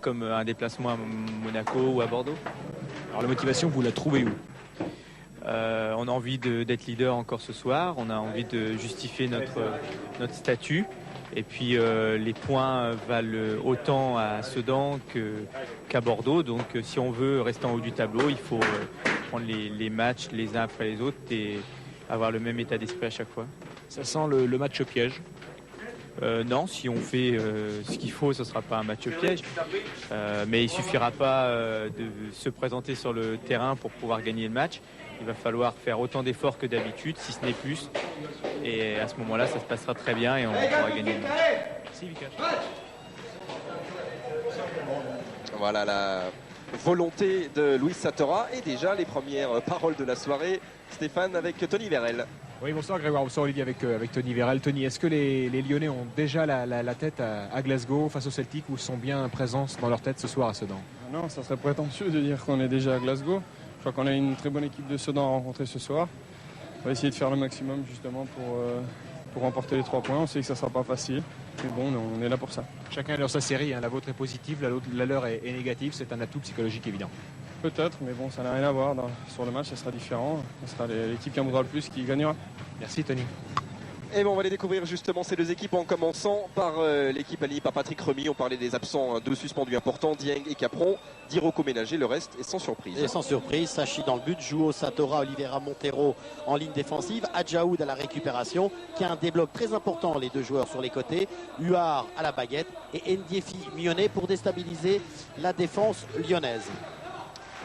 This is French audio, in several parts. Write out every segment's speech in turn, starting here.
comme un déplacement à Monaco ou à Bordeaux. Alors la motivation, vous la trouvez où? On a envie d'être leader encore ce soir, on a envie de justifier notre statut. Et puis les points valent autant à Sedan qu'à Bordeaux. Donc si on veut rester en haut du tableau, il faut prendre les matchs les uns après les autres et avoir le même état d'esprit à chaque fois. Ça sent le match piège? Non, si on fait ce qu'il faut, ce ne sera pas un match piège. Mais il ne suffira pas de se présenter sur le terrain pour pouvoir gagner le match. Il va falloir faire autant d'efforts que d'habitude, si ce n'est plus. Et à ce moment-là, ça se passera très bien et on pourra gagner le match. Merci, Vikash. Voilà la volonté de Luis Satora et déjà les premières paroles de la soirée. Stéphane avec Tony Vérel. Oui, bonsoir Grégoire, bonsoir Olivier avec Tony Vérel. Tony, est-ce que les Lyonnais ont déjà la tête à Glasgow face au Celtic ou sont bien présents dans leur tête ce soir à Sedan? Non, ça serait prétentieux de dire qu'on est déjà à Glasgow. Je crois qu'on a une très bonne équipe de Sedan à rencontrer ce soir. On va essayer de faire le maximum justement pour remporter les 3 points. On sait que ça ne sera pas facile, mais bon, on est là pour ça. Chacun a sa série, hein. La vôtre est positive, la leur est négative, c'est un atout psychologique évident. Peut-être, mais bon, ça n'a rien à voir. Sur le match, ça sera différent. Ce sera l'équipe qui en voudra le plus qui gagnera. Merci Tony. Et bon, on va aller découvrir justement ces deux équipes en commençant par l'équipe alignée par Patrick Remy. On parlait des absents, 2 suspendus importants, Dieng et Capron. Dirocco ménagé, le reste est sans surprise. Et sans surprise, Sachi dans le but, Juho Satora, Oliveira Montero en ligne défensive, Adjaoud à la récupération, qui a un débloc très important, les 2 joueurs sur les côtés, Huard à la baguette et Ndiefi Mionnet pour déstabiliser la défense lyonnaise.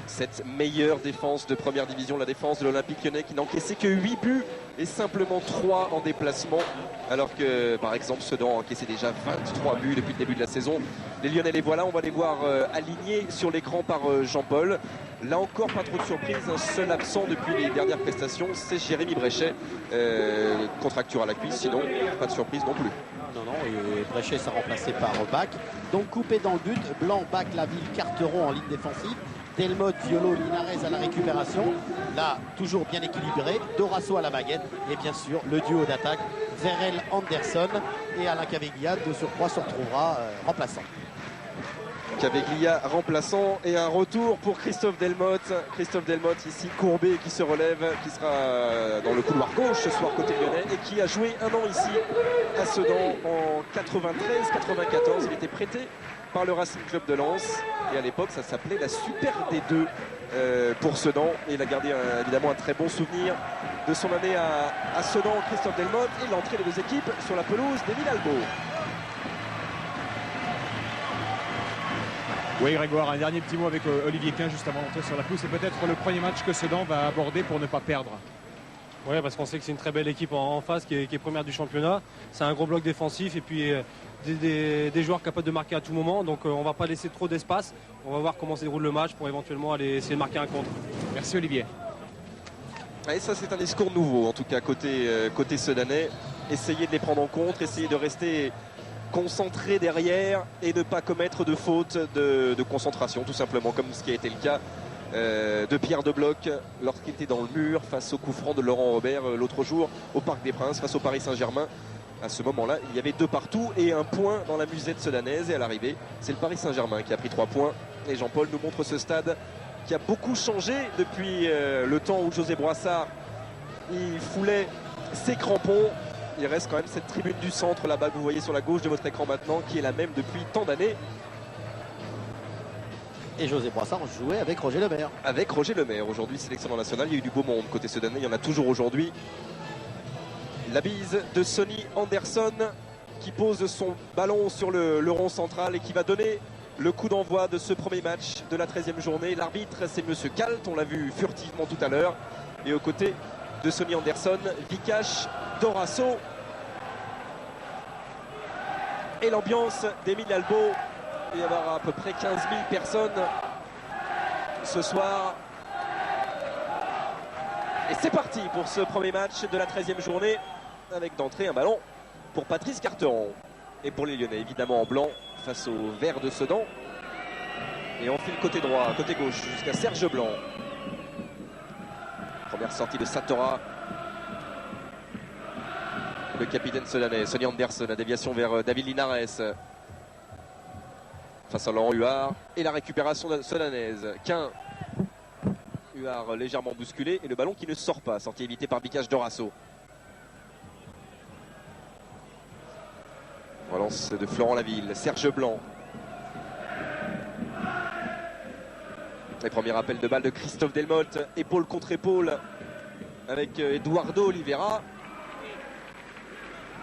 Cette meilleure défense de première division, la défense de l'Olympique Lyonnais qui n'a encaissé que 8 buts et simplement 3 en déplacement, alors que par exemple Sedan a encaissé déjà 23 buts depuis le début de la saison. Les Lyonnais les voilà, on va les voir alignés sur l'écran par Jean-Paul. Là encore, pas trop de surprise, un seul absent depuis les dernières prestations, c'est Jérémy Bréchet, contracture à la cuisse, sinon pas de surprise non plus. Non, et Bréchet sera remplacé par Bach. Donc coupé dans le but, Blanc, Bach, Laville, Carteron en ligne défensive. Delmotte, Violo, Linares à la récupération. Là, toujours bien équilibré. Dorasso à la baguette. Et bien sûr, le duo d'attaque, Verrel-Anderson. Et Alain Caveglia, de surcroît, se retrouvera remplaçant. Caveglia remplaçant et un retour pour Christophe Delmotte. Christophe Delmotte ici courbé qui se relève, qui sera dans le couloir gauche ce soir côté lyonnais et qui a joué 1 an ici à Sedan en 93-94. Il était prêté par le Racing Club de Lens et à l'époque ça s'appelait la Super D2 pour Sedan et il a gardé évidemment un très bon souvenir de son année à Sedan. Christophe Delmotte et l'entrée des 2 équipes sur la pelouse d'Émile Albo. Oui Grégoire, un dernier petit mot avec Olivier Quin juste avant d'entrer sur la pelouse. C'est peut-être le premier match que Sedan va aborder pour ne pas perdre. Oui, parce qu'on sait que c'est une très belle équipe en face qui est première du championnat. C'est un gros bloc défensif et puis des joueurs capables de marquer à tout moment. Donc on ne va pas laisser trop d'espace. On va voir comment se déroule le match pour éventuellement aller essayer de marquer un contre. Merci Olivier. Et ça c'est un discours nouveau en tout cas côté sedanais. Essayer de les prendre en contre, essayer de rester concentré derrière et ne pas commettre de faute de concentration tout simplement, comme ce qui a été le cas de Pierre Debloc lorsqu'il était dans le mur face au coup franc de Laurent Robert l'autre jour au Parc des Princes face au Paris Saint-Germain. À ce moment-là, il y avait 2 partout et 1 point dans la musette sedanaise et à l'arrivée, c'est le Paris Saint-Germain qui a pris 3 points et Jean-Paul nous montre ce stade qui a beaucoup changé depuis le temps où José Boissard il foulait ses crampons. Il reste quand même cette tribune du centre là-bas que vous voyez sur la gauche de votre écran maintenant qui est la même depuis tant d'années. Et José Boissard jouait avec Roger Lemaire. Avec Roger Lemaire, aujourd'hui sélectionneur national. Il y a eu du beau monde côté sedanais, il y en a toujours aujourd'hui. La bise de Sonny Anderson qui pose son ballon sur le rond central et qui va donner le coup d'envoi de ce premier match de la 13e journée. L'arbitre, c'est Monsieur Kalt, on l'a vu furtivement tout à l'heure. Et aux côtés de Sonny Anderson, Vikash, Dorasso. Et l'ambiance d'Émile Albo. Il va y avoir à peu près 15 000 personnes ce soir. Et c'est parti pour ce premier match de la 13e journée. Avec d'entrée un ballon pour Patrice Carteron. Et pour les Lyonnais, évidemment en blanc face au vert de Sedan. Et on file côté droit, côté gauche jusqu'à Serge Blanc. Première sortie de Satora. Le capitaine sedanais, Sonny Anderson, la déviation vers David Linares. face à Laurent Huard. Et la récupération solanaise. Quin. Huard légèrement bousculé et le ballon qui ne sort pas. Sortie évitée par Bicage Dorasso. Relance de Florent Laville. Serge Blanc. Les premiers rappels de balle de Christophe Delmotte. Épaule contre épaule avec Eduardo Oliveira.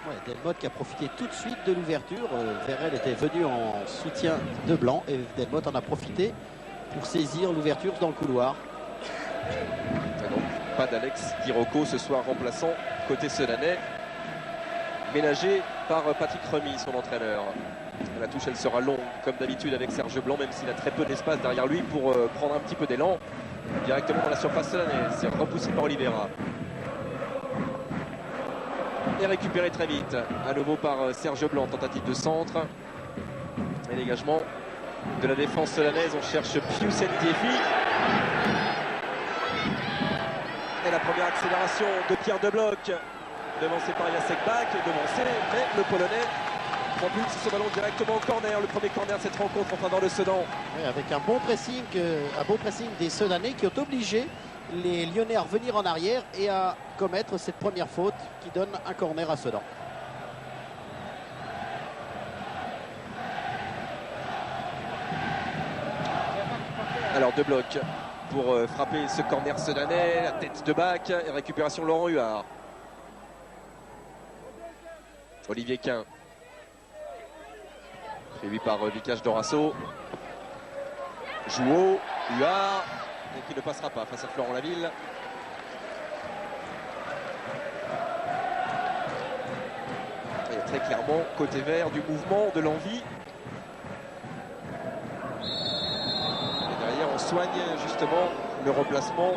Ouais, Delmotte qui a profité tout de suite de l'ouverture. Vérel était venu en soutien de Blanc et Delmotte en a profité pour saisir l'ouverture dans le couloir. Et donc, pas d'Alex Di-Rocco ce soir remplaçant côté sedanais. Ménagé par Patrick Remy, son entraîneur. La touche, elle sera longue comme d'habitude avec Serge Blanc, même s'il a très peu d'espace derrière lui pour prendre un petit peu d'élan. Directement dans la surface sedanaise, c'est repoussé par Oliveira. Et récupéré très vite, à nouveau par Serge Blanc, tentative de centre. Et dégagement de la défense sedanaise, on cherche Pius Ndiefi. Et la première accélération de Pierre Debloc, devancé par Jacek Bak, devancé, mais le Polonais propulse ce ballon directement au corner, le premier corner de cette rencontre en faveur de Sedan. Oui, avec un bon pressing des Sedanais qui ont obligé les Lyonnais à revenir en arrière et à commettre cette première faute qui donne un corner à Sedan. Alors Debloc pour frapper ce corner sedanais, la tête de Bak et récupération Laurent Huard. Olivier Quin. Prévu par Bicage Dorasso. Jouot, Huard, et qui ne passera pas face à Florent Laville. Il y a très clairement, côté vert, du mouvement, de l'envie. Et derrière, on soigne justement le remplacement.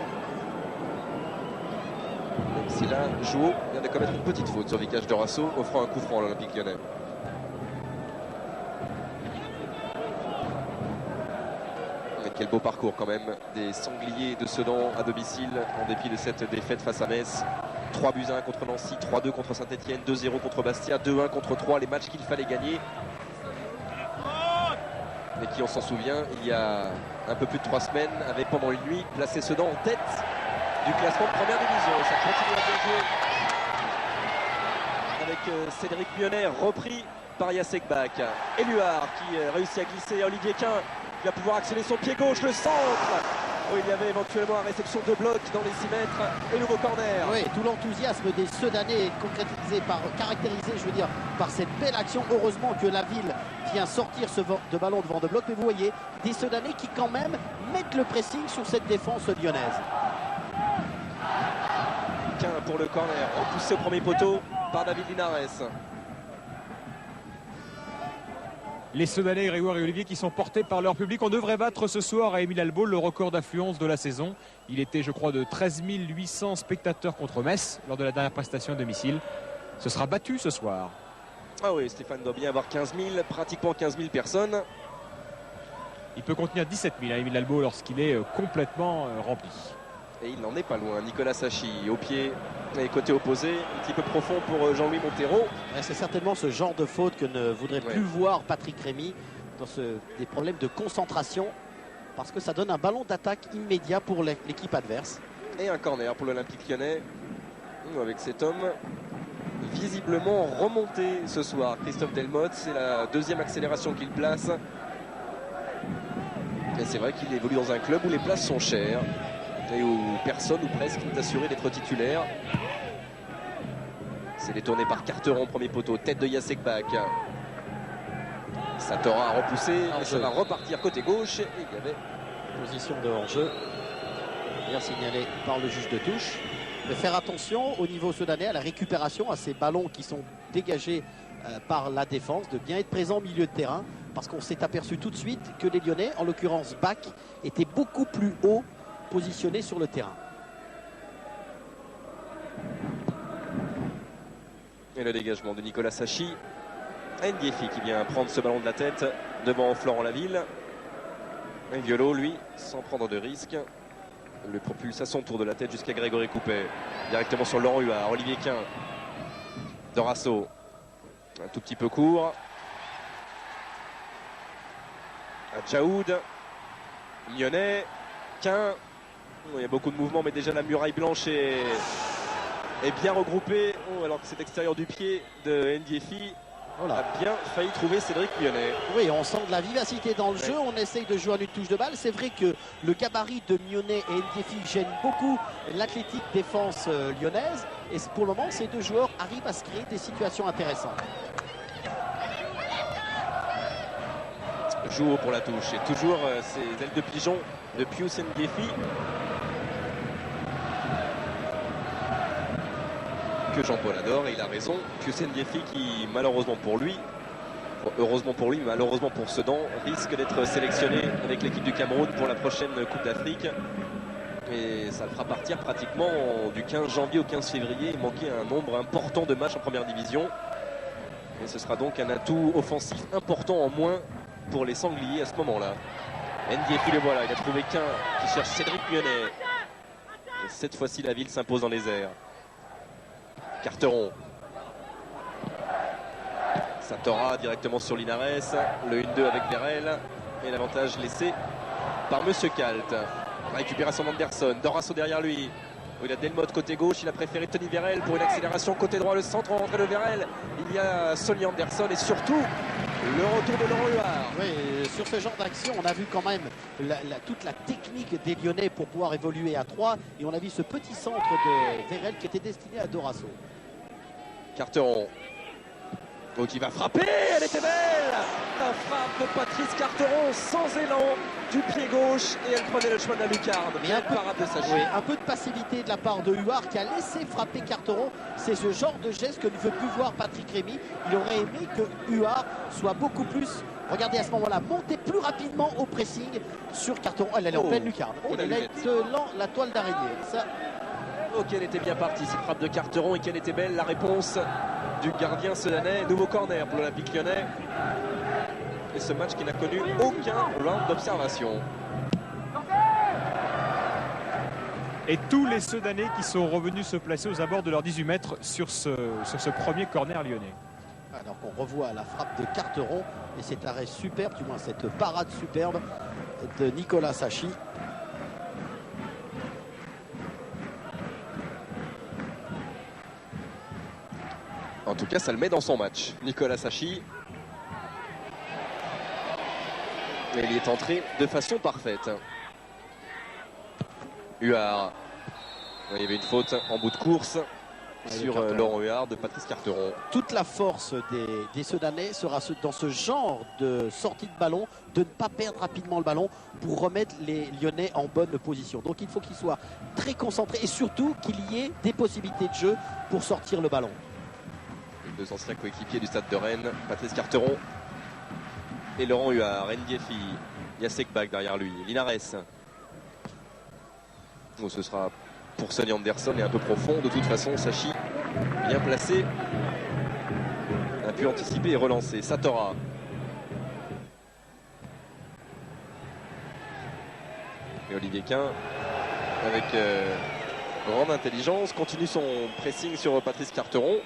Même si là, Jouot vient de commettre une petite faute sur Bicage Dorasso, offrant un coup franc à l'Olympique Lyonnais. Quel beau parcours quand même des Sangliers de Sedan à domicile en dépit de cette défaite face à Metz. 3-1 contre Nancy, 3-2 contre Saint-Etienne, 2-0 contre Bastia, 2-1 contre 3, les matchs qu'il fallait gagner. Mais qui, on s'en souvient, il y a un peu plus de 3 semaines, avait pendant une nuit placé Sedan en tête du classement de première division. Ça continue à bien jouer avec Cédric Mionnet repris par Jacek Bak. Et Huard qui réussit à glisser. Olivier Quin qui va pouvoir actionner son pied gauche, le centre où il y avait éventuellement une réception de bloc dans les 6 mètres et nouveau corner. Oui, tout l'enthousiasme des Sedanais est caractérisé, je veux dire, par cette belle action. Heureusement que la ville vient sortir de ballon devant de bloc, mais vous voyez, des Sedanais qui quand même mettent le pressing sur cette défense lyonnaise. Quin pour le corner, repoussé au premier poteau par David Linares. Les Sedanais, Grégoire et Olivier, qui sont portés par leur public. On devrait battre ce soir à Émile Albault le record d'affluence de la saison. Il était, je crois, de 13 800 spectateurs contre Metz lors de la dernière prestation à domicile. Ce sera battu ce soir. Ah oui, Stéphane doit bien avoir 15 000, pratiquement 15 000 personnes. Il peut contenir 17 000 à Émile Albault lorsqu'il est complètement rempli. Et il n'en est pas loin. Nicolas Sachi au pied et côté opposé, un petit peu profond pour Jean-Louis Montero. C'est certainement ce genre de faute que ne voudrait plus voir Patrick Rémy dans des problèmes de concentration, parce que ça donne un ballon d'attaque immédiat pour l'équipe adverse. Et un corner pour l'Olympique Lyonnais avec cet homme visiblement remonté ce soir. Christophe Delmotte, c'est la deuxième accélération qu'il place. Et c'est vrai qu'il évolue dans un club où les places sont chères et où personne ou presque n'est assuré d'être titulaire. C'est détourné par Carteron, premier poteau, tête de Jacek Bak. Satora a repoussé et ça va repartir côté gauche. Et il y avait position de hors-jeu, bien signalé par le juge de touche. De faire attention au niveau soudanais à la récupération, à ces ballons qui sont dégagés par la défense, de bien être présent au milieu de terrain, parce qu'on s'est aperçu tout de suite que les Lyonnais, en l'occurrence Bak, étaient beaucoup plus haut positionnés sur le terrain. Et le dégagement de Nicolas Sachi. Ndiefi qui vient prendre ce ballon de la tête devant Florent Laville. Et Violo, lui, sans prendre de risque, le propulse à son tour de la tête jusqu'à Grégory Coupet. Directement sur Laurent Huard. Olivier Quin. Dorasso. Un tout petit peu court. Djaoud, Lyonnais, Quin. Il y a beaucoup de mouvements, mais déjà la muraille blanche est bien regroupée. Alors que cet extérieur du pied de Ndiefi a bien failli trouver Cédric Lyonnais. Oui, on sent de la vivacité dans le jeu. On essaye de jouer en une touche de balle. C'est vrai que le gabarit de Lyonnais et Ndiefi gêne beaucoup l'athlétique défense lyonnaise. Et pour le moment, ces deux joueurs arrivent à se créer des situations intéressantes. Joue haut pour la touche. Et toujours ces ailes de pigeon de Pius Ndiefi. Que Jean-Paul adore, et il a raison. Pius Ndiefi qui, malheureusement pour lui, heureusement pour lui, mais malheureusement pour Sedan, risque d'être sélectionné avec l'équipe du Cameroun pour la prochaine Coupe d'Afrique. Et ça le fera partir pratiquement du 15 janvier au 15 février. Il manquait un nombre important de matchs en première division. Et ce sera donc un atout offensif important en moins pour les Sangliers à ce moment-là. Ndiefi le voilà, il a trouvé qu'un qui cherche Cédric Lyonnais. Et cette fois-ci, la ville s'impose dans les airs. Carteron. Satora directement sur Linares. Le 1-2 avec Vérel. Et l'avantage laissé par Monsieur Kalt. Récupération d'Anderson. Dorasso derrière lui. Il a Delmotte côté gauche. Il a préféré Tony Vérel pour une accélération côté droit. Le centre en rentrée de Vérel. Il y a Sonny Anderson et surtout le retour de Laurent Huard. Oui, sur ce genre d'action, on a vu quand même toute la technique des Lyonnais pour pouvoir évoluer à 3. Et on a vu ce petit centre de Vérel qui était destiné à Dorasso. Carteron. Donc il va frapper, elle était belle. La frappe de Patrice Carteron sans élan du pied gauche et elle prenait le chemin de la lucarne. Mais un peu de passivité de la part de Huard qui a laissé frapper Carteron. C'est ce genre de geste que ne veut plus voir Patrick Rémy. Il aurait aimé que Huard soit beaucoup plus, regardez à ce moment-là, monter plus rapidement au pressing sur Carteron. Elle est en pleine lucarne. Il a la toile d'araignée. Ça... Oh, qu'elle était bien partie cette frappe de Carteron et qu'elle était belle la réponse du gardien sedanais. Nouveau corner pour l'Olympique Lyonnais. Et ce match qui n'a connu aucun round d'observation. Et tous les Sedanais qui sont revenus se placer aux abords de leurs 18 mètres sur ce premier corner lyonnais. Alors qu'on revoit la frappe de Carteron et cet arrêt superbe, du moins cette parade superbe de Nicolas Sachi. En tout cas, ça le met dans son match. Nicolas Sachi. Et il est entré de façon parfaite. Huard. Il y avait une faute en bout de course sur Laurent Huard de Patrice Carteron. Toute la force des Sedanais sera dans ce genre de sortie de ballon, de ne pas perdre rapidement le ballon pour remettre les Lyonnais en bonne position. Donc il faut qu'ils soient très concentrés et surtout qu'il y ait des possibilités de jeu pour sortir le ballon. Les deux anciens coéquipiers du Stade de Rennes, Patrice Carteron et Laurent Huard. Ndiefi, Jacek Bak derrière lui, Linares. Donc ce sera pour Sonny Anderson et un peu profond. De toute façon, Sachi bien placé a pu anticiper et relancer. Satora. Et Olivier Quin avec grande intelligence continue son pressing sur Patrice Carteron.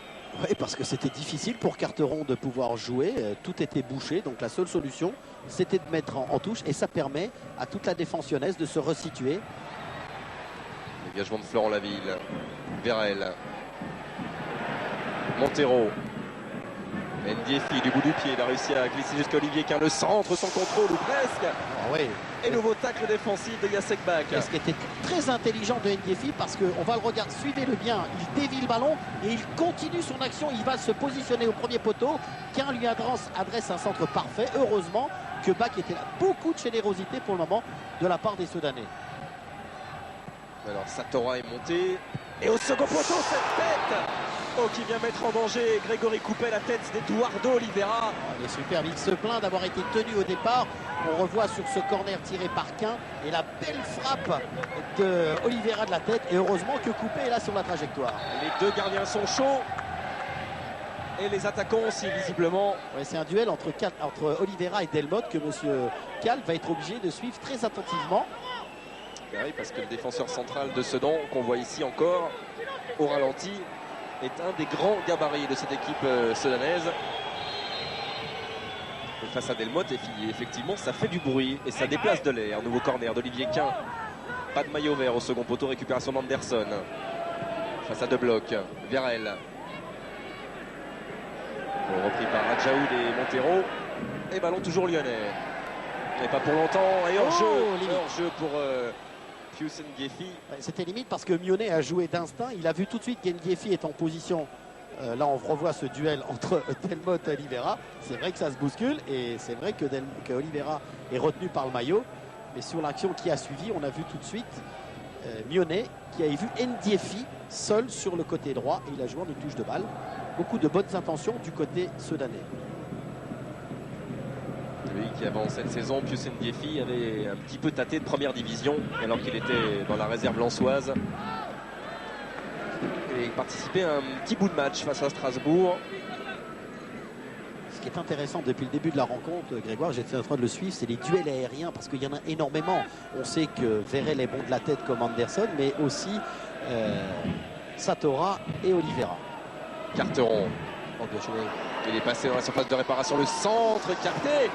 Oui, parce que c'était difficile pour Carteron de pouvoir jouer. Tout était bouché. Donc la seule solution, c'était de mettre en touche. Et ça permet à toute la défense lyonnaise de se resituer. Dégagement de Florent Laville. Vérel. Montero. Ndiefi du bout du pied. Il a réussi à glisser jusqu'à Olivier Quin. Le centre sans contrôle ou presque. Ah oui. Et nouveau tacle défensif de Jacek Bak. Ce qui était très intelligent de Ndiefi parce qu'on va le regarder, suivez-le bien, il dévie le ballon et il continue son action, il va se positionner au premier poteau. Quin lui adresse un centre parfait. Heureusement que Bak était là. Beaucoup de générosité pour le moment de la part des Soudanais. Alors Satora est monté. Et au second poteau, cette tête qui vient mettre en danger Grégory Coupet, la tête d'Eduardo Oliveira. Il est superbe, il se plaint d'avoir été tenu au départ. On revoit sur ce corner tiré par Quin et la belle frappe de Oliveira de la tête. Et heureusement que Coupet est là sur la trajectoire. Les deux gardiens sont chauds. Et les attaquants aussi, visiblement. Ouais, c'est un duel entre Oliveira et Delmotte que M. Cal va être obligé de suivre très attentivement. Oui, parce que le défenseur central de Sedan, qu'on voit ici encore au ralenti, est un des grands gabarits de cette équipe sedanaise. Et face à Delmotte, effectivement, ça fait du bruit et ça déplace de l'air. Nouveau corner d'Olivier Quint. Pas de maillot vert au second poteau, récupération d'Anderson. Face à deux blocs, Virel. Bon, repris par Adjaoud et Montero. Et ballon toujours lyonnais. Mais pas pour longtemps. Et hors-jeu pour Pius Ngiefi. C'était limite parce que Mionnet a joué d'instinct. Il a vu tout de suite qu'Ngiefi est en position. Là, on revoit ce duel entre Delmotte et Oliveira. C'est vrai que ça se bouscule et c'est vrai que Oliveira est retenu par le maillot. Mais sur l'action qui a suivi, on a vu tout de suite Mionnet qui avait vu Ngiefi seul sur le côté droit et il a joué en une touche de balle. Beaucoup de bonnes intentions du côté sudanais. Lui qui avant cette saison, Pius Ngiefi avait un petit peu tâté de première division alors qu'il était dans la réserve lensoise. Et il participait à un petit bout de match face à Strasbourg. Ce qui est intéressant depuis le début de la rencontre, Grégoire, j'étais en train de le suivre, c'est les duels aériens parce qu'il y en a énormément. On sait que Virel est bon de la tête comme Anderson, mais aussi Satora et Oliveira. Carteron. Il est passé dans la surface de réparation. Le centre capté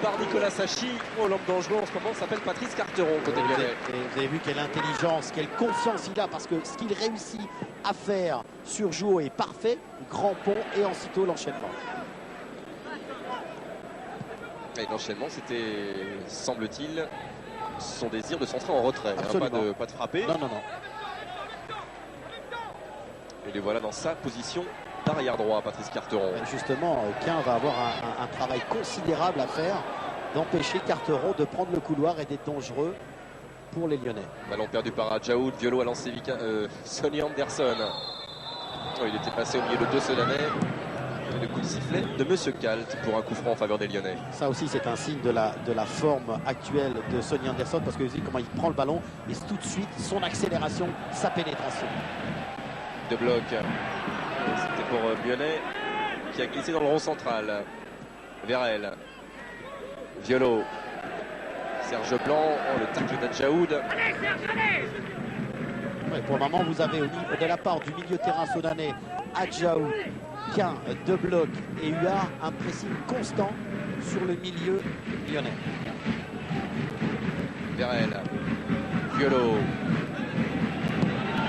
par Nicolas Sachi. Oh, l'homme dangereux en ce moment s'appelle Patrice Carteron côté lyonnais. Vous avez vu quelle intelligence, quelle confiance il a parce que ce qu'il réussit à faire sur Jouot est parfait. Grand pont et aussitôt l'enchaînement. Et l'enchaînement, c'était, semble-t-il, son désir de s'entrer en retrait. Hein, pas de frapper. Non. Et les voilà dans sa position d'arrière droit, Patrice Carteron. Justement, Quint va avoir un travail considérable à faire d'empêcher Carteron de prendre le couloir et d'être dangereux pour les Lyonnais. Ballon perdu par Adjaoud, Violo a lancé Sonny Anderson. Oh, il était passé au milieu de deux Sedanais. Et le coup de sifflet de Monsieur Kalt pour un coup franc en faveur des Lyonnais. Ça aussi c'est un signe de la forme actuelle de Sonny Anderson parce que vous voyez comment il prend le ballon et tout de suite son accélération, sa pénétration. De bloc. C'était pour Lyonnais qui a glissé dans le rond central. Virel. Violo. Serge Blanc. Oh, le tacle d'Adjaoud. Ouais, pour le moment, vous avez au niveau de la part du milieu terrain soudanais Adjaoud, Quint, De Bloc et Huard un pressing constant sur le milieu lyonnais. Virel. Violo.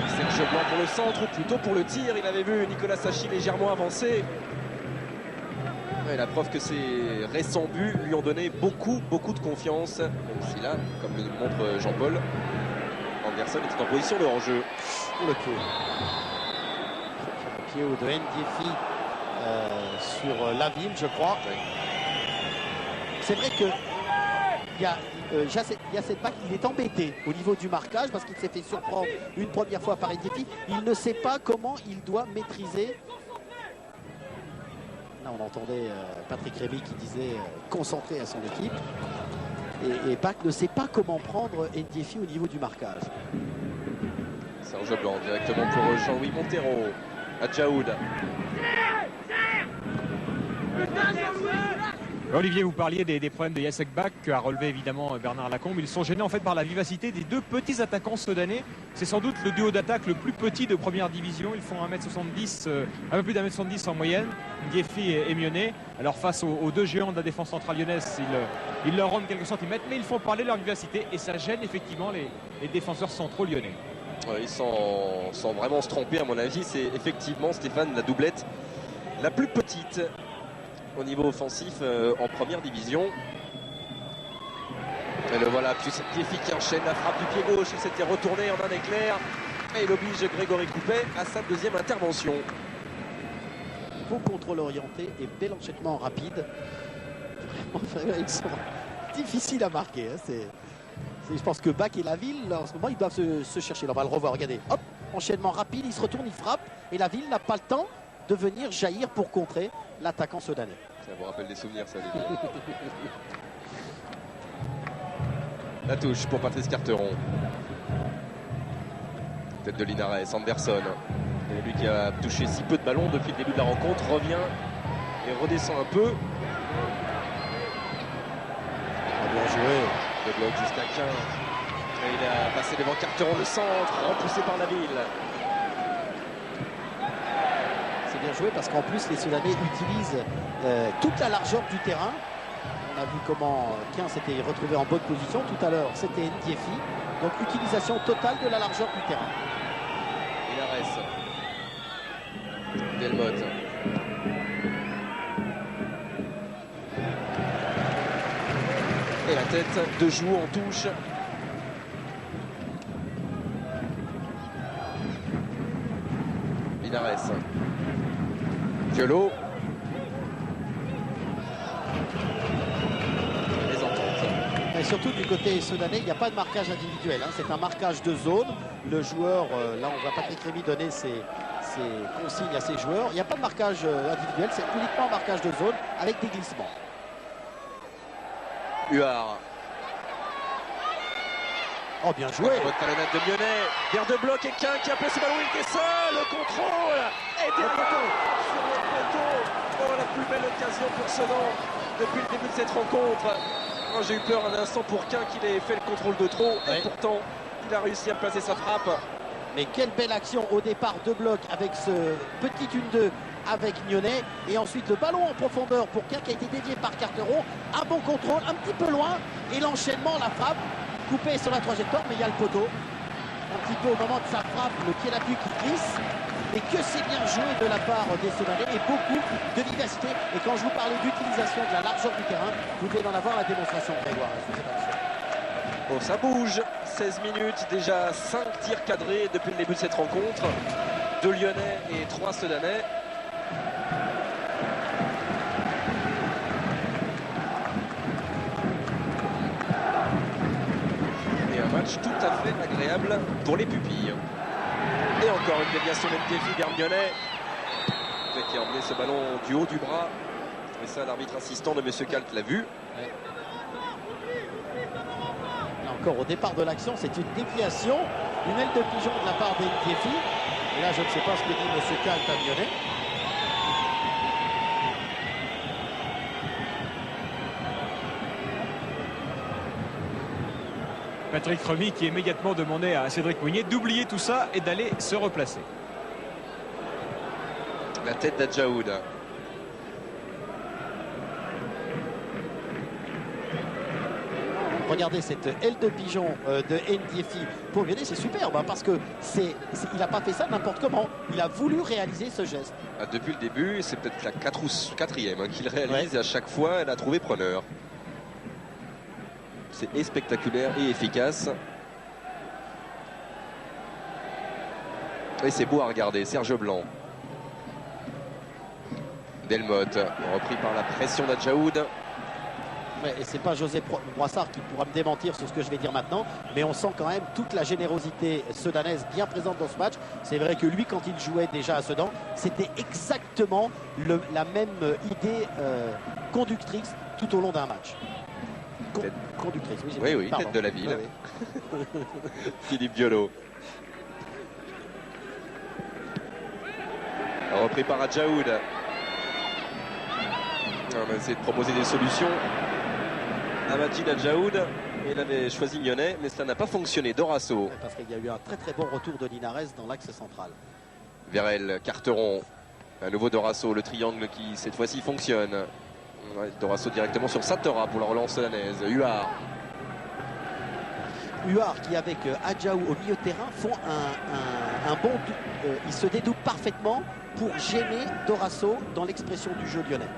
Serge Blanc pour le centre ou plutôt pour le tir. Il avait vu Nicolas Sachi légèrement avancé. Et la preuve que ses récents buts lui ont donné beaucoup de confiance. Même si là, comme le montre Jean-Paul, Anderson était en position de hors-jeu. Le pied. Le pied de Ndiefi sur Laville, je crois. Oui. C'est vrai que il y a cette balle, il est embêté au niveau du marquage parce qu'il s'est fait surprendre une première fois par Ndiefi. Il ne sait pas comment il doit maîtriser. Là, on entendait Patrick Rémy qui disait concentrer à son équipe. Et Bach ne sait pas comment prendre Ndiefi au niveau du marquage. Serge Blanc directement pour Jean-Louis Montero. Adjaoud. Olivier, vous parliez des problèmes de Jacek Bach qu'a relevé évidemment Bernard Lacombe. Ils sont gênés en fait par la vivacité des deux petits attaquants sudanais. C'est sans doute le duo d'attaque le plus petit de première division. Ils font 1m70, un peu plus d'1m70 en moyenne, Ngiefi et Mionnet. Alors face aux deux géants de la défense centrale lyonnaise, ils leur rendent quelques centimètres, mais ils font parler leur vivacité et ça gêne effectivement les défenseurs centraux lyonnais. Ouais, sans vraiment se tromper à mon avis, c'est effectivement Stéphane la doublette la plus petite au niveau offensif en première division. Et le voilà, puis cette Ngiefi qui enchaîne la frappe du pied gauche, il s'était retourné en un éclair et il oblige Grégory Coupet à sa deuxième intervention. Beau contrôle orienté et bel enchaînement rapide. Vraiment, ils sont difficiles à marquer. Hein. Je pense que Bach et Laville, en ce moment, ils doivent se chercher. Là, on va le revoir, regardez. Hop, enchaînement rapide, il se retourne, il frappe. Et Laville n'a pas le temps de venir jaillir pour contrer l'attaquant sudanais. Ça vous rappelle des souvenirs, ça, les deux. La touche pour Patrice Carteron. Tête de Linares, Anderson. Et lui qui a touché si peu de ballons depuis le début de la rencontre, revient et redescend un peu. Bien joué. Le bloc jusqu'à 15. Et il a passé devant Carteron, le centre, repoussé par la ville. C'est bien joué parce qu'en plus les Soudanais utilisent toute la largeur du terrain On a vu comment Quin s'était retrouvé en bonne position. Tout à l'heure, c'était Ndiefi. Donc, utilisation totale de la largeur du terrain. Linares. Delmotte. Et la tête de joue en touche. Linares. Violo. Les ententes. Et surtout du côté sudanais, il n'y a pas de marquage individuel. Hein. C'est un marquage de zone. Le joueur, là on voit Patrick Rémy donner ses consignes à ses joueurs. Il n'y a pas de marquage individuel, c'est uniquement un marquage de zone avec des glissements. Huard. Oh, bien joué. Votre talonnade de Lyonnais. Vers de bloc et Quin qui a placé le ballon. Il était seul. Le contrôle. Et derrière, sur le poteau. Oh, la plus belle occasion pour Sedan depuis le début de cette rencontre. Oh, j'ai eu peur un instant pour Quin qu'il ait fait le contrôle de trop. Et pourtant, il a réussi à placer sa frappe. Mais quelle belle action au départ de bloc avec ce petit 1-2 avec Nyonnais. Et ensuite le ballon en profondeur pour Quin qui a été dévié par Carteron. Un bon contrôle, un petit peu loin. Et l'enchaînement, la frappe. Coupé sur la trajectoire, mais il y a le poteau. Un petit peu au moment de sa frappe, le pied d'appui qui glisse. Et que c'est bien joué de la part des Soudanais. Et beaucoup de vivacité. Et quand je vous parlais d'utilisation de la largeur du terrain, vous devez en avoir la démonstration, Grégoire, sur cette action. Oh, ça bouge. 16 minutes, déjà 5 tirs cadrés depuis le début de cette rencontre. 2 Lyonnais et 3 Soudanais. Et un match tout à fait agréable pour les pupilles. Et encore une déviation d'Ndiefi vers Lyonnais. Qui a emmené ce ballon du haut du bras. Et ça, l'arbitre assistant de M. Kalt l'a vu. Ouais. Là encore, au départ de l'action, c'est une déviation, une aile de pigeon de la part d'Ndiefi. Et là, je ne sais pas ce que dit M. Kalt à Lyonnais. Patrick Rémy qui immédiatement demandait à Cédric Mounier d'oublier tout ça et d'aller se replacer. La tête d'Adjaoud. Regardez cette aile de pigeon de Ndiefi pour Lyonnais, c'est superbe hein, parce que il n'a pas fait ça n'importe comment. Il a voulu réaliser ce geste. Ah, depuis le début, c'est peut-être la 4e hein, qu'il réalise et à chaque fois, elle a trouvé preneur. C'est spectaculaire et efficace. Et c'est beau à regarder, Serge Blanc. Delmotte, repris par la pression d'Adjaoud. Ouais, et c'est pas José Broissard qui pourra me démentir sur ce que je vais dire maintenant, mais on sent quand même toute la générosité sudanaise bien présente dans ce match. C'est vrai que lui, quand il jouait déjà à Sedan, c'était exactement la même idée conductrice tout au long d'un match. Conductrice, oui. Oui, tête de la ville. Oui. Philippe Violo. Repris par Adjaoud. On a essayé de proposer des solutions à Majid Adjaoud. Il avait choisi Nyonnais, mais cela n'a pas fonctionné. Dorasso. Parce qu'il y a eu un très très bon retour de Linares dans l'axe central. Verel, Carteron. À nouveau Dorasso, le triangle qui cette fois-ci fonctionne. Ouais, Dorasso directement sur Satora pour la relance solanaise. Huard. Huard qui avec Adjaou au milieu de terrain font un bon... il se dédouble parfaitement pour gêner Dorasso dans l'expression du jeu lyonnais.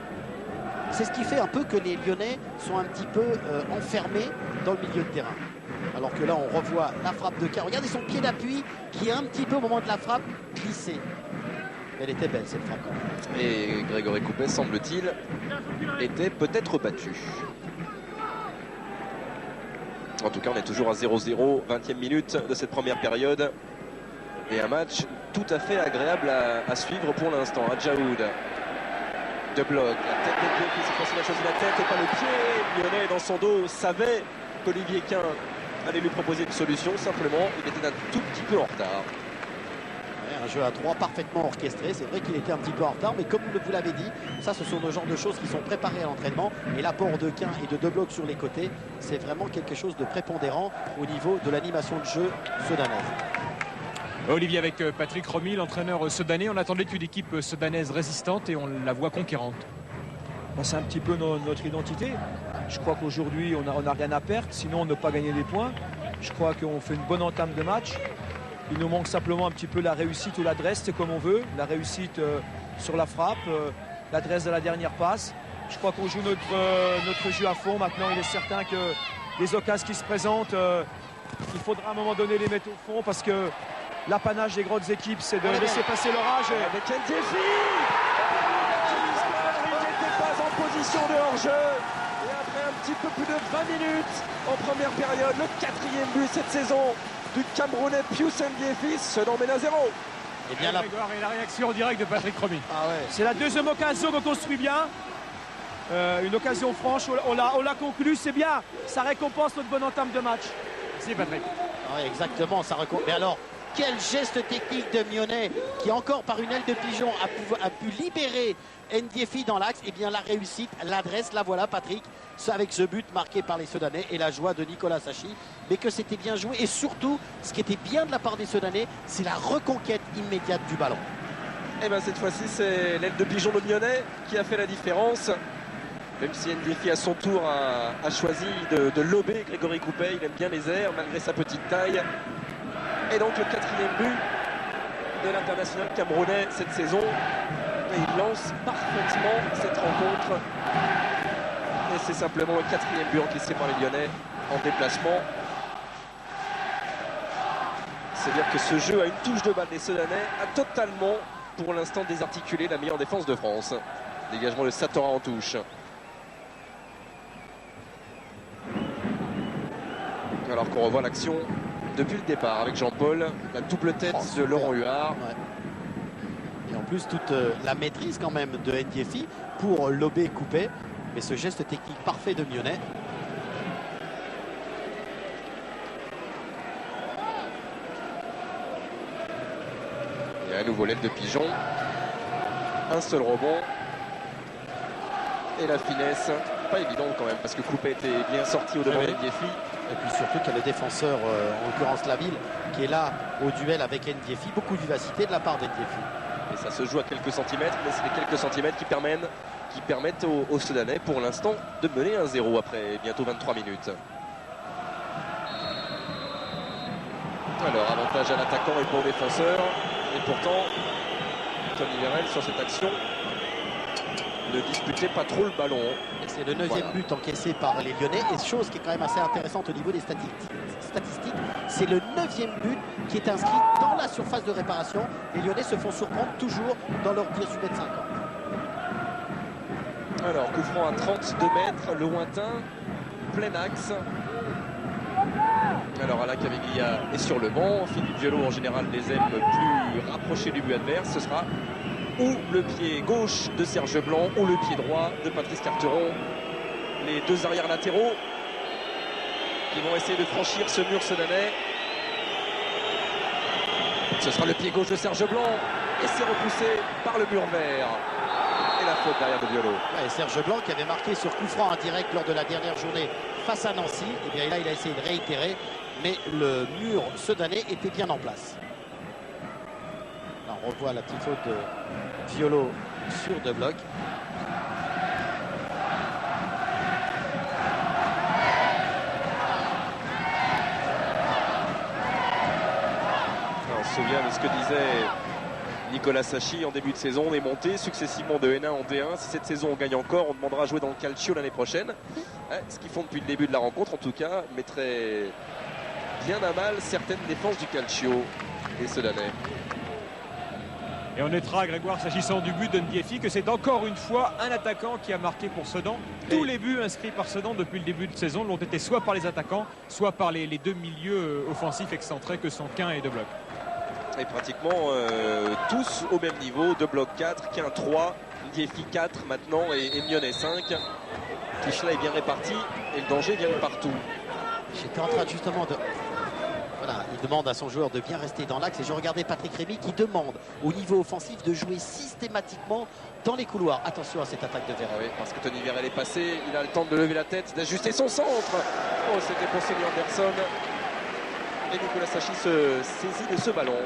C'est ce qui fait un peu que les Lyonnais sont un petit peu enfermés dans le milieu de terrain. Alors que là on revoit la frappe de Quin. Regardez son pied d'appui qui est un petit peu au moment de la frappe glissé. Elle était belle cette frappe. Et Grégory Coupet, semble-t-il, était peut-être battu. En tout cas, on est toujours à 0-0, 20e minute de cette première période. Et un match tout à fait agréable à suivre pour l'instant. Adjaoud, de bloc, la tête de bloc, cette fois-ci il a choisi la tête et pas le pied. Lyonnais dans son dos savait qu'Olivier Quin allait lui proposer une solution. Simplement, il était un tout petit peu en retard. Un jeu à 3 parfaitement orchestré. C'est vrai qu'il était un petit peu en retard, mais comme vous l'avez dit, ça ce sont le genre de choses qui sont préparées à l'entraînement. Et l'apport de Quin et de deux blocs sur les côtés, c'est vraiment quelque chose de prépondérant au niveau de l'animation de jeu sudanaise. Olivier avec Patrick Rémy, l'entraîneur sudanais. On attendait une équipe sudanaise résistante et on la voit conquérante. C'est un petit peu notre identité. Je crois qu'aujourd'hui, on n'a rien à perdre, sinon on ne pas gagner des points. Je crois qu'on fait une bonne entame de match. Il nous manque simplement un petit peu la réussite ou l'adresse, c'est comme on veut. La réussite sur la frappe, l'adresse de la dernière passe. Je crois qu'on joue notre jeu à fond. Maintenant, il est certain que les occasions qui se présentent, il faudra à un moment donné les mettre au fond parce que l'apanage des grandes équipes, c'est de laisser passer l'orage. Avec Ndiefi, il n'était pas en position de hors-jeu. Et après un petit peu plus de 20 minutes en première période, le 4e but cette saison du Camerounais Pius Ndiefi, Sedan mène à 0. Et bien la réaction en direct de Patrick Romy. Ah ouais. C'est la deuxième occasion qu'on construit bien. Une occasion franche, on l'a conclu, c'est bien. Ça récompense notre bonne entame de match. C'est Patrick. Ah ouais, exactement, ça récompense. Mais alors, quel geste technique de Mionnet qui encore par une aile de pigeon a pu libérer Ndiefi dans l'axe. Et bien la réussite, l'adresse, la voilà Patrick, avec ce but marqué par les Soudanais et la joie de Nicolas Sachi. Mais que c'était bien joué et surtout, ce qui était bien de la part des Soudanais, c'est la reconquête immédiate du ballon. Et bien cette fois-ci, c'est l'aile de pigeon de Mionnet qui a fait la différence. Même si Ndiefi à son tour a choisi de lober Grégory Coupet, il aime bien les airs malgré sa petite taille. Et donc le 4e but de l'international camerounais cette saison. Et il lance parfaitement cette rencontre. Et c'est simplement le 4e but encaissé par les Lyonnais en déplacement. C'est-à-dire que ce jeu à une touche de balle des Soudanais a totalement, pour l'instant, désarticulé la meilleure défense de France. Dégagement de Satora en touche. Alors qu'on revoit l'action depuis le départ avec Jean-Paul, la double tête de Laurent Huard. Ouais. Et en plus toute la maîtrise quand même de Ndiefi pour lober Coupé. Mais ce geste technique parfait de Mionnet. Et à nouveau l'aile de pigeon. Un seul rebond. Et la finesse, pas évident quand même, parce que Coupé était bien sorti au devant d'Ndiefi. Et puis surtout qu'il y a le défenseur, en l'occurrence Laville, qui est là au duel avec Ndiefi. Beaucoup de vivacité de la part d'Ndiefi. Et ça se joue à quelques centimètres, mais c'est les quelques centimètres qui permettent aux Soudanais, pour l'instant, de mener 1-0 après bientôt 23 minutes. Alors, avantage à l'attaquant et pour le défenseur. Et pourtant, Tony Vérel, sur cette action, ne disputait pas trop le ballon. C'est le 9e but encaissé par les Lyonnais. Et chose qui est quand même assez intéressante au niveau des statistiques, c'est le 9e but qui est inscrit dans la surface de réparation. Les Lyonnais se font surprendre toujours dans leur tir sous mètre 50. Alors, coup franc à 32 mètres, lointain, plein axe. Alors, Alain Caviglia est sur le banc. Philippe Violo, en général, les aime plus rapprochés du but adverse. Ce sera ou le pied gauche de Serge Blanc ou le pied droit de Patrice Carteron. Les deux arrières latéraux qui vont essayer de franchir ce mur soudanais. Ce sera le pied gauche de Serge Blanc et c'est repoussé par le mur vert. Et la faute derrière de Violo. Ouais, Serge Blanc qui avait marqué sur coup franc indirect lors de la dernière journée face à Nancy. Et bien là, il a essayé de réitérer, mais le mur soudanais était bien en place. Là, on revoit la petite faute de Violo sur De Bloc. On se souvient de ce que disait Nicolas Sachi en début de saison. On est monté successivement de N1 en D1. Si cette saison on gagne encore, on demandera à jouer dans le Calcio l'année prochaine. Ce qu'ils font depuis le début de la rencontre, en tout cas, mettrait bien à mal certaines défenses du Calcio, les Soudanais. Et on notera, Grégoire, s'agissant du but de Ndiefi, que c'est encore une fois un attaquant qui a marqué pour Sedan. Tous les buts inscrits par Sedan depuis le début de saison l'ont été soit par les attaquants, soit par les deux milieux offensifs excentrés que sont Quin et De Bloc. Et pratiquement tous au même niveau, De Bloc 4, Quin 3, Ndiefi 4 maintenant et Mionnet 5. Kishla est bien réparti et le danger vient de partout. J'étais en train justement de... Voilà, il demande à son joueur de bien rester dans l'axe et je regardais Patrick Rémy qui demande au niveau offensif de jouer systématiquement dans les couloirs. Attention à cette attaque de Vérel. Oui, parce que Tony Vérel est passé, il a le temps de lever la tête, d'ajuster son centre. Oh, c'était pour Sonny Anderson. Et Nicolas Sachi se saisit de ce ballon.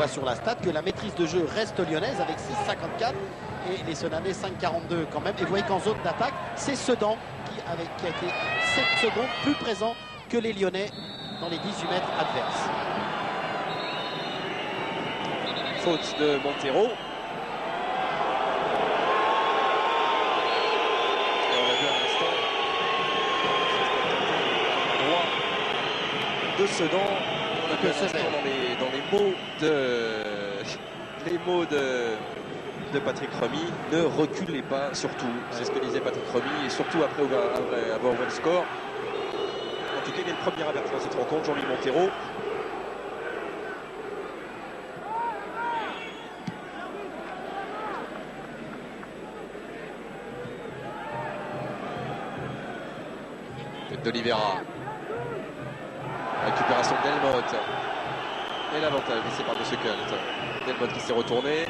voit sur la stat que la maîtrise de jeu reste lyonnaise avec 6,54 et les Sedanais 5,42 quand même. Et vous voyez qu'en zone d'attaque, c'est Sedan qui a été 7 secondes plus présent que les Lyonnais dans les 18 mètres adverses. Faute de Montero. Et on a vu un instant droit de Sedan. On a vu un instant dans les mots de Patrick Remy. Ne reculez pas, surtout. C'est ce que disait Patrick Remy. Et surtout après avoir ouvert le score. En tout cas, il est le premier averti dans cette rencontre, Jean-Louis Montero. D'Oliveira. Récupération de Delmotte. Et l'avantage laissé par M. Kalt. Delmotte qui s'est retourné.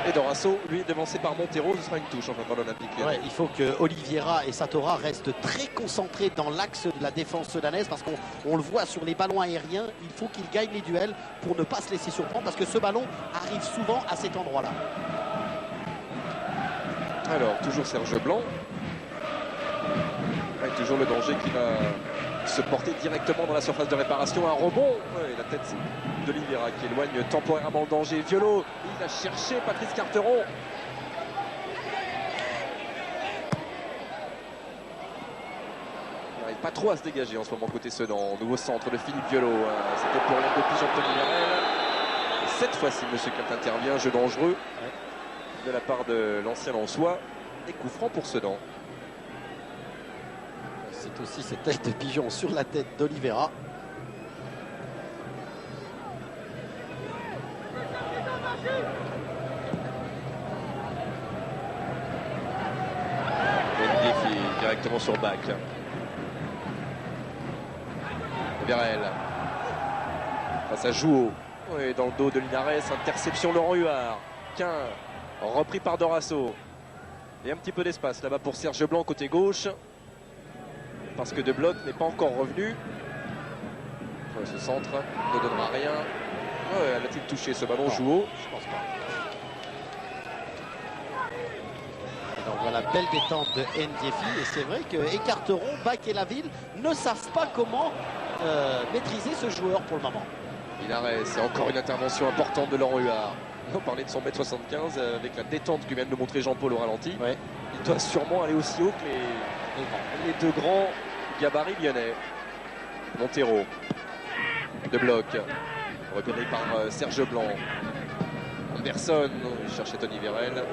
Et Dorasso, lui, devancé par Montero, ce sera une touche en faveur de l'Olympique Lyonnais. Ouais, il faut que Oliveira et Satora restent très concentrés dans l'axe de la défense sudanaise parce qu'on le voit sur les ballons aériens. Il faut qu'ils gagnent les duels pour ne pas se laisser surprendre parce que ce ballon arrive souvent à cet endroit-là. Alors, toujours Serge Blanc. Ouais, toujours le danger qui va se porter directement dans la surface de réparation. Un rebond. Ouais, la tête d'Oliveira qui éloigne temporairement le danger. Violo, il a cherché Patrice Carteron. Il n'arrive pas trop à se dégager en ce moment côté Sedan. Nouveau centre de Philippe Violo. C'était pour l'aide de pigeon de Tony Virel. Cette fois-ci, M. Kalt intervient. Jeu dangereux de la part de l'ancien Lensois. Et coup franc pour Sedan. C'est aussi cette tête de pigeon sur la tête d'Oliveira. Défi directement sur Bach. Virel. Face à Jouot. Oui, dans le dos de Linares. Interception Laurent Huard. Quin. Repris par Dorasso. Et un petit peu d'espace là-bas pour Serge Blanc côté gauche. Parce que De Bloc n'est pas encore revenu. Ce centre ne donnera rien. Ouais, a-t-il touché ce ballon? Jouot? Je pense pas. Et donc voilà, belle détente de Ndiefi. Et c'est vrai que Écarteron, Bach et Laville ne savent pas comment maîtriser ce joueur pour le moment. Linares, c'est encore une intervention importante de Laurent Huard. On parlait de son mètre 75 avec la détente que vient de nous montrer Jean-Paul au ralenti. Ouais. Il doit sûrement aller aussi haut que les deux grands gabarits lyonnais. Montero. De Bloc. Repéré par Serge Blanc. Anderson. Il cherchait Tony Virel.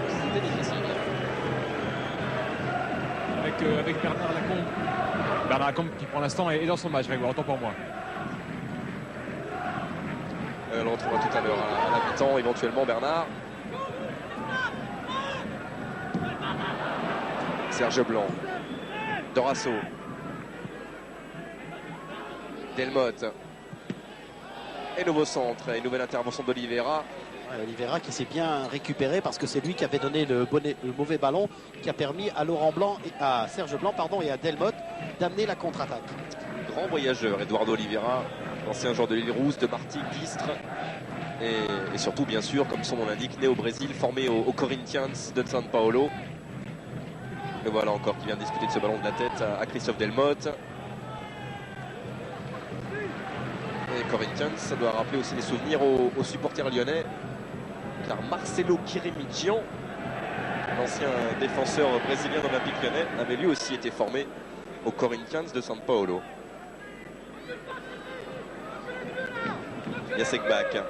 C'était difficile. Avec Bernard Lacombe. Bernard Lacombe qui pour l'instant est dans son match, Grégoire, autant pour moi. On le retrouvera tout à l'heure à la mi-temps, éventuellement Bernard. Serge Blanc. Dorasso. Delmotte. Et nouveau centre. Et nouvelle intervention d'Oliveira. Ouais, Oliveira qui s'est bien récupéré parce que c'est lui qui avait donné le mauvais ballon qui a permis à Laurent Blanc et à Serge Blanc et à Delmotte d'amener la contre-attaque. Grand voyageur, Eduardo Oliveira, ancien joueur de l'île Rousse, de Martigues, d'Istres. Et surtout, bien sûr, comme son nom l'indique, né au Brésil, formé au Corinthians de São Paulo. Et voilà encore qui vient de discuter de ce ballon de la tête à Christophe Delmotte. Et Corinthians, ça doit rappeler aussi des souvenirs aux supporters lyonnais. Car Marcelo Kirimichian, l'ancien défenseur brésilien d'Olympique Lyonnais, avait lui aussi été formé au Corinthians de São Paulo. Jacek Bach.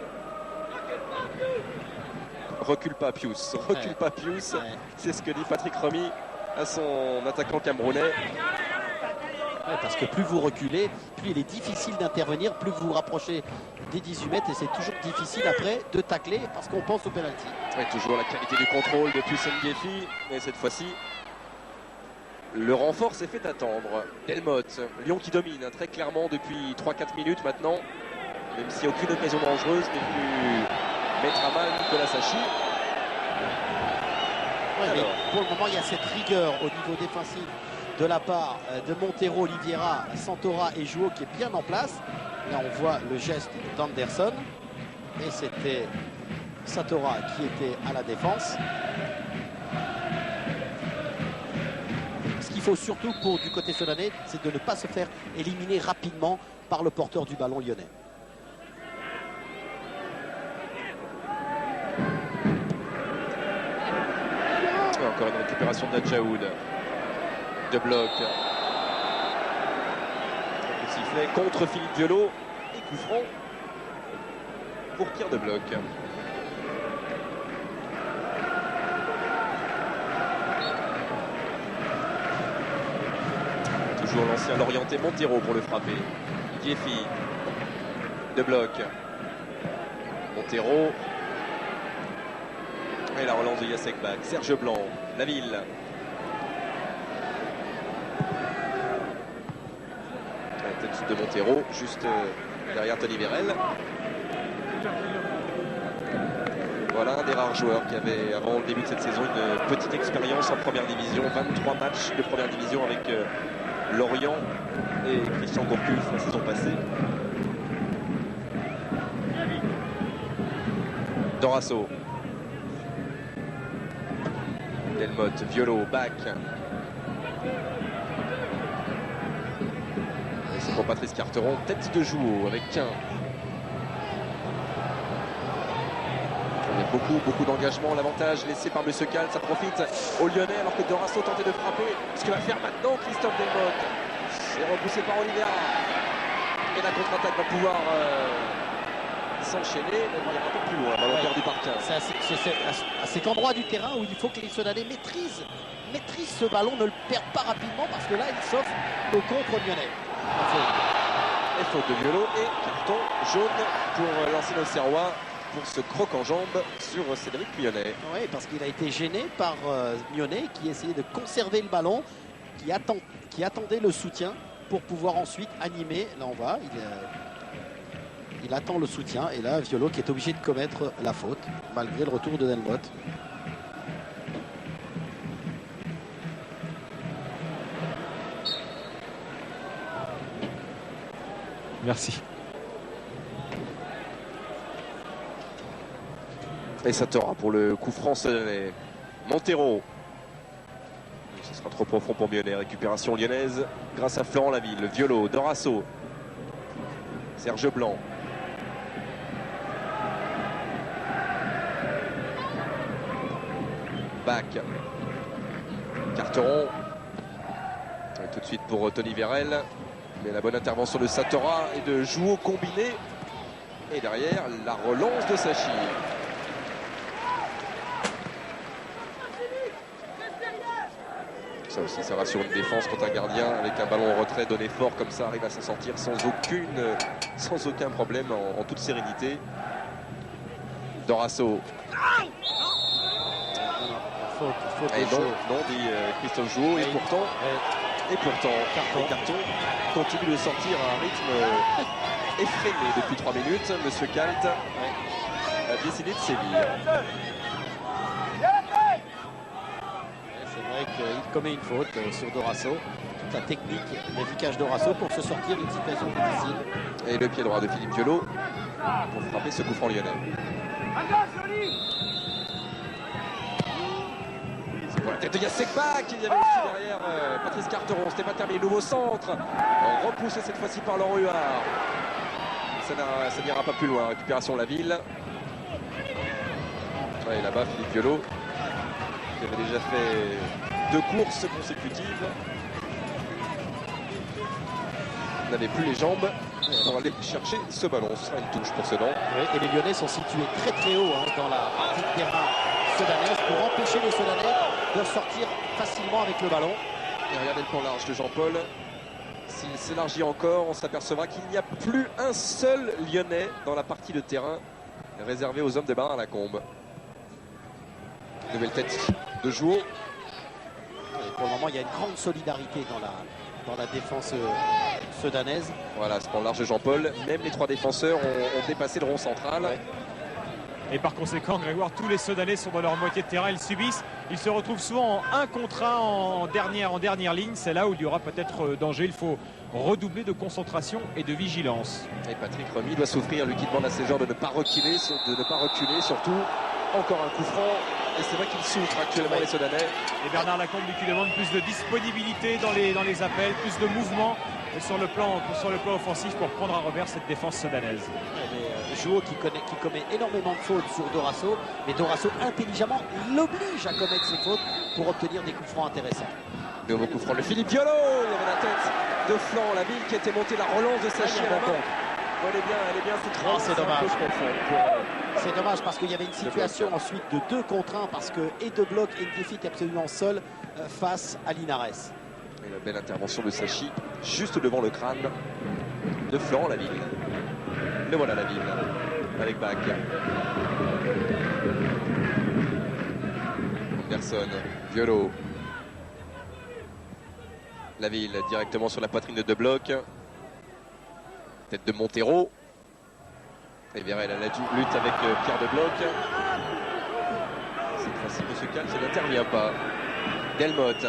Recule pas Pius, recule pas Pius. Ouais. C'est ce que dit Patrick Remy à son attaquant camerounais. Ouais, parce que plus vous reculez, plus il est difficile d'intervenir, plus vous vous rapprochez des 18 mètres et c'est toujours difficile après de tacler parce qu'on pense au pénalty. Et toujours la qualité du contrôle de Pius Ndiefi, mais cette fois-ci le renfort s'est fait attendre. Delmotte, Lyon qui domine très clairement depuis 3-4 minutes maintenant, même si aucune occasion dangereuse n'est venue mettre à mal Nicolas Sachi. Ouais, mais pour le moment, il y a cette rigueur au niveau défensif de la part de Montero, Oliveira, Santora et Jouot qui est bien en place. Là, on voit le geste d'Anderson. Et c'était Satora qui était à la défense. Ce qu'il faut surtout du côté Sedanais, c'est de ne pas se faire éliminer rapidement par le porteur du ballon lyonnais. Encore une récupération de Nadjaoud. De bloc. Le sifflet contre Philippe Violo. Et coup franc pour Pierre de Bloc. Toujours l'ancien Lorientais Montero pour le frapper. Diefi. De Bloc. Montero. Et la relance de Jacek Bak. Serge Blanc. Laville. La tête de Montero, juste derrière Tony Vérel. Voilà un des rares joueurs qui avait, avant le début de cette saison, une petite expérience en première division. 23 matchs de première division avec Lorient et Christian Gourcuff la saison passée. Dorasso. Delmotte, Violo, Bak. Et c'est pour Patrice Carteron, tête de Jouot avec Quin. Beaucoup d'engagement, l'avantage laissé par Monsieur Cal, ça profite aux Lyonnais alors que Dorasso tentait de frapper. Ce que va faire maintenant Christophe Delmotte. C'est repoussé par Oliveira. Et la contre-attaque va pouvoir s'enchaîner, mais il va un peu plus loin, ballon perdu par 15. C'est à cet endroit du terrain où il faut que les Sedanais maîtrisent ce ballon, ne le perdent pas rapidement parce que là il s'offre le contre lyonnais. Et faute de Violo et carton jaune pour l'ancien Auxerrois pour ce croc en jambe sur Cédric Mionnet. Oui, parce qu'il a été gêné par Mionnet qui essayait de conserver le ballon, qui attendait le soutien pour pouvoir ensuite animer. Là on voit, il attend le soutien et là Violo qui est obligé de commettre la faute malgré le retour de Delmotte. Merci. Et Satora pour le coup franc sedanais. Montero. Ce sera trop profond pour Mionnet. Récupération lyonnaise grâce à Florent Laville. Violo, Dorasso. Serge Blanc. Bak. Carteron. Et tout de suite pour Tony Vérel. Mais la bonne intervention de Satora et de Jouot combiné. Et derrière, la relance de Sachi. Ça aussi, ça rassure une défense quand un gardien avec un ballon en retrait donné fort comme ça arrive à s'en sortir sans aucun problème en toute sérénité. Dorasso. Et non, dit Christophe Jouot. Et pourtant, carton continue de sortir à un rythme effréné depuis 3 minutes. Monsieur Kalt a décidé de sévir. C'est vrai qu'il commet une faute sur Dorasso. Toute la technique, l'efficace Dorasso pour se sortir d'une situation difficile. Et le pied droit de Philippe Violo pour frapper ce coup franc lyonnais. C'est pour la tête de Jacek Bak. Il y avait aussi derrière Patrice Carteron. C'était pas terminé. Nouveau centre. Repoussé cette fois-ci par Laurent Huard. Ça n'ira pas plus loin. Récupération Laville. Et là-bas, Philippe Violo qui avait déjà fait 2 courses consécutives. Il n'avait plus les jambes pour aller chercher ce ballon. Ce sera une touche pour Sedan. Oui, et les Lyonnais sont situés très très haut dans la partie de terrain sedanaise pour empêcher les Sedanais de sortir facilement avec le ballon. Et regardez le plan large de Jean-Paul. S'il s'élargit encore, on s'apercevra qu'il n'y a plus un seul Lyonnais dans la partie de terrain réservée aux hommes de Barin à la Combe. Nouvelle tête de Jouot. Et pour le moment, il y a une grande solidarité dans la défense sedanaise. Voilà, ce plan large de Jean-Paul. Même les 3 défenseurs ont dépassé le rond central. Ouais. Et par conséquent, Grégoire, tous les Sedanais sont dans leur moitié de terrain. Ils subissent. Ils se retrouvent souvent en 1 contre 1 en dernière ligne. C'est là où il y aura peut-être danger. Il faut redoubler de concentration et de vigilance. Et Patrick Remy doit souffrir, lui qui demande à ses joueurs de ne pas reculer, surtout. Encore un coup franc. Et c'est vrai qu'il souffre actuellement, les Sedanais. Et Bernard Lacombe lui qui demande plus de disponibilité dans les appels, plus de mouvement sur le plan offensif pour prendre à revers cette défense sedanaise. Jouot qui commet énormément de fautes sur Dorasso, mais Dorasso intelligemment l'oblige à commettre ses fautes pour obtenir des coups francs intéressants. Nouveau coup franc de Philippe Violo. Il y avait la tête de flanc, la ville qui était montée, la relance de Sachi à la main. Elle est bien, c'est dommage. C'est dommage parce qu'il y avait une situation ensuite de 2 contre 1 parce que et de bloc et Ndiefi est absolument seul face à Linares. Et la belle intervention de Sachi juste devant le crâne de flanc, la ville. Le voilà, la ville avec Bach. Anderson, Violo. La ville directement sur la poitrine de De Bloc. Tête de Montero. Et Vérel à la lutte avec Pierre De Bloc. Cette fois-ci, M. Cal, ça n'intervient pas. Delmotte.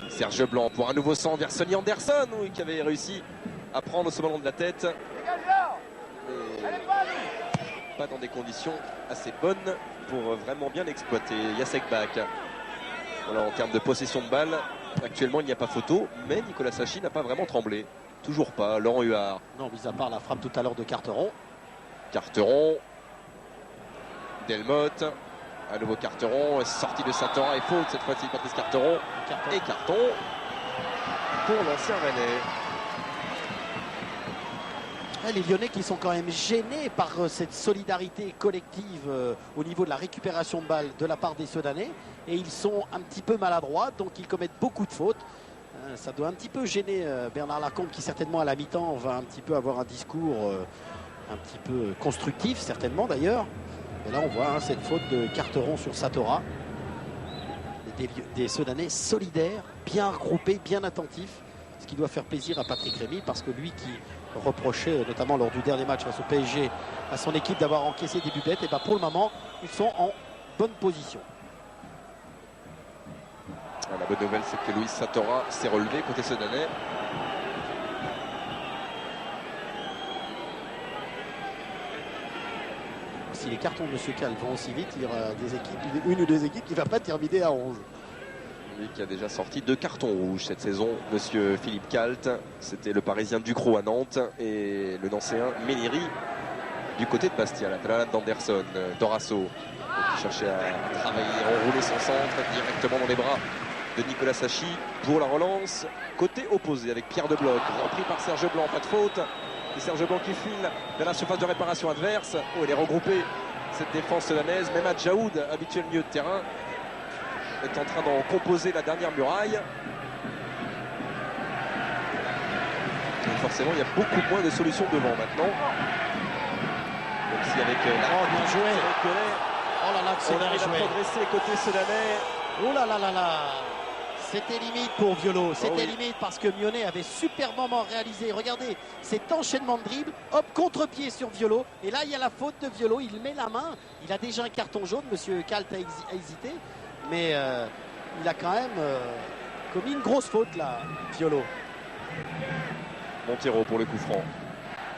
Serge Blanc pour un nouveau sang vers Sonny Anderson, oui, qui avait réussi à prendre ce ballon de la tête. Et pas dans des conditions assez bonnes pour vraiment bien l'exploiter. Jacek Bach. Voilà, en termes de possession de balle, actuellement il n'y a pas photo, mais Nicolas Sachi n'a pas vraiment tremblé. Toujours pas. Laurent Huard. Non, mis à part la frappe tout à l'heure de Carteron. Carteron. Delmotte. À nouveau Carteron. Sortie de Satora et faute cette fois-ci. Patrice Carteron. Et carton pour l'ancien Rennais. Les Lyonnais qui sont quand même gênés par cette solidarité collective au niveau de la récupération de balles de la part des Sedanais. Et ils sont un petit peu maladroits, donc ils commettent beaucoup de fautes. Ça doit un petit peu gêner Bernard Lacombe qui certainement à la mi-temps va un petit peu avoir un discours un petit peu constructif, certainement d'ailleurs. Et là on voit cette faute de Carteron sur Satora. Des Sedanais solidaires, bien regroupés, bien attentifs. Ce qui doit faire plaisir à Patrick Remy parce que lui qui reprochait notamment lors du dernier match face au PSG à son équipe d'avoir encaissé des buts bêtes, et bien pour le moment ils sont en bonne position. La bonne nouvelle, c'est que Luis Satora s'est relevé côté Sedanais. Si les cartons de M. Cal vont aussi vite, il y aura une ou deux équipes qui ne va pas terminer à 11. Lui qui a déjà sorti 2 cartons rouges cette saison, Monsieur Philippe Calt. C'était le Parisien Ducrot à Nantes et le Nancéen Méniri du côté de Bastia. La talade d'Anderson, Dorasso qui cherchait à travailler, enrouler son centre directement dans les bras de Nicolas Sachi pour la relance côté opposé avec Pierre De Bloc, repris par Serge Blanc, pas de faute. Et Serge Blanc qui file vers la surface de réparation adverse. Oh, elle est regroupée, cette défense sedanaise. Même à Djaoud, habituel milieu de terrain, est en train d'en composer la dernière muraille. Et forcément, il y a beaucoup moins de solutions devant maintenant. Même si avec la bien joué. Oh là là, on arrive à progresser côté sedanais. Oh là là là là. C'était limite pour Violo, c'était limite parce que Mionnet avait superbement réalisé. Regardez cet enchaînement de dribble, hop, contre-pied sur Violo. Et là, il y a la faute de Violo, il met la main. Il a déjà un carton jaune, Monsieur Calt a hésité. Mais il a quand même commis une grosse faute là, Violo. Montero pour le coup franc.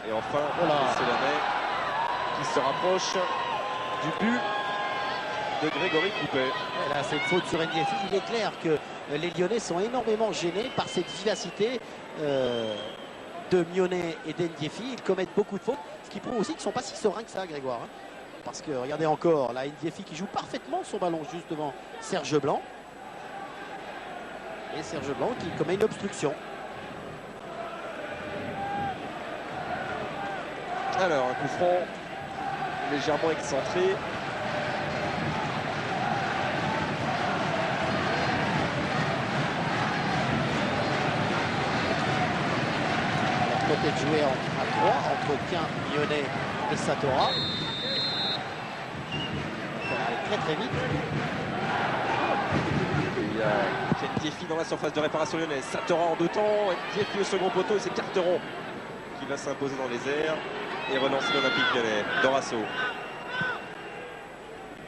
Et enfin, les Sedanais qui se rapproche du but de Grégory Coupet. Là, c'est une faute sur Ndiefi. Il est clair que les Lyonnais sont énormément gênés par cette vivacité de Mionnet et d'Ndiefi. Ils commettent beaucoup de fautes, ce qui prouve aussi qu'ils ne sont pas si sereins que ça, Grégoire. Parce que regardez encore, là, Ndiefi qui joue parfaitement son ballon juste devant Serge Blanc. Et Serge Blanc qui commet une obstruction. Alors, un coup franc légèrement excentré. Peut-être jouer à 3 entre Quin, Mionnet et Satora. Ça va aller très très vite. Il y a Ndiefi dans la surface de réparation lyonnaise. Satora en 2 temps. Ndiefi au second poteau et c'est Carteron qui va s'imposer dans les airs. et relancer l'Olympique Lyonnais. Dorasso.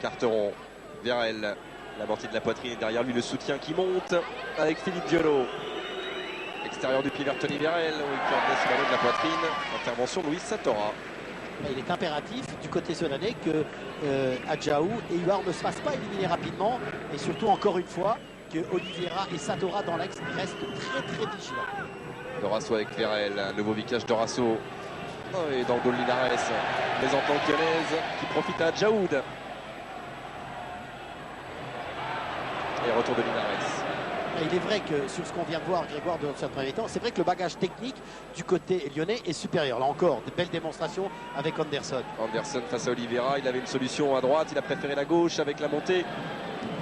Carteron. Vérel. L'amorti de la poitrine et derrière lui le soutien qui monte avec Philippe Diolo. Extérieur du pied vers Tony Vérel. Qui envoie ce ballon de la poitrine. Intervention Louis Satora. Il est impératif du côté sedanais que Adjaou et Huard ne se fassent pas éliminer rapidement. Et surtout, encore une fois, que Oliveira et Satora dans l'axe restent très très vigilants. Dorasso avec Vérel. Un nouveau vicage Dorasso. Oh, et dans le goal Linares. Les ententes lyonnaises qui profitent à Adjaoud. Et retour de Linares. Il est vrai que sur ce qu'on vient de voir, Grégoire, dans ce premier temps, c'est vrai que le bagage technique du côté lyonnais est supérieur. Là encore, de belles démonstrations avec Anderson. Anderson face à Oliveira, il avait une solution à droite, il a préféré la gauche avec la montée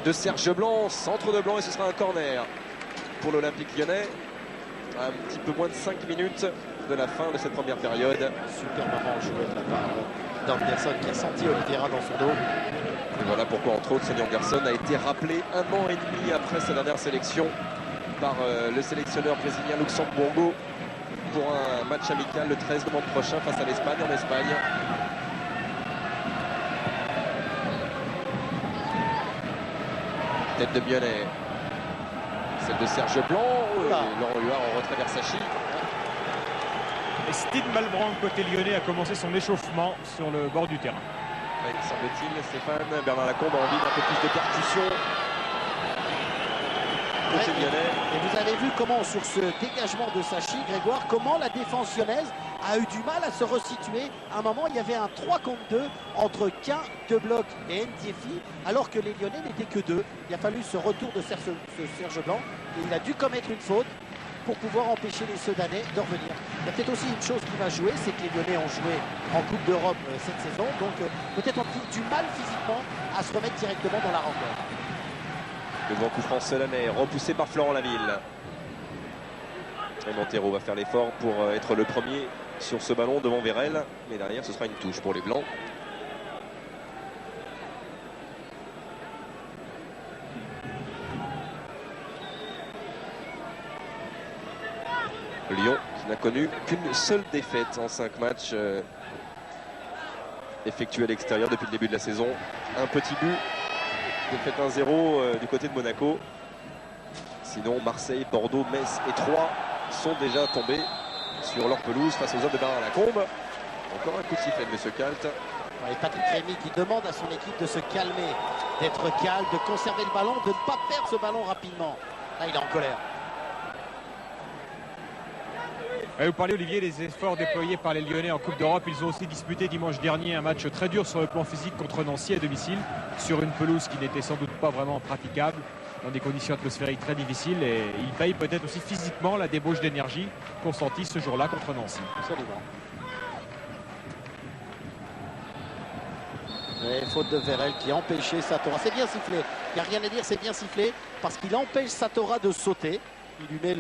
de Serge Blanc, centre de Blanc et ce sera un corner pour l'Olympique Lyonnais. Un petit peu moins de 5 minutes de la fin de cette première période. Superbement joué de la part d'Anderson qui a senti Oliveira dans son dos. Et voilà pourquoi, entre autres, Sonny Anderson a été rappelé 1 an et demi après sa dernière sélection par le sélectionneur brésilien Luxembourgo pour un match amical le 13 novembre prochain face à l'Espagne en Espagne. Tête de Bionnet. Celle de Serge Blanc. Laurent Huard en retrait vers Sachi. Et Steve Malbranc, côté lyonnais, a commencé son échauffement sur le bord du terrain. Il semble-t-il, Stéphane, Bernard Lacombe a envie d'un peu plus de percussion. Et vous avez vu comment, sur ce dégagement de Sachi, Grégoire, comment la défense lyonnaise a eu du mal à se resituer. À un moment, il y avait un 3 contre 2 entre K, De Bloc et Ndiefi, alors que les Lyonnais n'étaient que 2. Il a fallu ce retour de Serge Blanc et il a dû commettre une faute pour pouvoir empêcher les Sedanais de revenir. Il y a peut-être aussi une chose qui va jouer, c'est que les Lyonnais ont joué en Coupe d'Europe cette saison, donc peut-être ont-ils du mal physiquement à se remettre directement dans la rencontre. Le grand coup franc sedanais, repoussé par Florent Laville. Et Montero va faire l'effort pour être le premier sur ce ballon devant Vérel, mais derrière ce sera une touche pour les Blancs. Lyon qui n'a connu qu'une seule défaite en 5 matchs effectués à l'extérieur depuis le début de la saison. Un petit but, défaite 1-0 du côté de Monaco. Sinon Marseille, Bordeaux, Metz et Troyes sont déjà tombés sur leur pelouse face aux hommes de Bernard Lacombe. Encore un coup de sifflet de M. Kalt. Et Patrick Rémy qui demande à son équipe de se calmer, d'être calme, de conserver le ballon, de ne pas perdre ce ballon rapidement. Là il est en colère. Vous parlez, Olivier, des efforts déployés par les Lyonnais en Coupe d'Europe. Ils ont aussi disputé dimanche dernier un match très dur sur le plan physique contre Nancy à domicile, sur une pelouse qui n'était sans doute pas vraiment praticable, dans des conditions atmosphériques très difficiles. Et ils payent peut-être aussi physiquement la débauche d'énergie consentie ce jour-là contre Nancy. Absolument. Et faute de Vérel qui a empêché Satora. C'est bien sifflé. Il n'y a rien à dire, c'est bien sifflé parce qu'il empêche Satora de sauter. Il lui met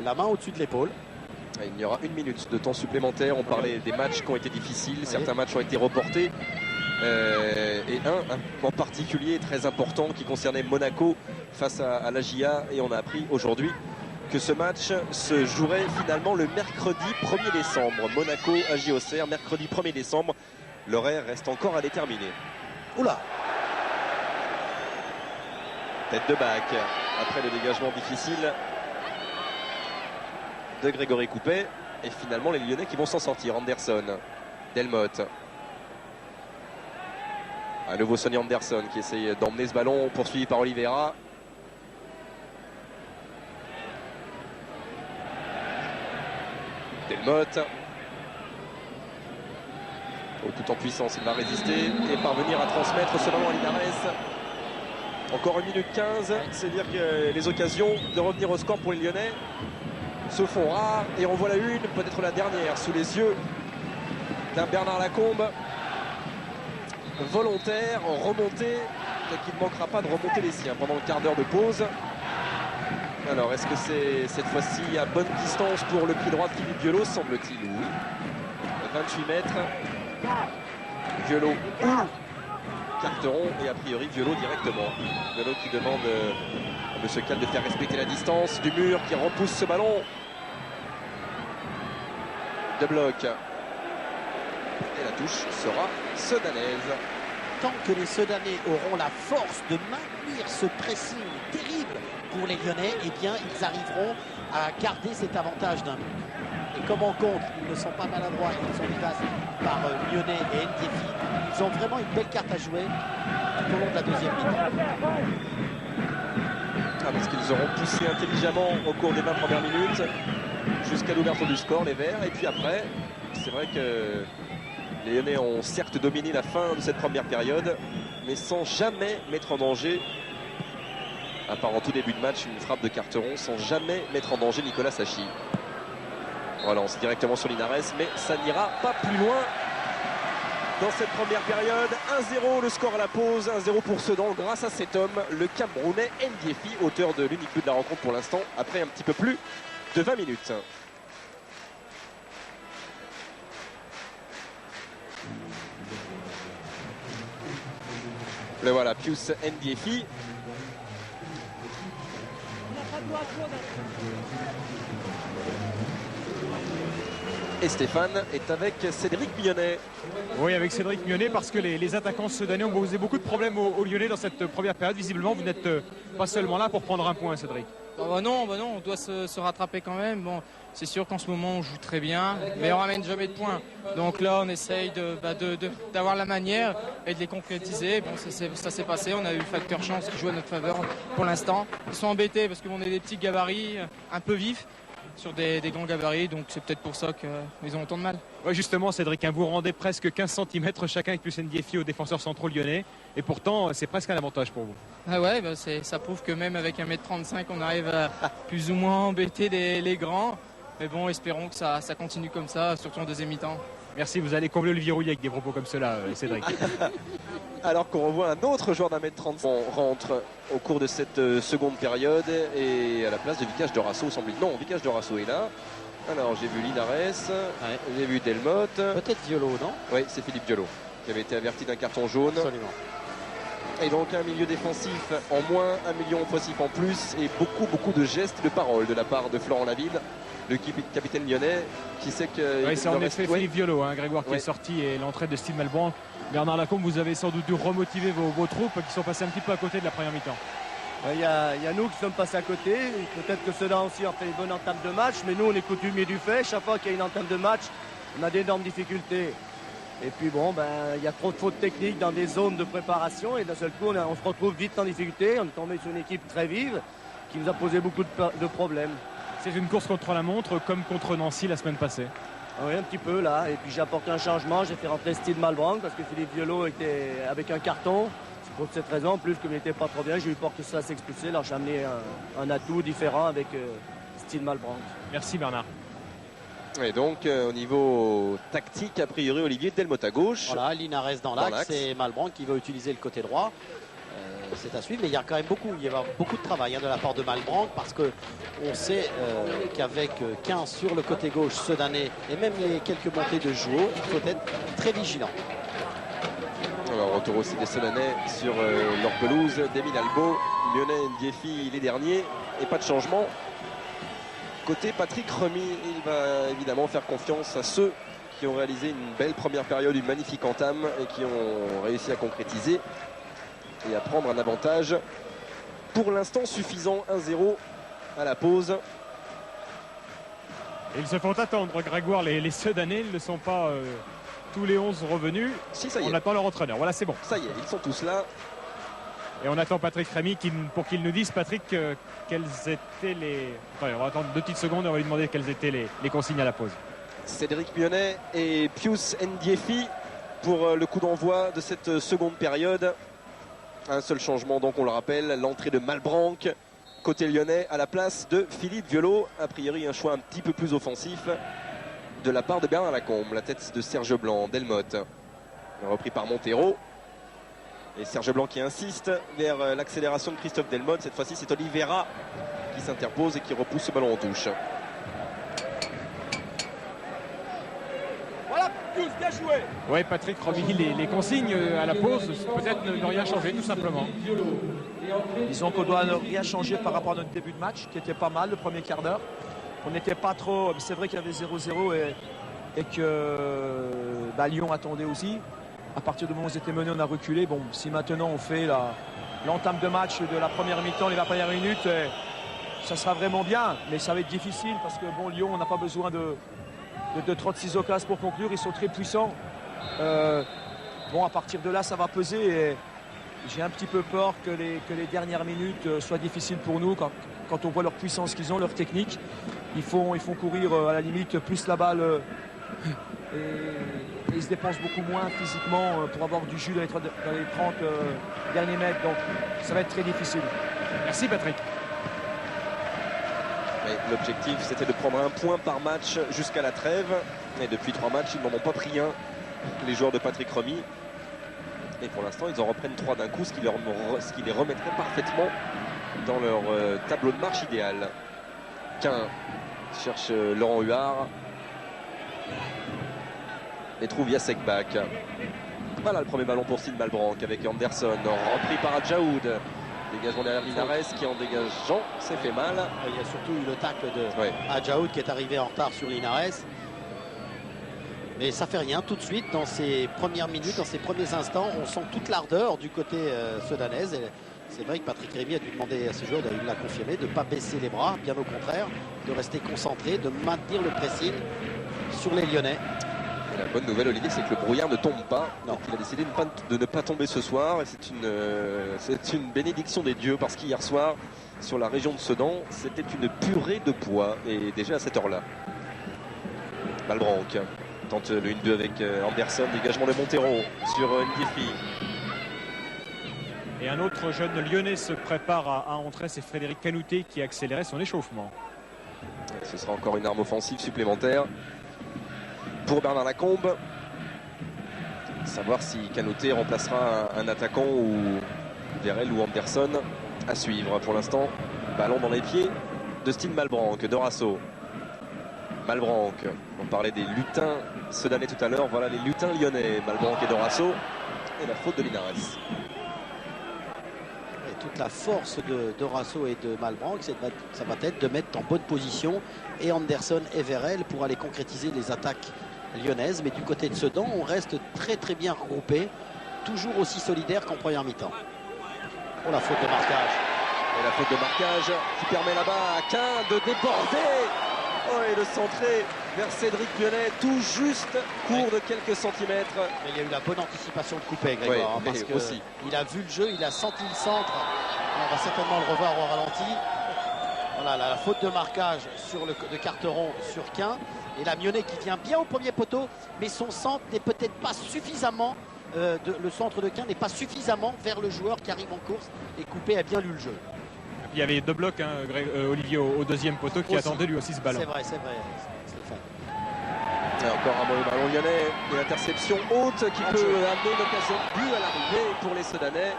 la main au-dessus de l'épaule. Il y aura 1 minute de temps supplémentaire. On parlait des matchs qui ont été difficiles. Certains matchs ont été reportés. Et un en particulier très important qui concernait Monaco face à l'AJA. Et on a appris aujourd'hui que ce match se jouerait finalement le mercredi 1er décembre. Monaco, AJ Auxerre, mercredi 1er décembre. L'horaire reste encore à déterminer. Oula! Tête de bac. Après le dégagement difficile de Grégory Coupet. Et finalement les Lyonnais qui vont s'en sortir. Anderson, Delmotte. À nouveau Sonny Anderson qui essaye d'emmener ce ballon, poursuivi par Oliveira. Delmotte. Tout en puissance, il va résister et parvenir à transmettre ce ballon à Linares. Encore 1 minute 15, c'est dire que les occasions de revenir au score pour les Lyonnais se font rares et on voit la une, peut-être la dernière, sous les yeux d'un Bernard Lacombe. Volontaire, remonté, qui ne manquera pas de remonter les siens pendant le quart d'heure de pause. Alors, est-ce que c'est cette fois-ci à bonne distance pour le pied droit de Philippe Diolo? Semble-t-il, oui. 28 mètres. Diolo ou Carteron et a priori Diolo directement. Diolo qui demande à M. Kalt de faire respecter la distance du mur qui repousse ce ballon. De bloc. touche sera sedanaise. Tant que les Sedanais auront la force de maintenir ce pressing terrible pour les Lyonnais, eh bien, ils arriveront à garder cet avantage d'un but. Et comme en contre, ils ne sont pas maladroits, ils sont vivaces par Lyonnais et Ndiefi. Ils ont vraiment une belle carte à jouer tout au long de la deuxième mi-temps. Parce qu'ils auront poussé intelligemment au cours des 20 premières minutes jusqu'à l'ouverture du score, les Verts. Et puis après, c'est vrai que les Lyonnais ont certes dominé la fin de cette première période, mais sans jamais mettre en danger, à part en tout début de match, une frappe de Carteron, sans jamais mettre en danger Nicolas Sachi. Voilà, on s'est directement sur Linares, mais ça n'ira pas plus loin dans cette première période. 1-0 le score à la pause, 1-0 pour Sedan grâce à cet homme, le Camerounais Ndiefi, auteur de l'unique but de la rencontre pour l'instant, après un petit peu plus de 20 minutes. Le voilà, Pius Ndiefi. Et Stéphane est avec Cédric Mignonnet. Oui, avec Cédric Mignonnet, parce que les attaquants sudanais ont posé beaucoup de problèmes aux Lyonnais dans cette première période. Visiblement, vous n'êtes pas seulement là pour prendre un point, Cédric. Non, on doit se rattraper quand même. Bon, c'est sûr qu'en ce moment, on joue très bien, mais on ramène jamais de points. Donc là, on essaye d'avoir la manière et de les concrétiser. Bon, ça s'est passé. On a eu le facteur chance qui joue à notre faveur pour l'instant. Ils sont embêtés parce qu'on est des petits gabarits un peu vifs sur des grands gabarits, donc c'est peut-être pour ça qu'ils ont autant de mal. Oui, justement, Cédric, vous rendez presque 15 cm chacun avec Pius Ndiefi aux défenseurs centraux lyonnais, et pourtant c'est presque un avantage pour vous. Ah ouais, ça prouve que même avec 1m35, on arrive à plus ou moins embêter les grands. Mais bon, espérons que ça continue comme ça, surtout en deuxième mi-temps. Merci, vous allez combler Olivier Rouillet avec des propos comme cela, Cédric. Alors qu'on revoit un autre joueur d'1m30 rentre au cours de cette seconde période, et à la place de Vicage de Rasso, semble-t-il. Non, Vicage de Rasso est là. Alors j'ai vu Linares, j'ai vu Delmotte. Peut-être Violo, non? Oui, c'est Philippe Violo qui avait été averti d'un carton jaune. Absolument. Et donc un milieu défensif en moins, un milieu offensif en plus, et beaucoup de gestes, de paroles de la part de Florent Laville, le capitaine lyonnais, qui sait que... Oui, c'est en effet Philippe Violo, Grégoire, qui est sorti, et l'entrée de Steve Malbranc. Bernard Lacombe, vous avez sans doute dû remotiver vos troupes qui sont passées un petit peu à côté de la première mi-temps. Il y a nous qui sommes passés à côté. Peut-être que ceux-là aussi ont fait une bonne entame de match, mais nous on est coutumiers du fait. Chaque fois qu'il y a une entame de match, on a d'énormes difficultés. Et puis bon, il y a trop de fautes techniques dans des zones de préparation, et d'un seul coup on se retrouve vite en difficulté. On est tombé sur une équipe très vive qui nous a posé beaucoup de problèmes. C'est une course contre la montre comme contre Nancy la semaine passée. Oui, un petit peu là. Et puis j'ai apporté un changement. J'ai fait rentrer Steve Malbranc parce que Philippe Violo était avec un carton. C'est pour cette raison, en plus, comme il n'était pas trop bien, j'ai eu peur que ça s'expulser. Alors j'ai amené un atout différent avec Steve Malbranc. Merci Bernard. Et donc au niveau tactique, a priori Olivier Delmotte à gauche. Voilà, Linares dans l'axe, et Malbranc qui va utiliser le côté droit. C'est à suivre, mais il y a quand même beaucoup de travail de la part de Malbranc, parce qu'on sait qu'avec 15 sur le côté gauche Sedanais et même les quelques montées de Jouot, il faut être très vigilant. Alors retour aussi des Sedanais sur leur pelouse, d'Emile Albo, Lyonnais Ndiefi les derniers, et pas de changement. Côté Patrick Remy, il va évidemment faire confiance à ceux qui ont réalisé une belle première période, une magnifique entame, et qui ont réussi à concrétiser et à prendre un avantage pour l'instant suffisant. 1-0 à la pause. Et ils se font attendre, Grégoire, les Sedanais ne sont pas tous les 11 revenus. Si, ça y est. On attend leur entraîneur, voilà, c'est bon. Ça y est, ils sont tous là. Et on attend Patrick Rémy pour qu'il nous dise, Patrick, quelles étaient les... Attendez, on va attendre 2 petites secondes et on va lui demander quelles étaient les consignes à la pause. Cédric Mignonnet et Pius Ndiefi pour le coup d'envoi de cette seconde période. Un seul changement, donc on le rappelle, l'entrée de Malbranc côté lyonnais à la place de Philippe Violo. A priori un choix un petit peu plus offensif de la part de Bernard Lacombe. La tête de Serge Blanc, Delmotte, repris par Montero. Et Serge Blanc qui insiste vers l'accélération de Christophe Delmotte. Cette fois-ci c'est Oliveira qui s'interpose et qui repousse ce ballon en touche. Voilà, Pius, bien joué. Oui, Patrick Rémy, les consignes à la pause, peut-être ne rien changer tout simplement. Disons qu'on doit ne rien changer par rapport à notre début de match, qui était pas mal le premier quart d'heure. On n'était pas trop... C'est vrai qu'il y avait 0-0 et et que Lyon attendait aussi. À partir du moment où ils étaient menés, on a reculé. Bon, si maintenant on fait l'entame de match de la première mi-temps, les 20 premières minutes, ça sera vraiment bien, mais ça va être difficile parce que bon, Lyon, on n'a pas besoin de 36 occasions pour conclure. Ils sont très puissants. Bon, à partir de là, ça va peser. Et j'ai un petit peu peur que les dernières minutes soient difficiles pour nous quand on voit leur puissance qu'ils ont, leur technique. Ils font courir à la limite plus la balle et ils se dépensent beaucoup moins physiquement pour avoir du jus dans les 30 derniers mètres. Donc ça va être très difficile. Merci Patrick. L'objectif, c'était de prendre un point par match jusqu'à la trêve. Et depuis 3 matchs, ils n'en ont pas pris un, les joueurs de Patrick Remy. Et pour l'instant, ils en reprennent 3 d'un coup, ce qui les remettrait parfaitement dans leur tableau de marche idéal. Quin cherche Laurent Huard et trouve Jacek Bak. Voilà le premier ballon pour Stine Malbranck avec Anderson, repris par Adjaoud. Dégagement derrière Linares qui en dégageant s'est fait mal. Il y a surtout eu le tacle de Adjaoud qui est arrivé en retard sur Linares. Mais ça fait rien, tout de suite, dans ces premières minutes, dans ces premiers instants, on sent toute l'ardeur du côté sudanaise. Et c'est vrai que Patrick Rémy a dû demander à ses joueurs, il l'a confirmé, de ne pas baisser les bras, bien au contraire, de rester concentré, de maintenir le pressing sur les Lyonnais. Et la bonne nouvelle, Olivier, c'est que le brouillard ne tombe pas. Donc il a décidé de ne pas tomber ce soir. Et c'est une bénédiction des dieux parce qu'hier soir, sur la région de Sedan, c'était une purée de poids. Et déjà à cette heure-là. Malbranck tente le 1-2 avec Anderson, dégagement de Montero sur Ndiéfi. Et un autre jeune lyonnais se prépare à entrer, c'est Frédéric Canouté qui a accéléré son échauffement. Ce sera encore une arme offensive supplémentaire pour Bernard Lacombe. Savoir si Canouté remplacera un attaquant ou Vérel ou Anderson à suivre. Pour l'instant, ballon dans les pieds de Stine Malbranck, Dorasso. Malbranck, on parlait des lutins sedanais tout à l'heure, voilà les lutins lyonnais, Malbranck et Dorasso, et la faute de Linares. Et toute la force de Dorasso et de Malbranck, ça va être de mettre en bonne position et Anderson et Vérel pour aller concrétiser les attaques lyonnaises. Mais du côté de Sedan, on reste très très bien regroupé, toujours aussi solidaire qu'en première mi-temps. Oh, la faute de marquage. Et la faute de marquage qui permet là-bas à Quin de déborder. Oh, et de centrer vers Cédric Lyonnais, tout juste, court de quelques centimètres. Mais il y a eu la bonne anticipation de Coupé, Grégoire, parce qu'il a vu le jeu, il a senti le centre. On va certainement le revoir au ralenti. Voilà la faute de marquage de Carteron sur Quin. Et la Lyonnais qui vient bien au premier poteau, mais son centre n'est peut-être pas suffisamment, le centre de Quin n'est pas suffisamment vers le joueur qui arrive en course. Et Coupé a bien lu le jeu. Il y avait 2 blocs, hein, Olivier, au deuxième poteau qui attendait lui aussi ce ballon. C'est vrai, Stéphane. Et encore un mauvais ballon lyonnais, une interception haute qui peut amener une occasion de but à l'arrivée pour les Sedanais.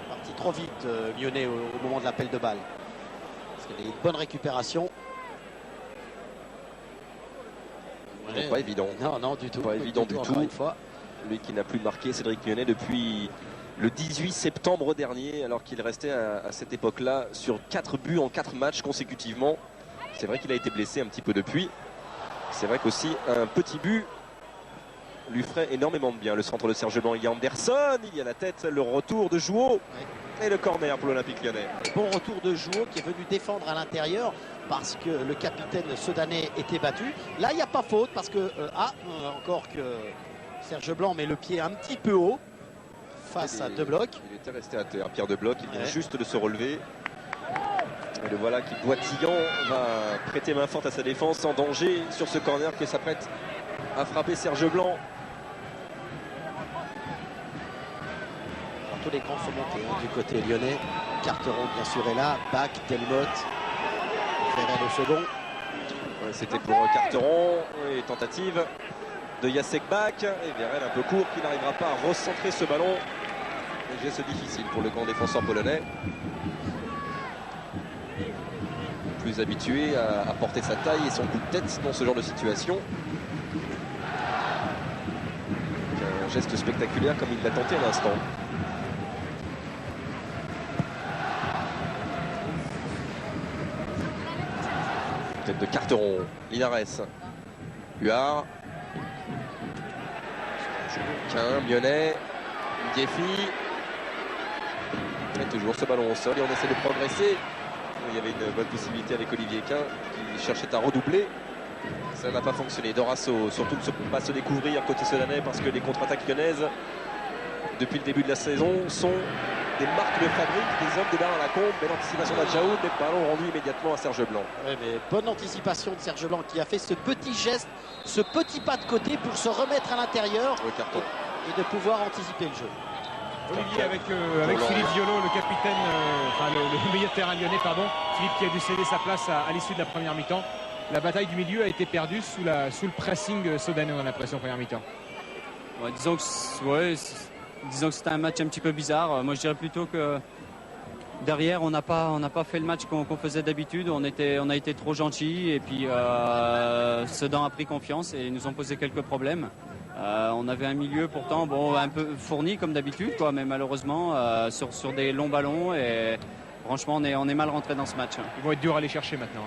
Parti trop vite Lyonnais au moment de l'appel de balle. Parce qu'il y a une bonne récupération. Pas évident. Non, du tout. Pas évident du tout. Une fois. Lui qui n'a plus marqué, Cédric Lyonnais, depuis le 18 septembre dernier, alors qu'il restait à cette époque-là sur 4 buts en 4 matchs consécutivement. C'est vrai qu'il a été blessé un petit peu depuis. C'est vrai qu'aussi un petit but lui ferait énormément de bien. Le centre de Serge Blanc, il y a Anderson, il y a la tête, le retour de Jouot et le corner pour l'Olympique Lyonnais. Bon retour de Jouot qui est venu défendre à l'intérieur parce que le capitaine sedanais était battu. Là, il n'y a pas faute parce que, encore que Serge Blanc met le pied un petit peu haut face à De Bloc. Il était resté à terre, Pierre De Bloc, il vient juste de se relever. Et le voilà qui, boitillant, va prêter main forte à sa défense, en danger sur ce corner que s'apprête à frapper Serge Blanc. Alors, tous les grands sont montés du côté lyonnais. Carteron bien sûr est là, Bak, Delmotte, Vérel au second. C'était pour Carteron, et tentative de Jacek Bak, et Vérel un peu court qui n'arrivera pas à recentrer ce ballon. Un geste difficile pour le grand défenseur polonais. Plus habitué à porter sa taille et son coup de tête dans ce genre de situation. Un geste spectaculaire comme il l'a tenté à l'instant. Tête de Carteron, Linares. Huard. Lyonnais. Ndiefi. Mais toujours ce ballon au sol et on essaie de progresser. Il y avait une bonne possibilité avec Olivier Quin qui cherchait à redoubler. Ça n'a pas fonctionné. Dorasso, surtout ne pas se découvrir côté Sedanais parce que les contre-attaques lyonnaises, depuis le début de la saison, sont des marques de fabrique, des hommes de derrière la combe. Belle anticipation d'Adjaoud, mais ballon rendu immédiatement à Serge Blanc. Ouais, mais bonne anticipation de Serge Blanc qui a fait ce petit geste, ce petit pas de côté pour se remettre à l'intérieur et de pouvoir anticiper le jeu. Olivier avec Philippe Violo, le capitaine, le milieu de terrain lyonnais, pardon. Philippe qui a dû céder sa place à l'issue de la première mi-temps. La bataille du milieu a été perdue sous le pressing sodanais, on a l'impression, première mi-temps. Ouais, disons que c'était un match un petit peu bizarre. Moi je dirais plutôt que derrière on n'a pas fait le match qu'on faisait d'habitude. On a été trop gentil et puis Sedan a pris confiance et ils nous ont posé quelques problèmes. On avait un milieu pourtant un peu fourni comme d'habitude, mais malheureusement sur des longs ballons et franchement on est mal rentré dans ce match. Ils vont être durs à aller chercher maintenant.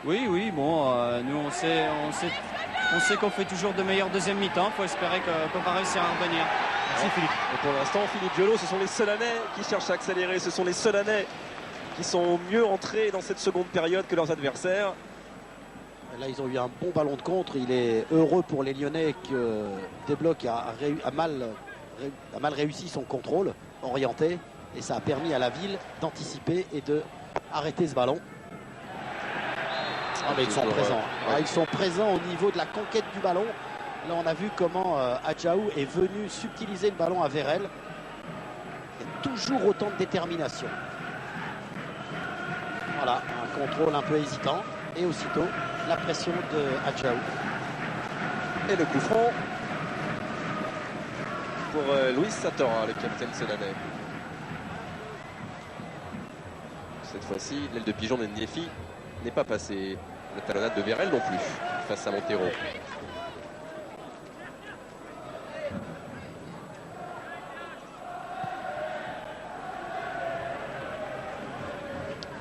Oui, nous on sait qu'on fait toujours de meilleurs deuxième mi-temps. Il faut espérer qu'on va réussir à revenir. Merci Philippe. Et pour l'instant, Philippe Violo, ce sont les Sedanais qui cherchent à accélérer. Ce sont les Sedanais qui sont mieux entrés dans cette seconde période que leurs adversaires. Là, ils ont eu un bon ballon de contre. Il est heureux pour les Lyonnais que Desblocs a mal réussi son contrôle orienté. Et ça a permis à la ville d'anticiper et de arrêter ce ballon. Mais ils sont présents. Ils sont présents au niveau de la conquête du ballon. Là, on a vu comment Adjaou est venu subtiliser le ballon à Vérel. Il y a toujours autant de détermination. Voilà, un contrôle un peu hésitant. Et aussitôt, la pression de Adjaou. Et le coup franc pour Luis Satora, le capitaine sedanais. Cette fois-ci, l'aile de pigeon de Ndiefi n'est pas passée. La talonnade de Vérel non plus, face à Montero.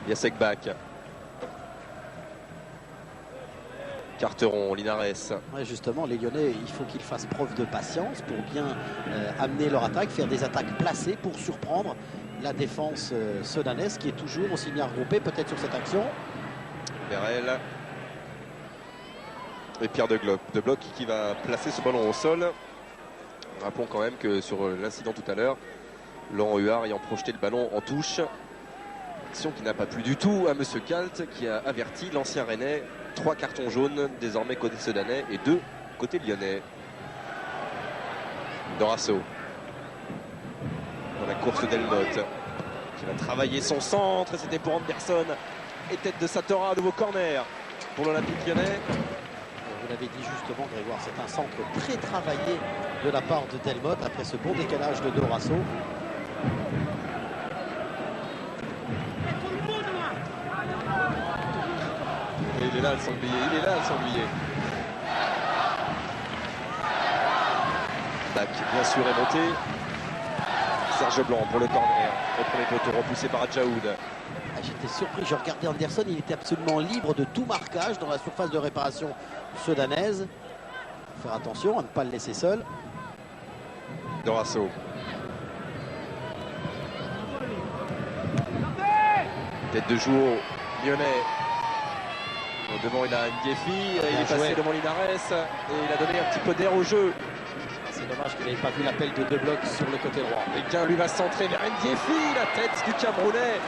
Jacek Bach. Carteron, Linares. Ouais, justement, les Lyonnais, il faut qu'ils fassent preuve de patience pour bien amener leur attaque, faire des attaques placées pour surprendre la défense sedanaise qui est toujours aussi bien regroupée, peut-être sur cette action. Vérel. Et Pierre de Bloc qui va placer ce ballon au sol. Rappelons quand même que sur l'incident tout à l'heure, Laurent Huard ayant projeté le ballon en touche. Action qui n'a pas plu du tout à Monsieur Kalt qui a averti l'ancien Rennais. 3 cartons jaunes désormais côté sedanais et 2 côté lyonnais. Dorasso. Dans la course d'Elmotte qui va travailler son centre. C'était pour Anderson. Et tête de Satora, nouveau corner pour l'Olympique lyonnais. Vous l'avez dit justement, Grégoire, c'est un centre très travaillé de la part de Delmotte après ce bon décalage de Dorasso. Et il est là le sanglier, Bac, bien sûr, est monté. Serge Blanc pour le corner. Au premier poteau repoussé par Adjaoud. J'étais surpris, je regardais Anderson, il était absolument libre de tout marquage dans la surface de réparation sedanaise. Faire attention à ne pas le laisser seul. Dorasso. Tête de joue lyonnais. Devant il a Ndiefi, il est passé devant Linares et il a donné un petit peu d'air au jeu. C'est dommage qu'il n'ait pas vu l'appel de Blocs sur le côté droit. Et Quin lui va centrer vers Ndiefi, la tête du Camerounais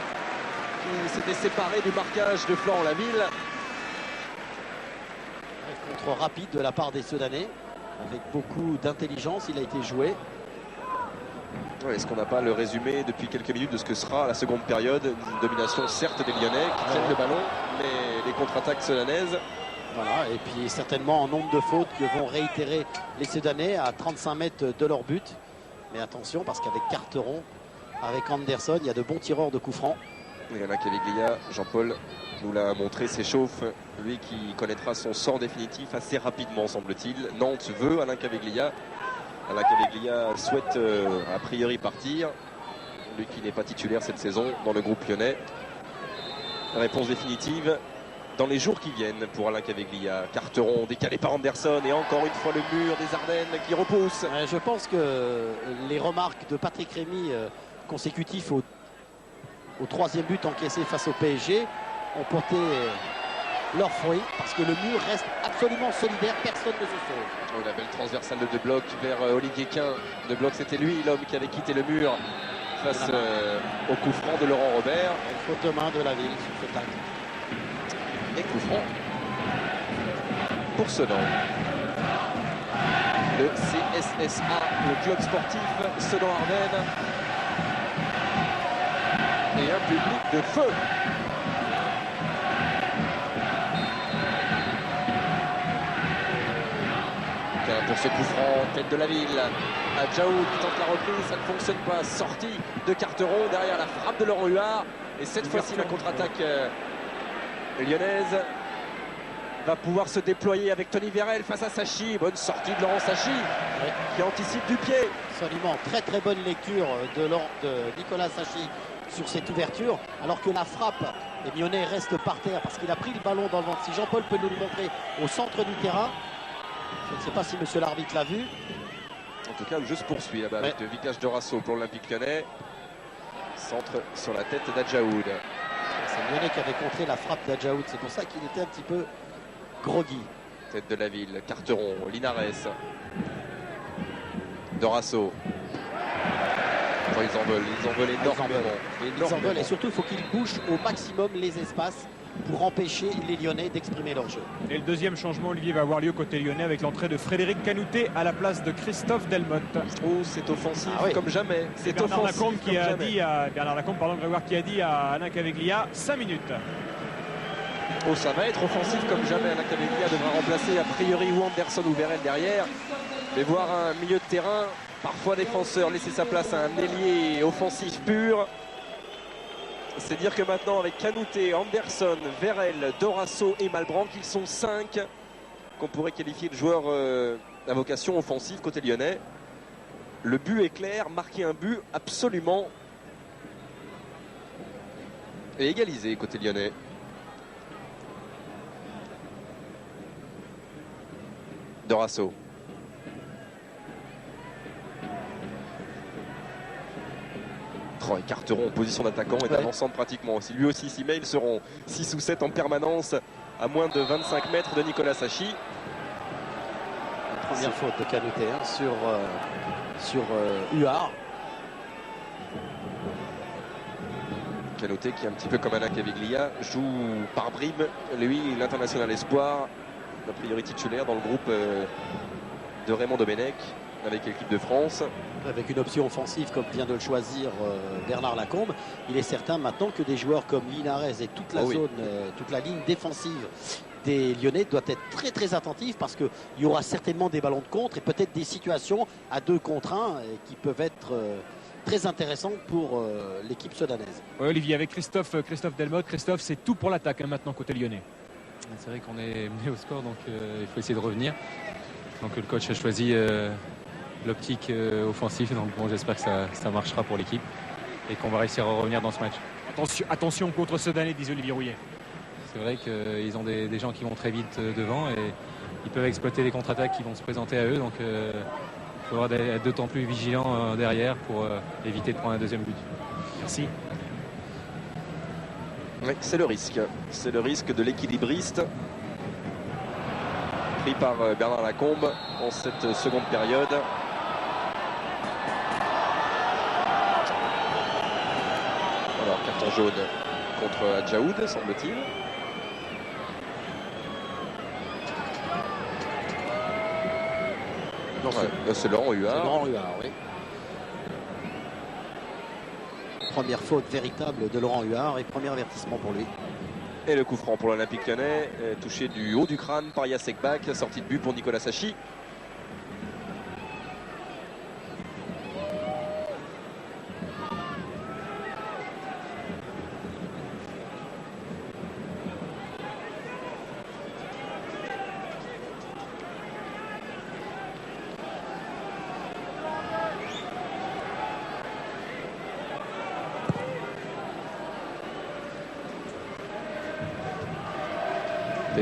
qui s'était séparé du marquage de Florent Laville. Contre rapide de la part des Sedanais, avec beaucoup d'intelligence, il a été joué. Ouais, est-ce qu'on n'a pas le résumé depuis quelques minutes de ce que sera la seconde période? Une domination certes des Lyonnais qui tiennent le ballon, mais les contre-attaques sedanaises. Voilà, et puis certainement en nombre de fautes que vont réitérer les Sedanais à 35 mètres de leur but. Mais attention, parce qu'avec Carteron, avec Anderson, il y a de bons tireurs de coups francs. Il y en a Caviglia, Jean-Paul nous l'a montré, s'échauffe. Lui qui connaîtra son sort définitif assez rapidement, semble-t-il. Nantes veut Alain Caviglia. Alain Caviglia souhaite a priori partir. Lui qui n'est pas titulaire cette saison dans le groupe lyonnais. Réponse définitive dans les jours qui viennent pour Alain Caveglia. Carteron décalé par Anderson et encore une fois le mur des Ardennes qui repousse. Je pense que les remarques de Patrick Rémy consécutifs au troisième but encaissé face au PSG ont porté leurs fruits parce que le mur reste absolument solidaire, personne ne se sauve. Oh, la belle transversale de De Bloc vers Olivier Quin. De Bloc, c'était lui l'homme qui avait quitté le mur face au coup franc de Laurent Robert. Une faute de main de la ville sur ce tacle. Et coup franc pour Sedan. Le CSSA, le club sportif Sedan-Ardennes. Et un public de feu. Pour ce coup franc, tête de la ville. Adjaoud qui tente la reprise, ça ne fonctionne pas. Sortie de Carteron derrière la frappe de Laurent Huard. Et cette fois-ci, la contre-attaque lyonnaise va pouvoir se déployer avec Tony Vérel face à Sachi. Bonne sortie de Laurent Sachi qui anticipe du pied. Absolument, très bonne lecture de Nicolas Sachi sur cette ouverture, alors que la frappe, et Lyonnais reste par terre parce qu'il a pris le ballon dans le ventre. Si Jean-Paul peut nous le montrer au centre du terrain, je ne sais pas si monsieur l'arbitre l'a vu. En tout cas, le jeu se poursuit là-bas avec le Vicage Dorasso pour l'Olympique Lyonnais. Centre sur la tête d'Adjaoud. C'est Lyonnais qui avait contré la frappe d'Adjaoud, c'est pour ça qu'il était un petit peu groggy. Tête de la ville, Carteron, Linares. Dorasso. Enfin, ils en veulent énormément. Ils en veulent et surtout il faut qu'ils bouchent au maximum les espaces pour empêcher les Lyonnais d'exprimer leur jeu. Et le deuxième changement, Olivier, va avoir lieu côté lyonnais avec l'entrée de Frédéric Canouté à la place de Christophe Delmotte. Oh, c'est offensif comme jamais. C'est Bernard offensif Lacombe qui comme a jamais. dit à Bernard Lacombe, Grégoire, qui a dit à Alain Caveglia 5 minutes. Oh, ça va être offensif comme jamais. Alain Caveglia devra remplacer a priori ou Anderson ou Vérel derrière. Mais voir un milieu de terrain, parfois défenseur, laisser sa place à un ailier offensif pur. C'est dire que maintenant avec Canouté, Anderson, Vérel, Dorasso et Malbranc, ils sont 5 qu'on pourrait qualifier de joueurs à vocation offensive côté lyonnais. Le but est clair, marquer un but absolument et égaliser côté lyonnais. Dorasso. Oh, et Carteron en position d'attaquant est avançant pratiquement. Si lui aussi s'y met, ils seront 6 ou 7 en permanence à moins de 25 mètres de Nicolas Sachi. Première faute de Canouté sur Huard. Canouté qui, un petit peu comme Alain Caveglia, joue par bribes. Lui, l'international espoir, a priori titulaire dans le groupe de Raymond Domenech avec l'équipe de France. Avec une option offensive comme vient de le choisir Bernard Lacombe, il est certain maintenant que des joueurs comme Linares et toute la zone, toute la ligne défensive des Lyonnais doit être très attentive parce qu'il y aura certainement des ballons de contre et peut-être des situations à 2 contre 1 qui peuvent être très intéressantes pour l'équipe sudanaise. Ouais, Olivier, avec Christophe Delmotte. Christophe, c'est tout pour l'attaque maintenant côté lyonnais. C'est vrai qu'on est mené au score, donc il faut essayer de revenir. Donc le coach a choisi l'optique offensive, donc bon, j'espère que ça marchera pour l'équipe et qu'on va réussir à revenir dans ce match. Attention contre Sedanais, dit Olivier Rouillet. C'est vrai qu'ils ont des gens qui vont très vite devant et ils peuvent exploiter les contre-attaques qui vont se présenter à eux, donc il faudra être d'autant plus vigilant derrière pour éviter de prendre un deuxième but. Merci. Oui, c'est le risque. C'est le risque de l'équilibriste pris par Bernard Lacombe en cette seconde période. Alors, carton jaune contre Adjaoud, semble-t-il. Non, c'est Laurent Huard. C'est Laurent Huard, oui. Première faute véritable de Laurent Huard et premier avertissement pour lui. Et le coup franc pour l'Olympique Lyonnais, touché du haut du crâne par Jacek Bak, sortie de but pour Nicolas Sachi.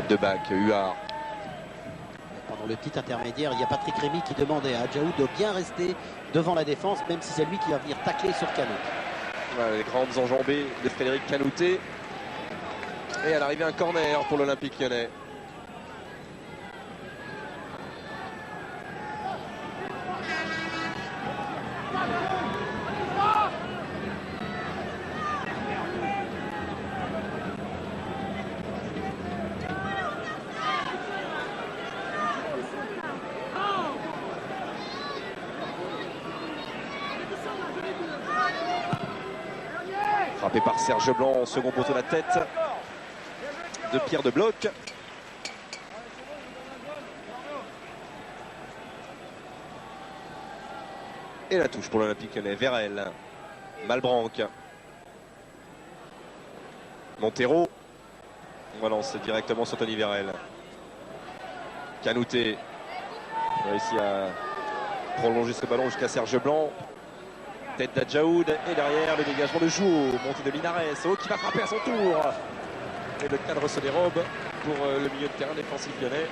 Tête de bac, Huard. Pendant le petit intermédiaire, il y a Patrick Rémy qui demandait à Adjaoud de bien rester devant la défense, même si c'est lui qui va venir tacler sur Canute. Voilà, les grandes enjambées de Frédéric Canouté. Et à l'arrivée, un corner pour l'Olympique Lyonnais. Frappé par Serge Blanc, second poteau de la tête de Pierre de Bloc. Et la touche pour l'Olympique Lyonnais. Vérel, Malbranc, Montero. On va lancer directement sur Tony Vérel. Canouté réussit à prolonger ce ballon jusqu'à Serge Blanc. Tête d'Adjaoud et derrière le dégagement de Jouot, montée de Linares, Oh qui va frapper à son tour. Et le cadre se dérobe pour le milieu de terrain défensif lyonnais.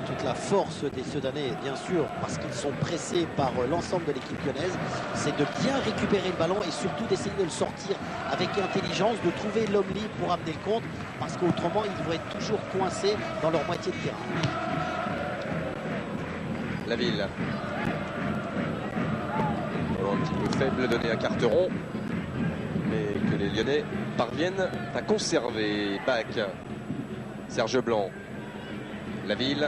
Toute la force des Sedanais, bien sûr, parce qu'ils sont pressés par l'ensemble de l'équipe lyonnaise, c'est de bien récupérer le ballon et surtout d'essayer de le sortir avec intelligence, de trouver l'homme libre pour amener le compte, parce qu'autrement ils devraient être toujours coincés dans leur moitié de terrain. La Ville. Un petit peu faible donné à Carteron, mais que les Lyonnais parviennent à conserver. Bac, Serge Blanc, La Ville.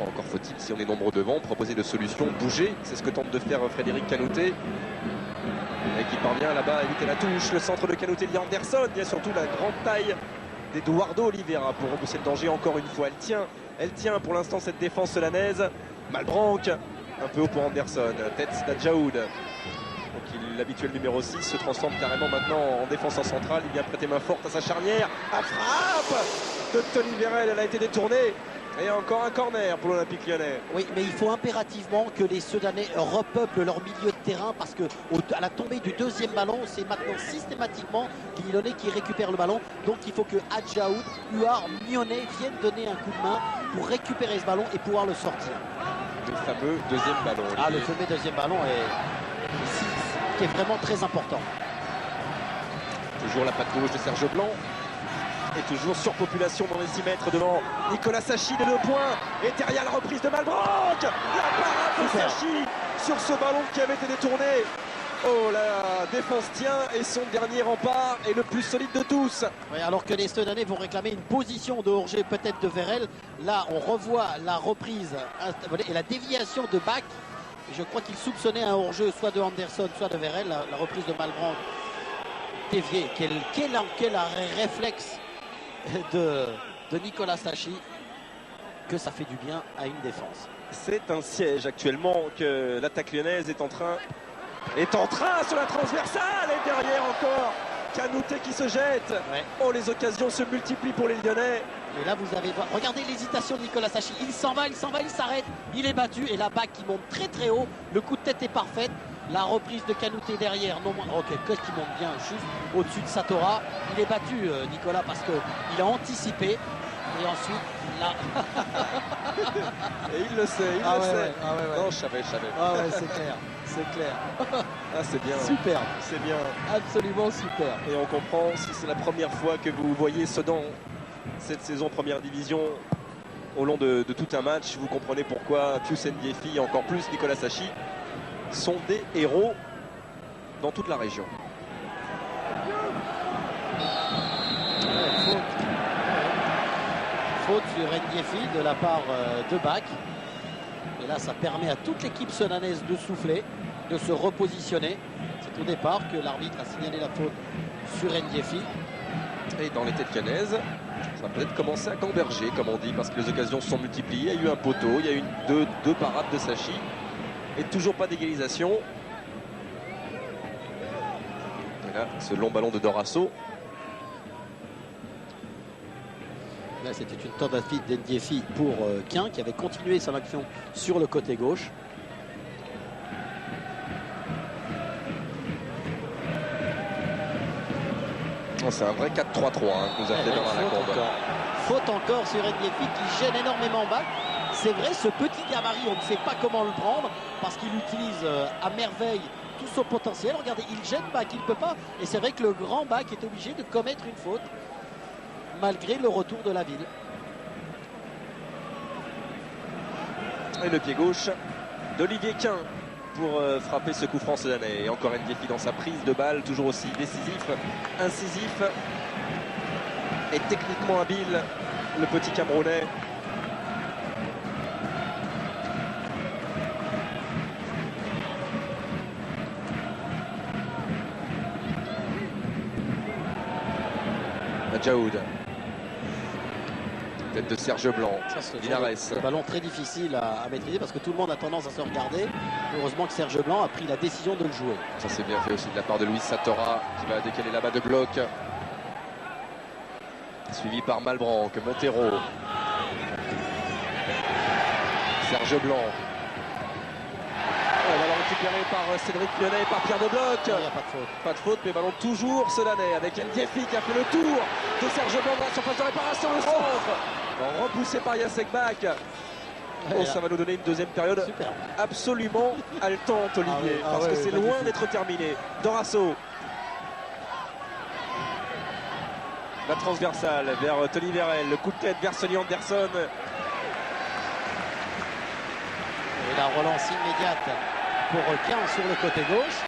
Encore faut-il, si on est nombreux devant, proposer de solutions, bouger. C'est ce que tente de faire Frédéric Canouté. Et qui parvient là-bas à éviter la touche. Le centre de Canouté lié Anderson. Il y a surtout la grande taille d'Eduardo Oliveira pour repousser le danger encore une fois. Elle tient pour l'instant cette défense solanaise. Malbranc, un peu haut pour Anderson. Tête d'Adjaoud. Donc l'habituel numéro 6 se transforme carrément maintenant en défenseur central. Il vient prêter main forte à sa charnière. La frappe de Tony Vérel, elle a été détournée. Et encore un corner pour l'Olympique Lyonnais. Oui, mais il faut impérativement que les Sedanais repeuplent leur milieu de terrain parce que à la tombée du deuxième ballon, c'est maintenant systématiquement les Lyonnais qui récupèrent le ballon. Donc il faut que Adjaoud, Huard, Mionnet viennent donner un coup de main pour récupérer ce ballon et pouvoir le sortir. Le fameux deuxième ballon. Ah, le fameux deuxième ballon qui est vraiment très important. Toujours la patte gauche de Serge Blanc. Et toujours surpopulation dans les 6 mètres devant Nicolas Sachi de 2 points. Et derrière la reprise de Malbranc. La parade de Sachi sur ce ballon qui avait été détourné. Oh, la défense tient et son dernier rempart est le plus solide de tous. Oui, alors que les Sedanais vont réclamer une position de hors-jeu peut-être de Vérel. Là, on revoit la reprise et la déviation de Bac. Je crois qu'il soupçonnait un hors-jeu soit de Anderson, soit de Vérel. La reprise de Malbranc déviée. Quel arrêt réflexe de Nicolas Sachi, que ça fait du bien à une défense. C'est un siège actuellement que l'attaque lyonnaise est en train sur la transversale et derrière encore Canouté qui se jette. Ouais. Oh, les occasions se multiplient pour les Lyonnais. Et là vous avez, regardez l'hésitation de Nicolas Sachi, il s'en va, il s'arrête, il est battu et la bague qui monte très très haut, le coup de tête est parfait. La reprise de Canouté derrière, non moins. Ok, qui monte bien juste au-dessus de Satora. Il est battu, Nicolas, parce qu'il a anticipé. Et ensuite, là. Et il le sait, il le sait. Ouais. Ah ouais. Non, je savais. Ah ouais, c'est clair, c'est clair. Ah, c'est bien. Super. C'est bien. Absolument super. Et on comprend, si c'est la première fois que vous voyez Sedan cette saison première division, au long de tout un match, vous comprenez pourquoi Pius Ndiefi et encore plus Nicolas Sachi sont des héros dans toute la région. Faute sur Ndiefi de la part de Bac. Et là, ça permet à toute l'équipe sedanaise de souffler, de se repositionner. C'est au départ que l'arbitre a signalé la faute sur Ndiefi. Et dans les têtes cannaises, ça va peut-être commencer à gamberger, comme on dit, parce que les occasions se sont multipliées. Il y a eu un poteau, il y a eu deux parades de Sachi. Et toujours pas d'égalisation. Et là, ce long ballon de Dorasso. Là, c'était une tentative d'Ndiefi pour Quin qui avait continué son action sur le côté gauche. C'est un vrai 4-3-3 que nous a fait Bernard Lacombe. Faute encore sur Ndiefi qui gêne énormément Bach. C'est vrai, ce petit gabarit, on ne sait pas comment le prendre parce qu'il utilise à merveille tout son potentiel. Regardez, il gêne Bach, il ne peut pas. Et c'est vrai que le grand Bach est obligé de commettre une faute malgré le retour de la ville. Et le pied gauche d'Olivier Quin pour frapper ce coup franc sedanais. Et encore Ndiefi dans sa prise de balle, toujours aussi décisif, incisif et techniquement habile, le petit Camerounais. Adjaoud. Tête de Serge Blanc. Linares. Un ballon très difficile à maîtriser parce que tout le monde a tendance à se regarder. Heureusement que Serge Blanc a pris la décision de le jouer. Ça c'est bien fait aussi de la part de Luis Satora qui va décaler là-bas de bloc. Suivi par Malbranc, Montero. Serge Blanc. Ballon récupéré par Cédric Lyonnais et par Pierre de Bloc. Il n'y a pas de faute. Pas de faute, mais ballon toujours sedanais avec Ndiefi qui a fait le tour de Serge Blanc dans la surface de réparation au centre. Repoussé par Jacek Bach. Oh, ça va nous donner une deuxième période absolument haletante, Olivier, parce que c'est loin d'être terminé. Dorasso. La transversale vers Tony Vérel, le coup de tête vers Sonny Anderson. Et la relance immédiate pour Quin sur le côté gauche.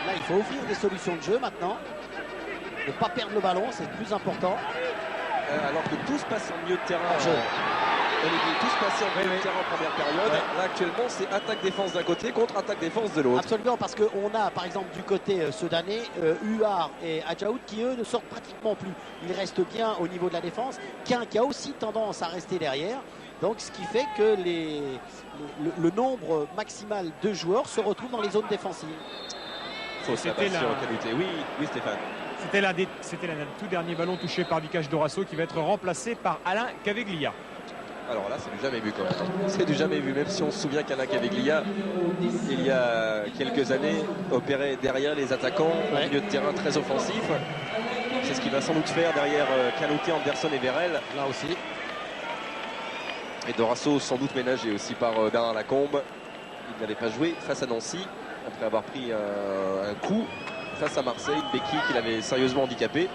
Là, il faut offrir des solutions de jeu maintenant. Ne pas perdre le ballon, c'est le plus important. Alors que tout se passe en milieu de terrain. Olivier, tout se passait en milieu de terrain en première période. Là, actuellement, c'est attaque-défense d'un côté contre attaque-défense de l'autre. Absolument, parce qu'on a, par exemple, du côté sedanais, Huard et Adjaoud qui, eux, ne sortent pratiquement plus. Ils restent bien au niveau de la défense. Quin qui a aussi tendance à rester derrière. Donc, ce qui fait que le nombre maximal de joueurs se retrouve dans les zones défensives. C'était Oui, Stéphane. C'était le tout dernier ballon touché par Vikash Dorasso qui va être remplacé par Alain Caveglia. Alors là, c'est du jamais vu quand même. C'est du jamais vu, même si on se souvient qu'Alain Caveglia, il y a quelques années, opérait derrière les attaquants, au milieu de terrain très offensif. C'est ce qu'il va sans doute faire derrière Kanouté, Anderson et Vérel. Là aussi. Et Dorasso sans doute ménagé aussi par Bernard Lacombe. Il n'avait pas joué face à Nancy après avoir pris un coup face à Marseille, une béquille qu'il avait sérieusement handicapé.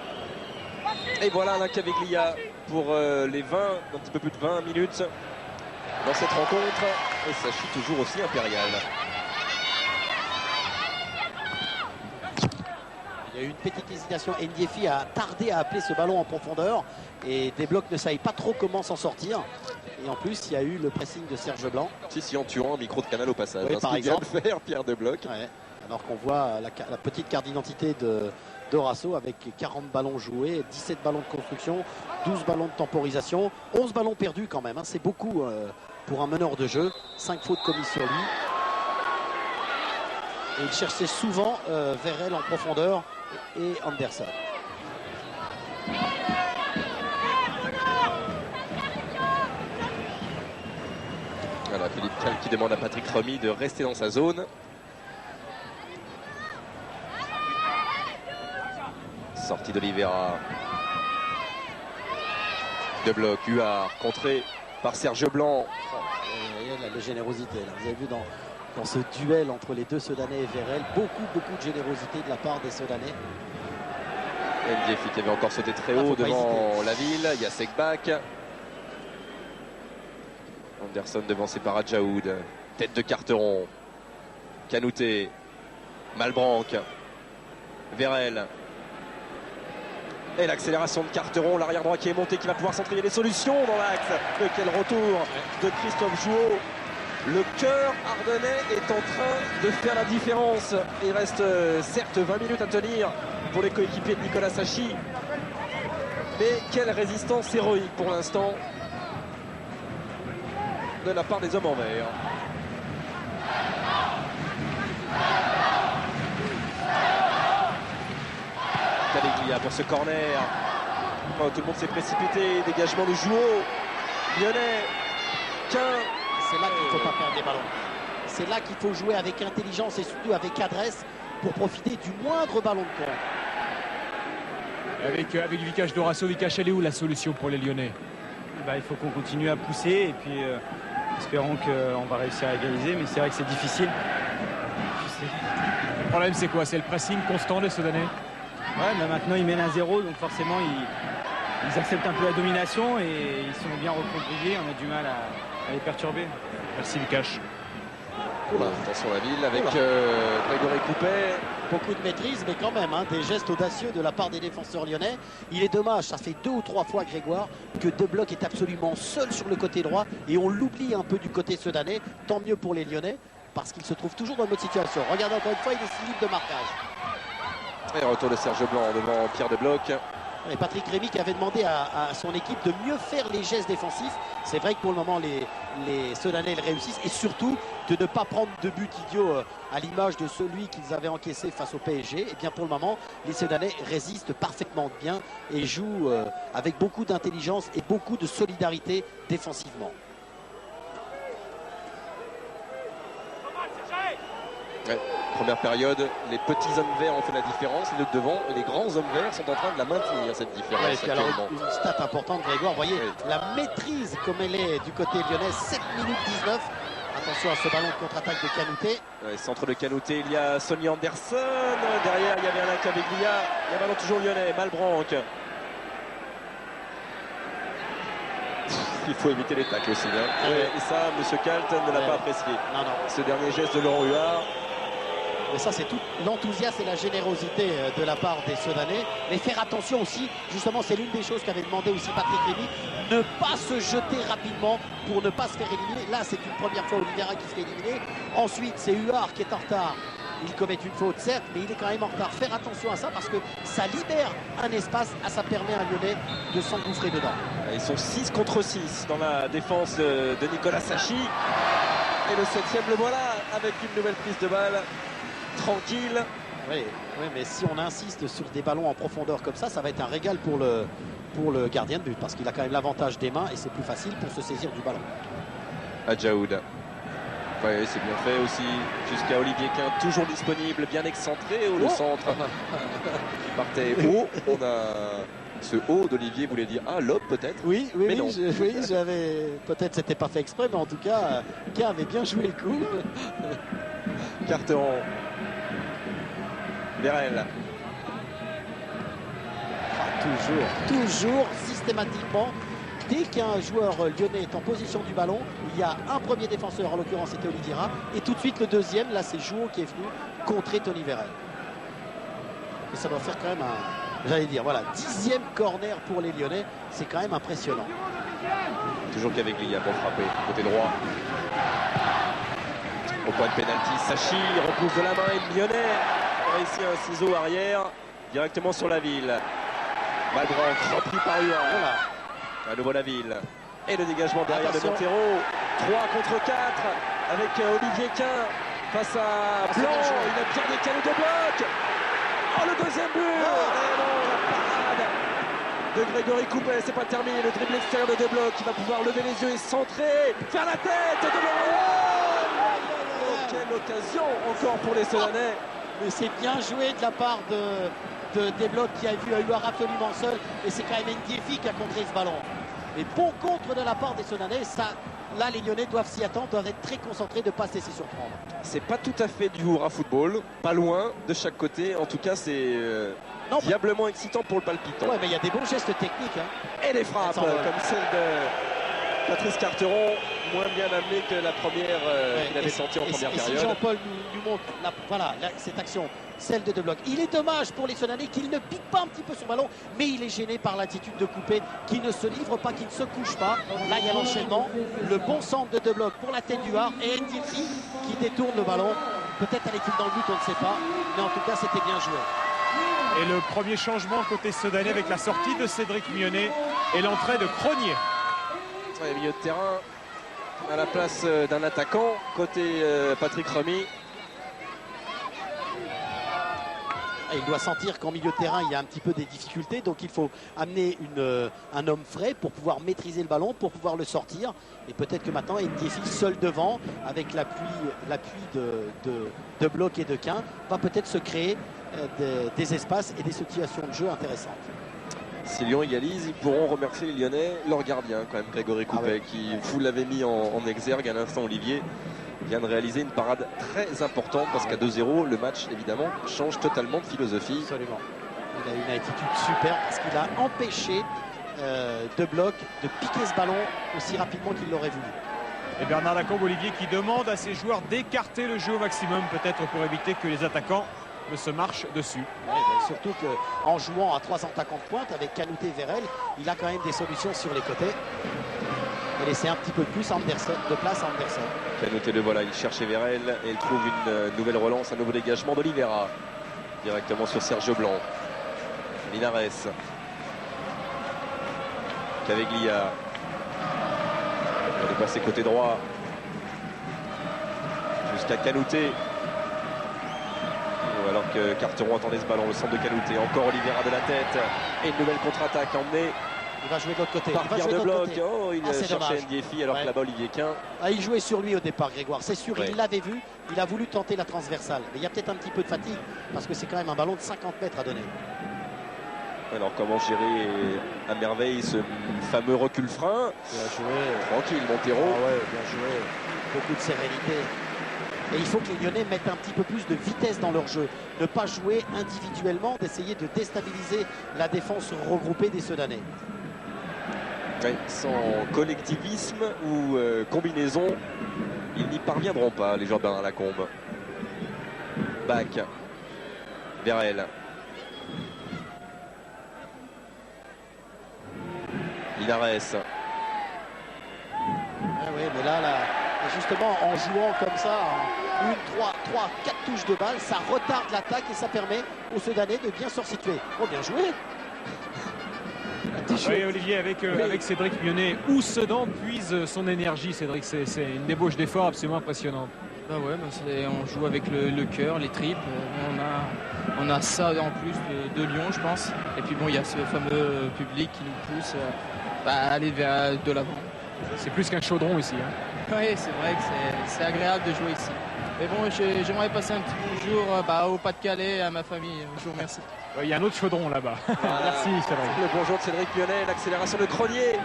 Et voilà Alain Caveglia pour les 20, un petit peu plus de 20 minutes dans cette rencontre. Et ça chie toujours aussi impérial. Il y a eu une petite hésitation. Ndiefi a tardé à appeler ce ballon en profondeur et Desblocs ne savait pas trop comment s'en sortir. Et en plus, il y a eu le pressing de Serge Blanc. Si en tuant un micro de Canal au passage. Oui, par exemple. Vient de faire Pierre Desblocs. Ouais. Alors qu'on voit la petite carte d'identité de Dorasso avec 40 ballons joués, 17 ballons de construction, 12 ballons de temporisation, 11 ballons perdus quand même. Hein. C'est beaucoup pour un meneur de jeu. 5 fautes commises sur lui. Et il cherchait souvent Vérel en profondeur et Anderson. Voilà, Philippe Cal qui demande à Patrick Remy de rester dans sa zone. Sortie d'Oliveira. De bloc, Huard, contré par Serge Blanc. La générosité, là. Vous avez vu dans ce duel entre les deux Sedanais et Vérel, beaucoup de générosité de la part des Sedanais. Ndiefi qui avait encore sauté très haut devant la ville. Jacek Bach. Anderson devancé par Adjaoud. Tête de Carteron. Kanouté. Malbranc. Vérel. Et l'accélération de Carteron, l'arrière droit qui est monté, qui va pouvoir s'entraîner des solutions dans l'axe. Quel retour de Christophe Jouot. Le cœur ardennais est en train de faire la différence. Il reste certes 20 minutes à tenir pour les coéquipiers de Nicolas Sachi. Mais quelle résistance héroïque pour l'instant de la part des hommes en vert. Caveglia pour ce corner. Oh, tout le monde s'est précipité. Dégagement de Jouot. Lyonnais. Quin. C'est là qu'il ne faut pas perdre des ballons. C'est là qu'il faut jouer avec intelligence et surtout avec adresse pour profiter du moindre ballon de compte. Avec le vicage d'Horacio. Vicach, elle est où la solution pour les Lyonnais? Il faut qu'on continue à pousser et puis espérons qu'on va réussir à égaliser, mais c'est vrai que c'est difficile. Le problème c'est quoi? C'est le pressing constant des Sedanais? Ouais, maintenant ils mènent à 0, donc forcément ils acceptent un peu la domination et ils sont bien recroquevillés, on a du mal à les perturber. Merci Vicach. Attention la ville avec Grégory Coupet. Beaucoup de maîtrise, mais quand même, des gestes audacieux de la part des défenseurs lyonnais. Il est dommage, ça fait 2 ou 3 fois, Grégoire, que De Bloc est absolument seul sur le côté droit et on l'oublie un peu du côté sedanais. Tant mieux pour les Lyonnais, parce qu'il se trouve toujours dans une autre situation. Regardez encore une fois, il est si libre de marquage. Et retour de Serge Blanc devant Pierre De Bloc. Et Patrick Rémy qui avait demandé à son équipe de mieux faire les gestes défensifs. C'est vrai que pour le moment les Sedanais le réussissent et surtout de ne pas prendre de but idiot à l'image de celui qu'ils avaient encaissé face au PSG. Et bien pour le moment les Sedanais résistent parfaitement bien et jouent avec beaucoup d'intelligence et beaucoup de solidarité défensivement. Ouais. Première période, les petits hommes verts ont fait la différence, les deux devant, et les grands hommes verts sont en train de la maintenir, cette différence. Ouais, alors une stat importante, Grégoire, vous voyez la maîtrise comme elle est du côté lyonnais, 7 minutes 19. Attention à ce ballon de contre-attaque de Canouté. Ouais, centre de Canouté, il y a Sonny Anderson, derrière il y avait Alain Caveglia, il y a un ballon toujours lyonnais, Malbranque. Il faut éviter les tacles aussi. Et ça, M. Kalt ne l'a pas apprécié. Non. Ce dernier geste de Laurent Huard. Mais ça, c'est tout l'enthousiasme et la générosité de la part des Sedanais. Mais faire attention aussi, justement, c'est l'une des choses qu'avait demandé aussi Patrick Rémy, ne pas se jeter rapidement pour ne pas se faire éliminer. Là, c'est une première fois Oliveira qui se fait éliminer. Ensuite, c'est Huard qui est en retard. Il commet une faute, certes, mais il est quand même en retard. Faire attention à ça parce que ça libère un espace, ça permet à un Lyonnais de s'engouffrer dedans. Ils sont 6 contre 6 dans la défense de Nicolas Sachi. Et le 7e, le voilà, avec une nouvelle prise de balle. Tranquille. Oui, mais si on insiste sur des ballons en profondeur comme ça va être un régal pour le gardien de but parce qu'il a quand même l'avantage des mains et c'est plus facile pour se saisir du ballon. Adjaoud. Oui, c'est bien fait aussi. Jusqu'à Olivier Quint, toujours disponible, bien excentré. Le centre qui partait haut. On a ce haut d'Olivier voulait dire lob peut-être. Oui, j'avais peut-être c'était pas fait exprès, mais en tout cas, Quint avait bien joué le coup. Carteron. Vérel. Toujours, systématiquement. Dès qu'un joueur lyonnais est en position du ballon, il y a un premier défenseur, en l'occurrence c'était Oliveira, et tout de suite le deuxième, là c'est Jouot qui est venu contrer Tony Vérel. Et ça doit faire quand même j'allais dire, voilà, 10e corner pour les Lyonnais, c'est quand même impressionnant. Toujours Caveglia pour frapper, côté droit. Au point de pénalty, Sachi repousse de la main et le Lyonnais réussit un ciseau arrière directement sur la ville. Malbranque repris par Huard. Voilà. À nouveau la ville. Et le dégagement derrière de Montero. 3 contre 4 avec Olivier Quint face à Blanc. Il a bien décalé de bloc. Le deuxième but. La parade de Grégory Coupet. C'est pas terminé. Le dribble extérieur de Bloc qui va pouvoir lever les yeux et centrer. Faire la tête de quelle occasion encore pour les Sedanais. Mais c'est bien joué de la part de Desblocs qui a vu Huard absolument seul et c'est quand même Ndiefi qui a contré ce ballon. Et bon contre de la part des Sedanais, là les Lyonnais doivent s'y attendre, doivent être très concentrés de ne pas se laisser surprendre. C'est pas tout à fait du Hurrah football, pas loin de chaque côté, en tout cas c'est diablement excitant pour le palpitant. Ouais, mais il y a des bons gestes techniques. Et les frappes comme celle de Patrice Carteron, moins bien amenée que la première qu'il avait sentie en première période. Si Jean-Paul nous montre cette action, celle de Bloc. Il est dommage pour les Sedanais qu'il ne pique pas un petit peu son ballon, mais il est gêné par l'attitude de Coupé qui ne se livre pas, qui ne se couche pas. Là, il y a l'enchaînement. Le bon centre de Bloc pour la tête du Hard et Ndiefi qui détourne le ballon. Peut-être allait-il dans le but, on ne sait pas. Mais en tout cas, c'était bien joué. Et le premier changement côté Sedanais avec la sortie de Cédric Mionnet et l'entrée de Cronier. Ouais, milieu de terrain à la place d'un attaquant côté Patrick Rémy. Il doit sentir qu'en milieu de terrain il y a un petit peu des difficultés, donc il faut amener un homme frais pour pouvoir maîtriser le ballon, pour pouvoir le sortir. Et peut-être que maintenant Ndiefi seul devant avec l'appui de Bloc et de Quint va peut-être se créer des espaces et des situations de jeu intéressantes. Si Lyon égalise, ils pourront remercier les Lyonnais, leur gardien quand même, Grégory Coupet, qui, vous l'avez mis en exergue à l'instant, Olivier, vient de réaliser une parade très importante parce qu'à 2-0, le match évidemment change totalement de philosophie. Absolument. Il a une attitude super parce qu'il a empêché De Bloc de piquer ce ballon aussi rapidement qu'il l'aurait voulu. Et Bernard Lacombe, Olivier, qui demande à ses joueurs d'écarter le jeu au maximum, peut-être pour éviter que les attaquants ne se marchent dessus. Ouais, surtout qu'en jouant à 3 attaquants de pointe avec Kanouté et Vérel, il a quand même des solutions sur les côtés. Et laisser un petit peu plus de place à Anderson. Kanouté le voilà, il cherchait Vérel et il trouve une nouvelle relance, un nouveau dégagement d'Oliveira. Directement sur Sergio Blanc. Linares. Caveglia. Il est passé côté droit. Jusqu'à Kanouté. Alors que Carteron attendait ce ballon, le centre de Kanouté. Encore Oliveira de la tête. Et une nouvelle contre-attaque emmenée. Il va jouer de l'autre côté. Par Pierre de Bloc. Oh, il cherchait Ndiefi alors que là-bas Olivier Quin. Il jouait sur lui au départ, Grégoire. C'est sûr, il l'avait vu. Il a voulu tenter la transversale. Mais il y a peut-être un petit peu de fatigue parce que c'est quand même un ballon de 50 mètres à donner. Alors comment gérer à merveille ce fameux recul-frein? Bien joué. Tranquille, Montero. Ah ouais, bien joué. Beaucoup de sérénité. Et il faut que les Lyonnais mettent un petit peu plus de vitesse dans leur jeu. Ne pas jouer individuellement, d'essayer de déstabiliser la défense regroupée des Sedanais. Ouais, sans collectivisme ou combinaison, ils n'y parviendront pas, les joueurs de Bernard Lacombe. Bach. Vérel. Linares. Ah oui, mais là, justement, en jouant comme ça, en 1, 3, 4 touches de balle, ça retarde l'attaque et ça permet aux Sedanais de bien se resituer. Oh, bien joué. Oui, Olivier, avec Cédric Lyonnais, où Sedan puise son énergie, Cédric, c'est une débauche d'effort absolument impressionnante. Bah ouais, on joue avec le cœur, les tripes. On a ça en plus de Lyon, je pense. Et puis bon, il y a ce fameux public qui nous pousse à aller vers de l'avant. C'est plus qu'un chaudron ici. Hein. Oui, c'est vrai que c'est agréable de jouer ici. Mais bon, j'aimerais passer un petit bonjour au Pas-de-Calais, à ma famille. Je vous remercie. Il y a un autre chaudron là-bas. Voilà. Merci Cédric. Le bonjour de Cédric Lyonnais, l'accélération de Cronier.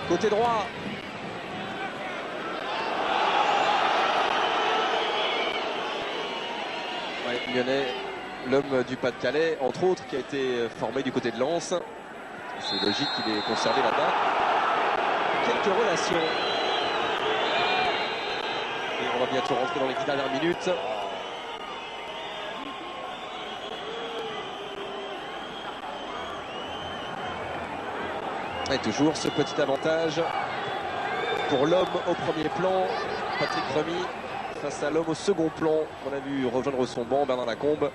Côté droit. Ouais, Lyonnais, l'homme du Pas-de-Calais, entre autres, qui a été formé du côté de Lens. C'est logique qu'il ait conservé là-bas. Quelques relations. Et on va bientôt rentrer dans les 10 dernières minutes. Et toujours ce petit avantage pour l'homme au premier plan, Patrick Remy, face à l'homme au second plan. On a vu rejoindre son banc, Bernard Lacombe.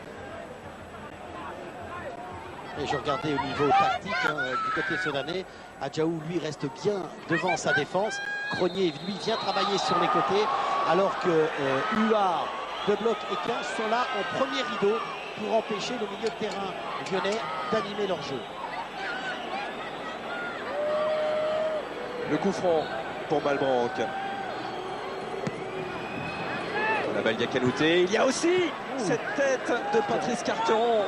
Et je regardais au niveau tactique du côté Sedanais. Adjaou, lui, reste bien devant sa défense. Cronier, lui, vient travailler sur les côtés, alors que Huard, De Bloc et Quin sont là en premier rideau pour empêcher le milieu de terrain lyonnais d'animer leur jeu. Le coup franc pour Malbranc. La balle, il y a Kanouté. Il y a aussi cette tête de Patrice Carteron.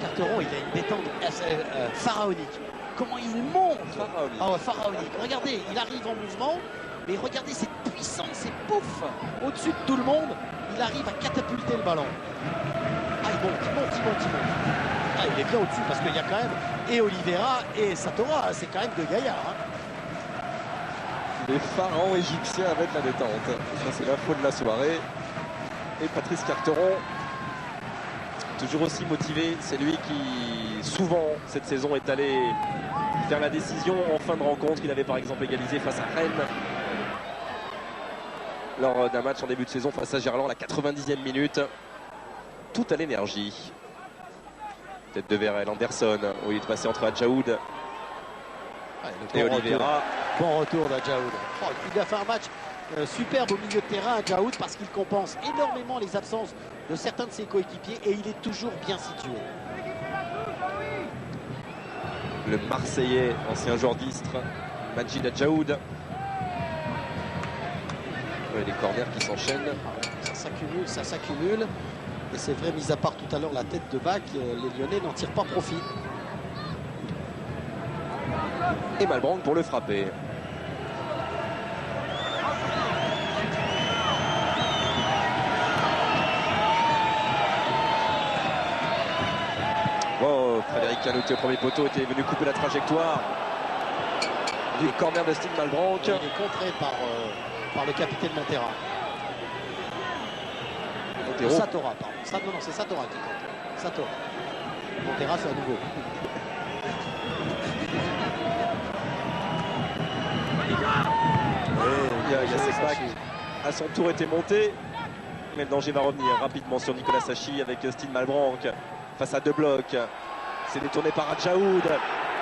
Carteron, il a une détente pharaonique. Comment il monte. Pharaonique. Regardez, il arrive en mouvement, mais regardez cette puissance et pouf, au-dessus de tout le monde, il arrive à catapulter le ballon. Ah, il monte. Ah, il est bien au-dessus parce qu'il y a quand même et Oliveira et Satora, c'est quand même deux gaillards. Hein. Les pharaons égyptiens avec la détente. Ça, c'est l'info de la soirée. Et Patrice Carteron, toujours aussi motivé. C'est lui qui, souvent, cette saison, est allé faire la décision en fin de rencontre. Il avait par exemple égalisé face à Rennes lors d'un match en début de saison face à Gerland, la 90e minute. Tout à l'énergie. Tête de Vérel, Anderson, où il est passé entre Adjaoud et Oliveira. Bon retour d'Adjaoud. Oh, il a fait un match superbe au milieu de terrain, Adjaoud, parce qu'il compense énormément les absences de certains de ses coéquipiers et il est toujours bien situé. Le Marseillais, ancien joueur d'Istres, Majid Adjaoud. Les corners qui s'enchaînent. Ça s'accumule. Et c'est vrai, mis à part tout à l'heure la tête de Bach, les Lyonnais n'en tirent pas profit. Et Malbranque pour le frapper. Oh, Frédéric Canouté au premier poteau était venu couper la trajectoire du corner de Steve Malbranque. Il est contré par le capitaine Montera. Satora, pardon. Non, c'est Satora qui compte. Satora. Montera, c'est à nouveau. Yassek à son tour était monté, mais le danger va revenir rapidement sur Nicolas Sachi avec Steve Malbranque face à deux blocs. C'est détourné par Adjaoud.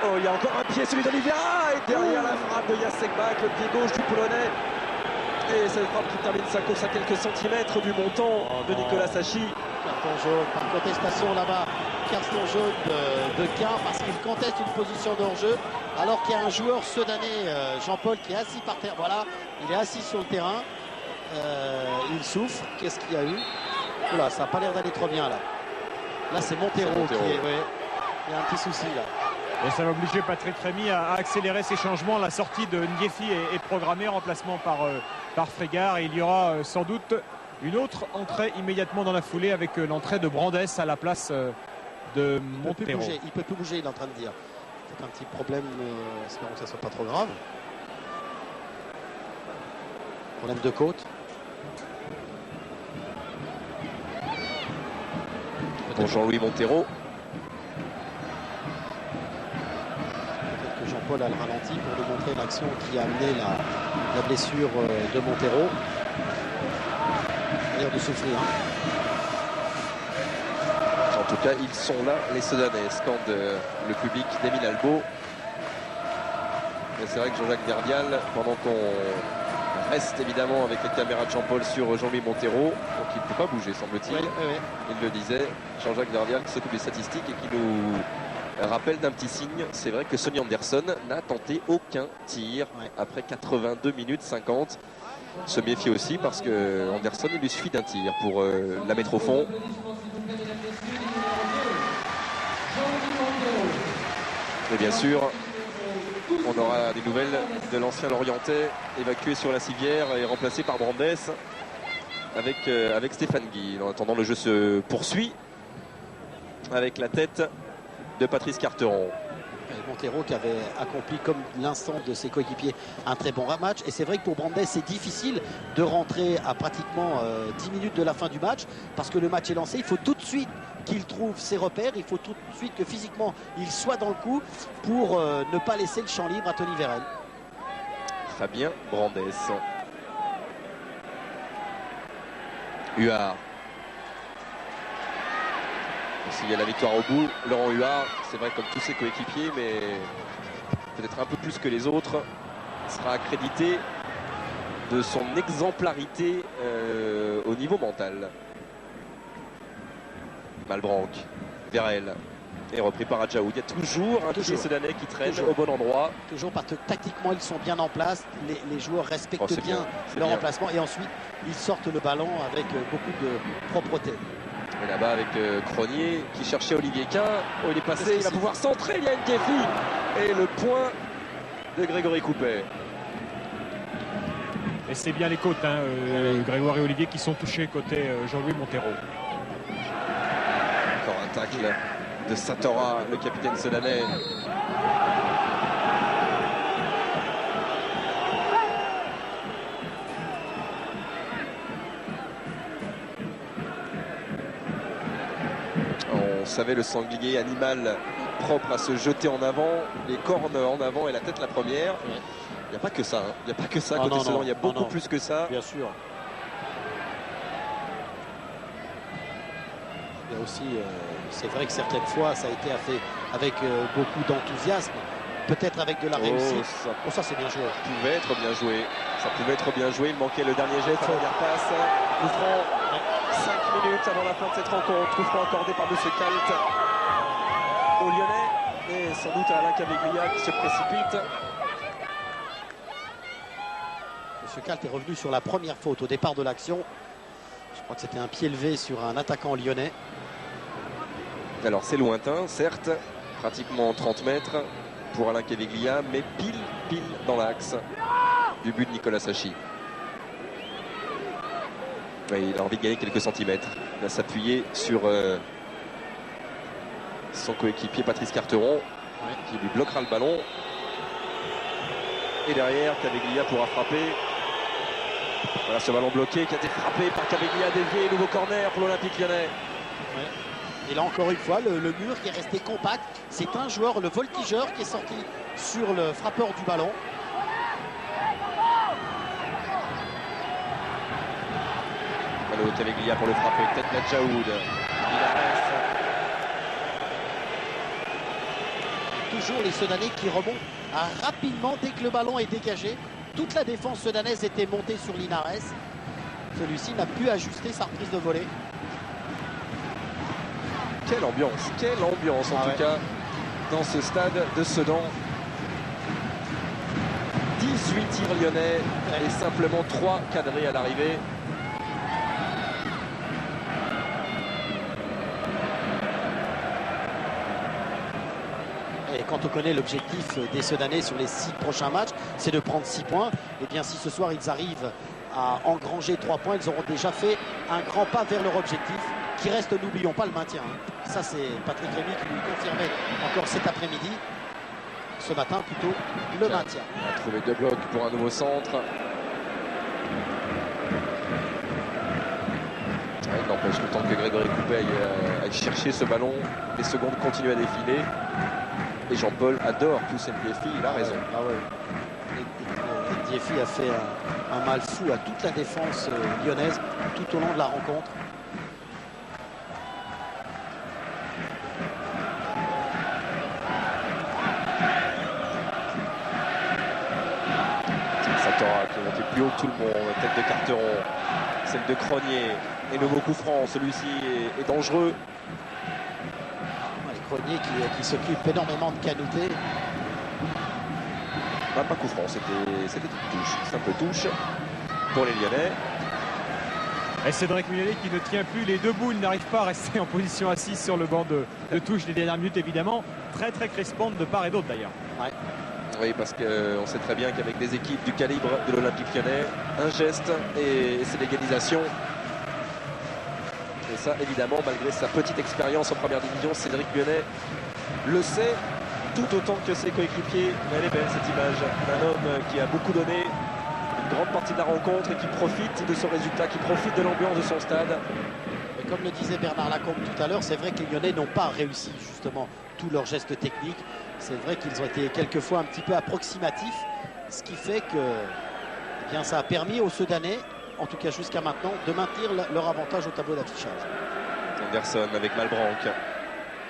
Oh, il y a encore un pied, celui d'Oliveira, et derrière la frappe de Jacek Bak, le pied gauche du Polonais. Et cette frappe qui termine sa course à quelques centimètres du montant de Nicolas Sachi. Carton jaune par contestation là-bas. Carton jaune de Quint parce qu'il conteste une position de hors-jeu. Alors qu'il y a un joueur sedanais, Jean-Paul, qui est assis par terre. Voilà, il est assis sur le terrain. Il souffre. Qu'est-ce qu'il y a eu? Oula, ça n'a pas l'air d'aller trop bien là. Là, c'est Montero qui est. Ouais, il y a un petit souci là. Et ça va obliger Patrick Rémy à accélérer ses changements. La sortie de Ndiefi est programmée, remplacement par Frégard. Et il y aura sans doute une autre entrée immédiatement dans la foulée avec l'entrée de Brandès à la place de Montero. Il peut plus bouger, il est en train de dire. C'est un petit problème, espérons que ça ne soit pas trop grave. Problème de côte. Pour Jean-Louis Montero. Peut-être que Jean-Paul a le ralenti pour nous montrer l'action qui a amené la blessure de Montero. Il a l'air de souffrir. En tout cas, ils sont là, les Sedanais, scande le public d'Émile Albo. Mais c'est vrai que Jean-Jacques Verdial, pendant qu'on reste évidemment avec les caméras de Jean-Paul sur Jean-Louis Montero, donc il ne peut pas bouger, semble-t-il. Il le disait, Jean-Jacques Verdial qui s'occupe des statistiques et qui nous rappelle d'un petit signe. C'est vrai que Sonny Anderson n'a tenté aucun tir après 82 minutes 50. Se méfie aussi parce que Anderson, il lui suffit d'un tir pour la mettre au fond. Et bien sûr, on aura des nouvelles de l'ancien Lorientais évacué sur la civière et remplacé par Brandès avec Stéphane Guy. En attendant, le jeu se poursuit avec la tête de Patrice Carteron. Montero qui avait accompli comme l'instant de ses coéquipiers un très bon match, et c'est vrai que pour Brandès c'est difficile de rentrer à pratiquement 10 minutes de la fin du match parce que le match est lancé. Il faut tout de suite qu'il trouve ses repères, il faut tout de suite que physiquement il soit dans le coup pour ne pas laisser le champ libre à Tony Vérel. Fabien Brandès. Huard. S'il y a la victoire au bout, Laurent Huard, c'est vrai comme tous ses coéquipiers, mais peut-être un peu plus que les autres, sera accrédité de son exemplarité au niveau mental. Malbranque, Vérel, est repris par Adjaoud. Il y a toujours un pied Sedanais qui traîne au bon endroit. Toujours parce que tactiquement ils sont bien en place, les joueurs respectent bien leur emplacement et ensuite ils sortent le ballon avec beaucoup de propreté. Et là-bas avec Cronier qui cherchait Olivier Quint. Oh, il est passé, il va pouvoir centrer. Il y a une Ndiefi. Et le point de Grégory Coupet. Et c'est bien les côtes, Grégoire et Olivier qui sont touchés côté Jean-Louis Montero. Encore un tacle de Satora, le capitaine sedanais. On savait le sanglier animal propre à se jeter en avant, les cornes en avant et la tête la première. Il n'y a pas que ça, il n'y a pas que ça côté Sedan, il y a beaucoup plus que ça. Bien sûr. Il y a aussi, c'est vrai que certaines fois ça a été fait avec beaucoup d'enthousiasme, peut-être avec de la réussite. Ça c'est bien joué. Ça pouvait être bien joué. Ça pouvait être bien joué. Il manquait le dernier geste, la dernière passe. Coup franc. 5 minutes avant la fin de cette rencontre. Coup franc accordé par M. Kalt au Lyonnais. Et sans doute à Alain Caveglia qui se précipite. M. Kalt est revenu sur la première faute au départ de l'action. Je crois que c'était un pied levé sur un attaquant lyonnais. Alors c'est lointain, certes, pratiquement 30 mètres. pour Alain Caviglia, mais pile dans l'axe du but de Nicolas Sacchi. Ouais, il a envie de gagner quelques centimètres. Il va s'appuyer sur son coéquipier Patrice Carteron, qui lui bloquera le ballon. Et derrière, Caviglia pourra frapper. Voilà ce ballon bloqué qui a été frappé par Caviglia, dévié, nouveau corner pour l'Olympique Lyonnais. Ouais. Et là encore une fois, le mur qui est resté compact. C'est un joueur, le voltigeur, qui est sorti sur le frappeur du ballon. Malo Caviglia pour le frapper, peut-être Nadjaoud. Toujours les Sedanais qui remontent rapidement dès que le ballon est dégagé. Toute la défense sedanaise était montée sur Linares. Celui-ci n'a pu ajuster sa reprise de volée. Quelle ambiance en tout cas dans ce stade de Sedan. 18 tirs lyonnais et simplement 3 cadrés à l'arrivée. Et quand on connaît l'objectif des Sedanais sur les 6 prochains matchs, c'est de prendre 6 points. Et bien si ce soir ils arrivent à engranger 3 points, ils auront déjà fait un grand pas vers leur objectif, qui reste, n'oublions pas, le maintien. Ça c'est Patrick Rémy qui nous confirmait encore cet après-midi, ce matin plutôt, le maintien. On a trouvé 2 blocs pour un nouveau centre. Il n'empêche le temps que Grégory Coupet aille chercher ce ballon. Les secondes continuent à défiler. Et Jean-Paul adore Youssef Diéfi, il a raison. Diéfi a fait un mal fou à toute la défense lyonnaise tout au long de la rencontre. Satora qui est monté plus haut que tout le monde, tête de Carteron, celle de Cronier, et nouveau coup franc, celui-ci est dangereux. Cronier qui s'occupe énormément de canouter. Pas coup franc, c'était une touche, simple touche pour les Lyonnais. Et Cédric Mignolet qui ne tient plus les deux bouts, il n'arrive pas à rester en position assise sur le banc de touche des dernières minutes évidemment. Très crispante de part et d'autre d'ailleurs. Ouais. Oui, parce qu'on sait très bien qu'avec des équipes du calibre de l'Olympique Lyonnais, un geste et c'est l'égalisation. Et ça, évidemment, malgré sa petite expérience en première division, Cédric Lyonnais le sait tout autant que ses coéquipiers. Mais elle est belle cette image d'un homme qui a beaucoup donné une grande partie de la rencontre et qui profite de ce résultat, qui profite de l'ambiance de son stade. Et comme le disait Bernard Lacombe tout à l'heure, c'est vrai que les Lyonnais n'ont pas réussi justement tous leurs gestes techniques. C'est vrai qu'ils ont été quelquefois un petit peu approximatifs, ce qui fait que eh bien, ça a permis aux Sedanais, en tout cas jusqu'à maintenant, de maintenir leur avantage au tableau d'affichage. Anderson avec Malbranc.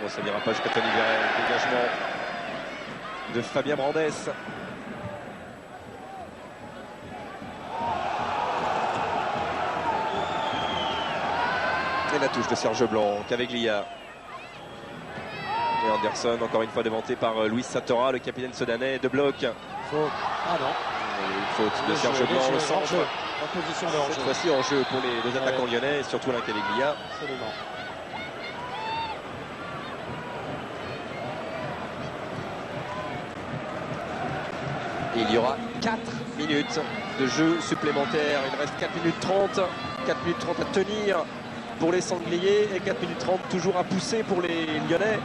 Bon, ça n'ira pas jusqu'à Tony Véret. Dégagement de Fabien Brandès. Et la touche de Serge Blanc, Caviglia. Et Anderson, encore une fois dévanté par Luis Satora, le capitaine sedanais, de bloc. Faute. Ah non. Une faute de Serge Blanc, le centre. En position de hors-jeu. Cette fois-ci en jeu pour les deux attaquants lyonnais et surtout Alain Caviglia. Absolument. Et il y aura 4 minutes de jeu supplémentaire. Il reste 4 minutes 30. 4 minutes 30 à tenir pour les Sangliers et 4 minutes 30 toujours à pousser pour les Lyonnais.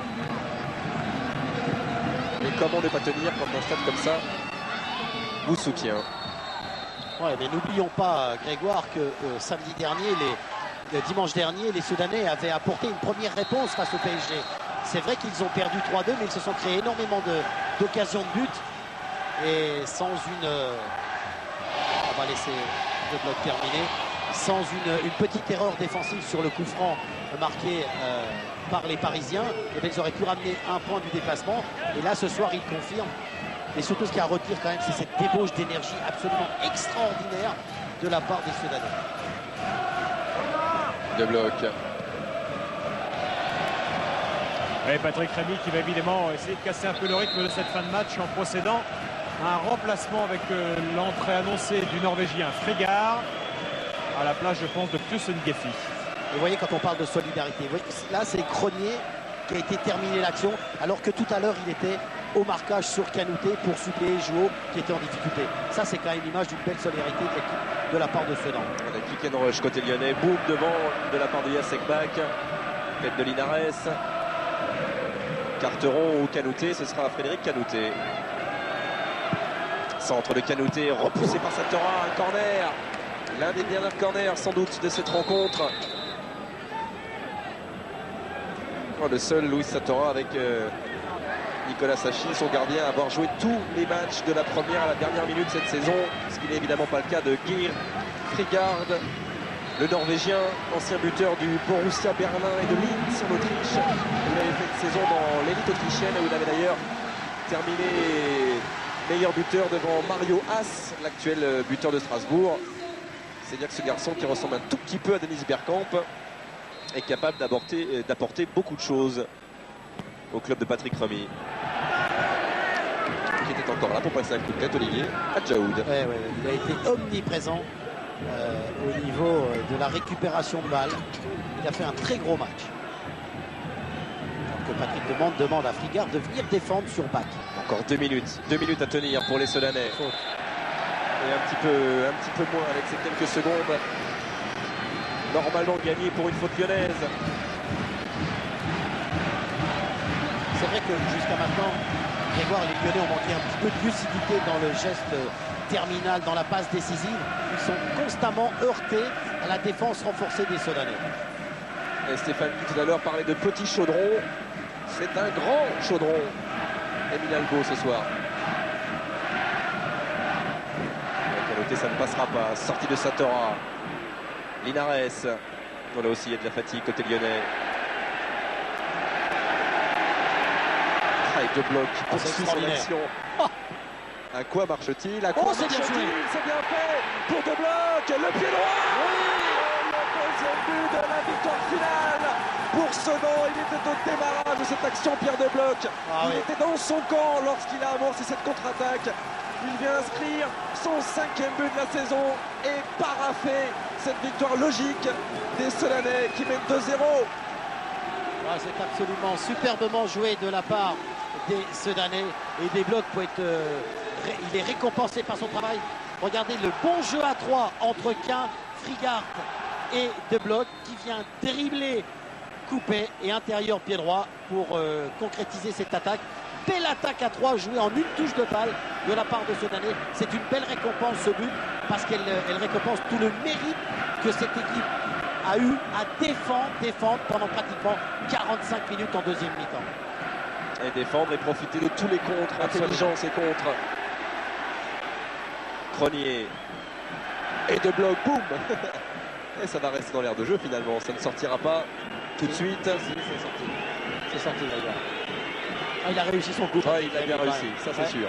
Et comment ne pas tenir quand un stade comme ça vous soutient? Ouais, mais n'oublions pas, Grégoire, que samedi dernier, dimanche dernier, les Soudanais avaient apporté une première réponse face au PSG. C'est vrai qu'ils ont perdu 3-2, mais ils se sont créés énormément d'occasions de but. Et sans une... on va laisser le bloc terminer. Sans une petite erreur défensive sur le coup franc marqué par les Parisiens, et bien, ils auraient pu ramener un point du déplacement. Et là, ce soir, ils confirment. Et surtout, ce qui a à retenir quand même, c'est cette débauche d'énergie absolument extraordinaire de la part des Soudanais. De bloc. Et Patrick Rémy qui va évidemment essayer de casser un peu le rythme de cette fin de match en procédant à un remplacement avec l'entrée annoncée du Norvégien Frégard à la place, je pense, de Pius Ngefi. Et vous voyez, quand on parle de solidarité, là, c'est Cronier qui a été terminé l'action, alors que tout à l'heure, il était au marquage sur Kanouté pour suppléer Jouot qui était en difficulté. Ça, c'est quand même l'image d'une belle solidarité de l'équipe de la part de Sedan. On a kick and rush côté lyonnais, boum devant de la part de Jacek Bak, tête de Linares. Carteron ou Kanouté, ce sera Frédéric Kanouté. Centre de Kanouté, repoussé par Satora, un corner. L'un des derniers corners sans doute de cette rencontre. Oh, le seul Louis Satora avec Nicolas Sachi, son gardien, à avoir joué tous les matchs de la première à la dernière minute cette saison, ce qui n'est évidemment pas le cas de Geir Frigard, le Norvégien, ancien buteur du Borussia Berlin et de Linz en Autriche. Il avait fait une saison dans l'élite autrichienne où il avait d'ailleurs terminé meilleur buteur devant Mario Haas, l'actuel buteur de Strasbourg. C'est dire que ce garçon qui ressemble un tout petit peu à Dennis Bergkamp est capable d'apporter beaucoup de choses au club de Patrick Remy. Qui était encore là pour passer un coup de tête, Olivier Adjaoud. Il a été omniprésent au niveau de la récupération de balles. Il a fait un très gros match. Donc Patrick demande à Frigard de venir défendre sur Bak. Encore 2 minutes. 2 minutes à tenir pour les Sedanais. Et un petit peu moins avec ces quelques secondes. Normalement gagné pour une faute lyonnaise. C'est vrai que jusqu'à maintenant, Grégoire, les Lyonnais ont manqué un petit peu de lucidité dans le geste terminal, dans la passe décisive. Ils sont constamment heurtés à la défense renforcée des Sedanais. Et Stéphane qui tout à l'heure parlait de petit chaudron. C'est un grand chaudron. Émile Albo ce soir. Ça ne passera pas. Sortie de Satora. Linares. Voilà aussi, il y a de la fatigue côté lyonnais. De bloc qui poursuit son action. À quoi marche-t-il? À quoi marche-t-il? C'est bien fait pour De Bloc. Le pied droit. Le deuxième but de la victoire finale pour Sedan. Il était au démarrage de cette action, Pierre De Bloc. Il était dans son camp lorsqu'il a amorcé cette contre-attaque. Il vient inscrire son 5e but de la saison et paraffer cette victoire logique des Sedanais qui mènent 2-0. C'est absolument superbement joué de la part des Sedanais et des blocs pour être il est récompensé par son travail. Regardez le bon jeu à 3 entre Quin, Frigard et De Bloc qui vient dribbler, couper et intérieur pied droit pour concrétiser cette attaque. Belle attaque à 3 jouée en une touche de balle de la part de Sedanais. C'est une belle récompense ce but parce qu'elle récompense tout le mérite que cette équipe a eu à défendre pendant pratiquement 45 minutes en deuxième mi-temps. Et défendre et profiter de tous les contres, intelligence et contre. Cronier et De Bloc, boum. Et ça va rester dans l'air de jeu finalement, ça ne sortira pas tout de suite. C'est sorti d'ailleurs. Il a réussi son coup. Il a bien réussi, ça c'est sûr.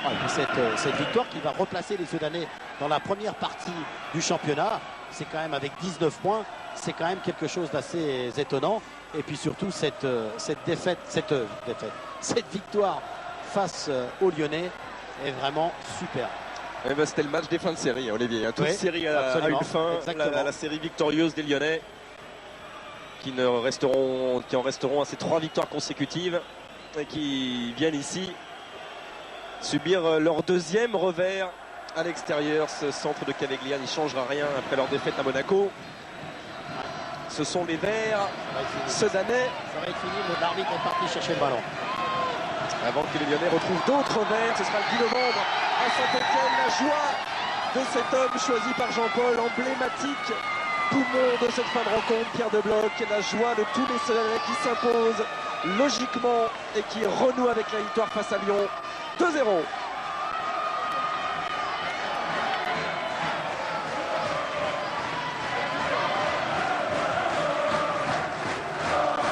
Et puis cette victoire qui va replacer les Sedanais dans la première partie du championnat, c'est quand même avec 19 points, c'est quand même quelque chose d'assez étonnant. Et puis surtout cette victoire face aux Lyonnais est vraiment super. C'était le match des fins de série, Olivier. Toute série a une fin, la série victorieuse des Lyonnais qui en resteront à ces 3 victoires consécutives et qui viennent ici subir leur 2e revers à l'extérieur. Ce centre de Caveglia n'y changera rien après leur défaite à Monaco. Ce sont les Verts Sedanais. Ça va être fini, l'arbitre est parti chercher le ballon. Avant que les Lyonnais retrouvent d'autres Verts, ce sera le 10 novembre à Saint-Etienne. La joie de cet homme choisi par Jean-Paul, emblématique poumon de cette fin de rencontre, Pierre De Bloc. La joie de tous les Sedanais qui s'imposent logiquement et qui renouent avec la victoire face à Lyon. 2-0.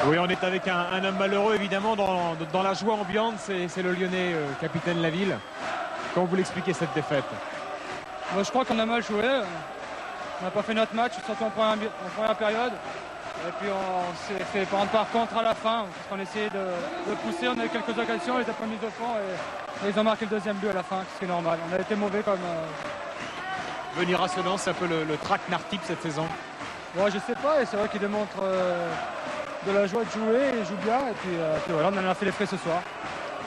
Oui, on est avec un homme malheureux, évidemment, dans la joie ambiante. C'est le Lyonnais, capitaine Laville. Comment vous l'expliquez, cette défaite? Moi, je crois qu'on a mal joué. On n'a pas fait notre match, surtout en première période. Et puis on s'est fait prendre par contre à la fin, parce qu'on essayait de pousser. On a eu quelques occasions, ils ont pas mis au fond et ils ont marqué le 2e but à la fin, ce qui est normal. On a été mauvais comme... Venir à Sedan, c'est un peu le trac Nartip cette saison. Bon, je sais pas, et c'est vrai qu'il démontre de la joie de jouer, il joue bien et puis voilà, on en a fait les frais ce soir.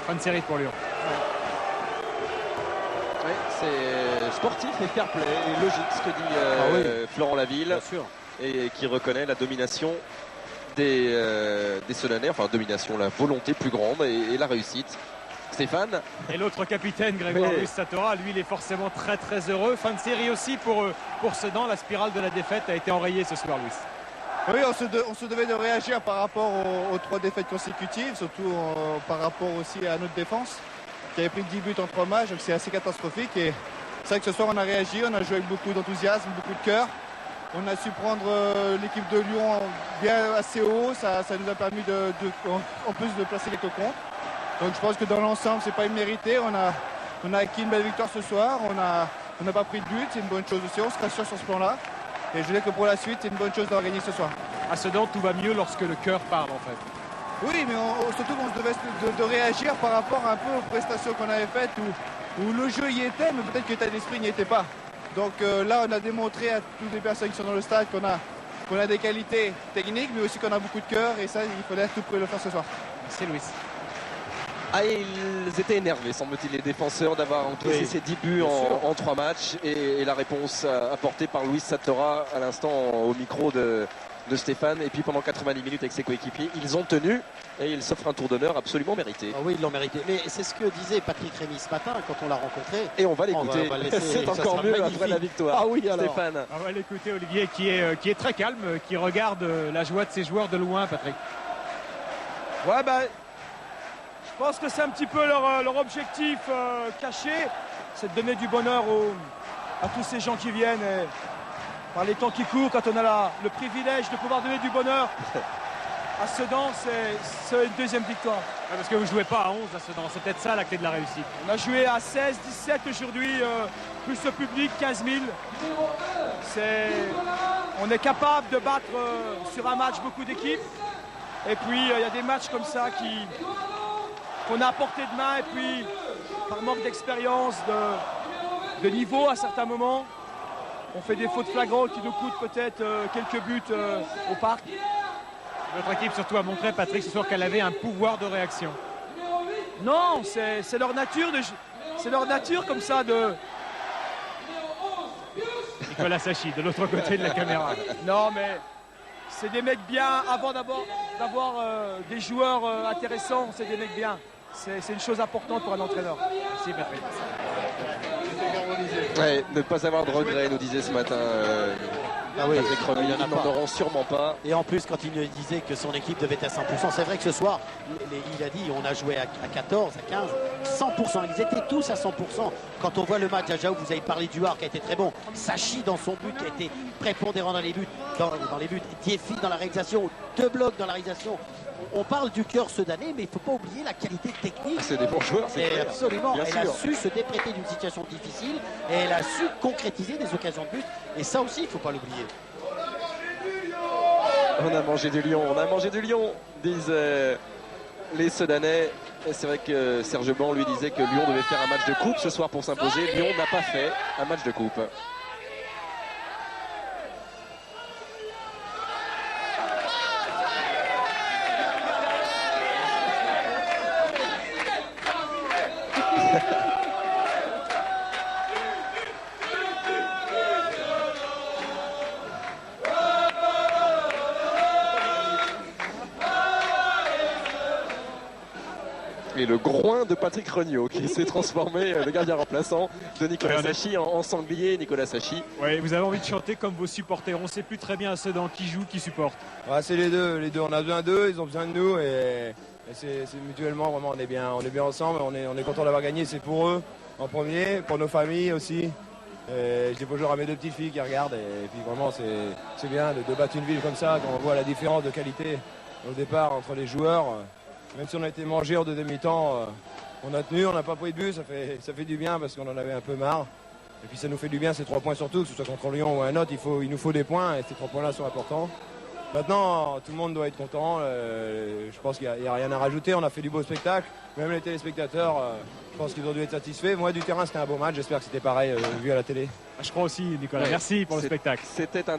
Fin de série pour Lyon. Oui, c'est sportif et fair play et logique ce que dit Florent Laville. Bien sûr. Et qui reconnaît la domination des Sedanais, enfin domination, la volonté plus grande et la réussite. Stéphane. Et l'autre capitaine, Grégoire Luis Satora, lui il est forcément très très heureux. Fin de série aussi pour Sedan, la spirale de la défaite a été enrayée ce soir, Luis. Oui, on se devait de réagir par rapport aux 3 défaites consécutives, surtout par rapport aussi à notre défense, qui avait pris 10 buts en 3 matchs, donc c'est assez catastrophique. Et c'est vrai que ce soir on a réagi, on a joué avec beaucoup d'enthousiasme, beaucoup de cœur. On a su prendre l'équipe de Lyon bien assez haut, ça nous a permis en plus de placer quelques comptes. Donc je pense que dans l'ensemble, c'est pas immérité. On a acquis une belle victoire ce soir, on n'a pas pris de but, c'est une bonne chose aussi, on se rassure sur ce plan-là. Et je dirais que pour la suite, c'est une bonne chose d'avoir gagné ce soir. À Sedan, tout va mieux lorsque le cœur parle en fait. Oui, mais surtout qu'on se devait de réagir par rapport un peu aux prestations qu'on avait faites où le jeu y était, mais peut-être que l'état d'esprit n'y était pas. Donc là, on a démontré à toutes les personnes qui sont dans le stade qu'on a des qualités techniques, mais aussi qu'on a beaucoup de cœur. Et ça, il fallait tout près le faire ce soir. C'est Luis. Ah, ils étaient énervés, semble-t-il, les défenseurs, d'avoir encaissé ces 10 buts en 3 matchs. Et la réponse apportée par Luis Satora à l'instant au micro de Stéphane. Et puis pendant 90 minutes avec ses coéquipiers, ils ont tenu et ils s'offrent un tour d'honneur absolument mérité. Ah oui, ils l'ont mérité. Mais c'est ce que disait Patrick Rémy ce matin quand on l'a rencontré. Et on va l'écouter. C'est encore mieux après la victoire. Ah oui, alors. Stéphane. On va l'écouter, Olivier, qui est très calme, qui regarde la joie de ses joueurs de loin, Patrick. Ouais, je pense que c'est un petit peu leur objectif caché, c'est de donner du bonheur à tous ces gens qui viennent. Et par les temps qui courent, quand on a le privilège de pouvoir donner du bonheur à Sedan, c'est une deuxième victoire. Ouais, parce que vous ne jouez pas à 11 à Sedan, c'est peut-être ça la clé de la réussite. On a joué à 16, 17 aujourd'hui, plus le public, 15 000. On est capable de battre sur un match beaucoup d'équipes. Et puis il y a des matchs comme ça qu'on a à portée de main, et puis par manque d'expérience, de niveau à certains moments, on fait des fautes flagrantes qui nous coûtent peut-être quelques buts au parc. Votre équipe surtout a montré, Patrick, ce soir qu'elle avait un pouvoir de réaction. Non, c'est leur nature, c'est leur nature comme ça de... Nicolas Sachi, de l'autre côté de la caméra. Non, mais c'est des mecs bien, avant d'avoir des joueurs intéressants, c'est des mecs bien. C'est une chose importante pour un entraîneur. Merci Patrick. Ouais, ne pas avoir de regrets, nous disait ce matin Patrick Rémy. Ils n'en auront sûrement pas. Et en plus, quand il nous disait que son équipe devait être à 100%, c'est vrai que ce soir, il a dit on a joué à 14, à 15, 100%. Ils étaient tous à 100%. Quand on voit le match à Jaou, vous avez parlé du Har qui a été très bon. Sachi dans son but qui a été prépondérant dans les buts. Dans les buts. Diefi dans la réalisation. 2 blocs dans la réalisation. On parle du cœur sedanais, mais il ne faut pas oublier la qualité technique. C'est des bons joueurs, c'est clair. Absolument. Bien elle sûr. a su se déprêter d'une situation difficile et elle a su concrétiser des occasions de but. Et ça aussi, il ne faut pas l'oublier. On a mangé du lion, disent les Sedanais. Et c'est vrai que Serge Blanc lui disait que Lyon devait faire un match de coupe ce soir pour s'imposer. Lyon n'a pas fait un match de coupe. Et le groin de Patrick Regnault qui s'est transformé, le gardien remplaçant de Nicolas Sachi en sanglier. Nicolas Sachi. Oui, vous avez envie de chanter comme vos supporters. On ne sait plus très bien à Sedan qui joue, qui supporte. Ouais, c'est les deux. On a besoin d'eux, ils ont besoin de nous. Et c'est mutuellement, vraiment, on est bien ensemble. On est content d'avoir gagné. C'est pour eux en premier, pour nos familles aussi. Et je dis bonjour à mes 2 petites filles qui regardent. Et puis vraiment, c'est bien de battre une ville comme ça, quand on voit la différence de qualité au départ entre les joueurs. Même si on a été mangé en 2 demi-temps, on a tenu, on n'a pas pris de but, ça fait du bien parce qu'on en avait un peu marre. Et puis ça nous fait du bien ces 3 points surtout, que ce soit contre Lyon ou un autre, il nous faut des points et ces 3 points-là sont importants. Maintenant, tout le monde doit être content, je pense qu'il n'y a rien à rajouter, on a fait du beau spectacle, même les téléspectateurs, je pense qu'ils ont dû être satisfaits. Moi du terrain c'était un beau match, j'espère que c'était pareil vu à la télé. Je crois aussi Nicolas, merci pour le spectacle. C'était un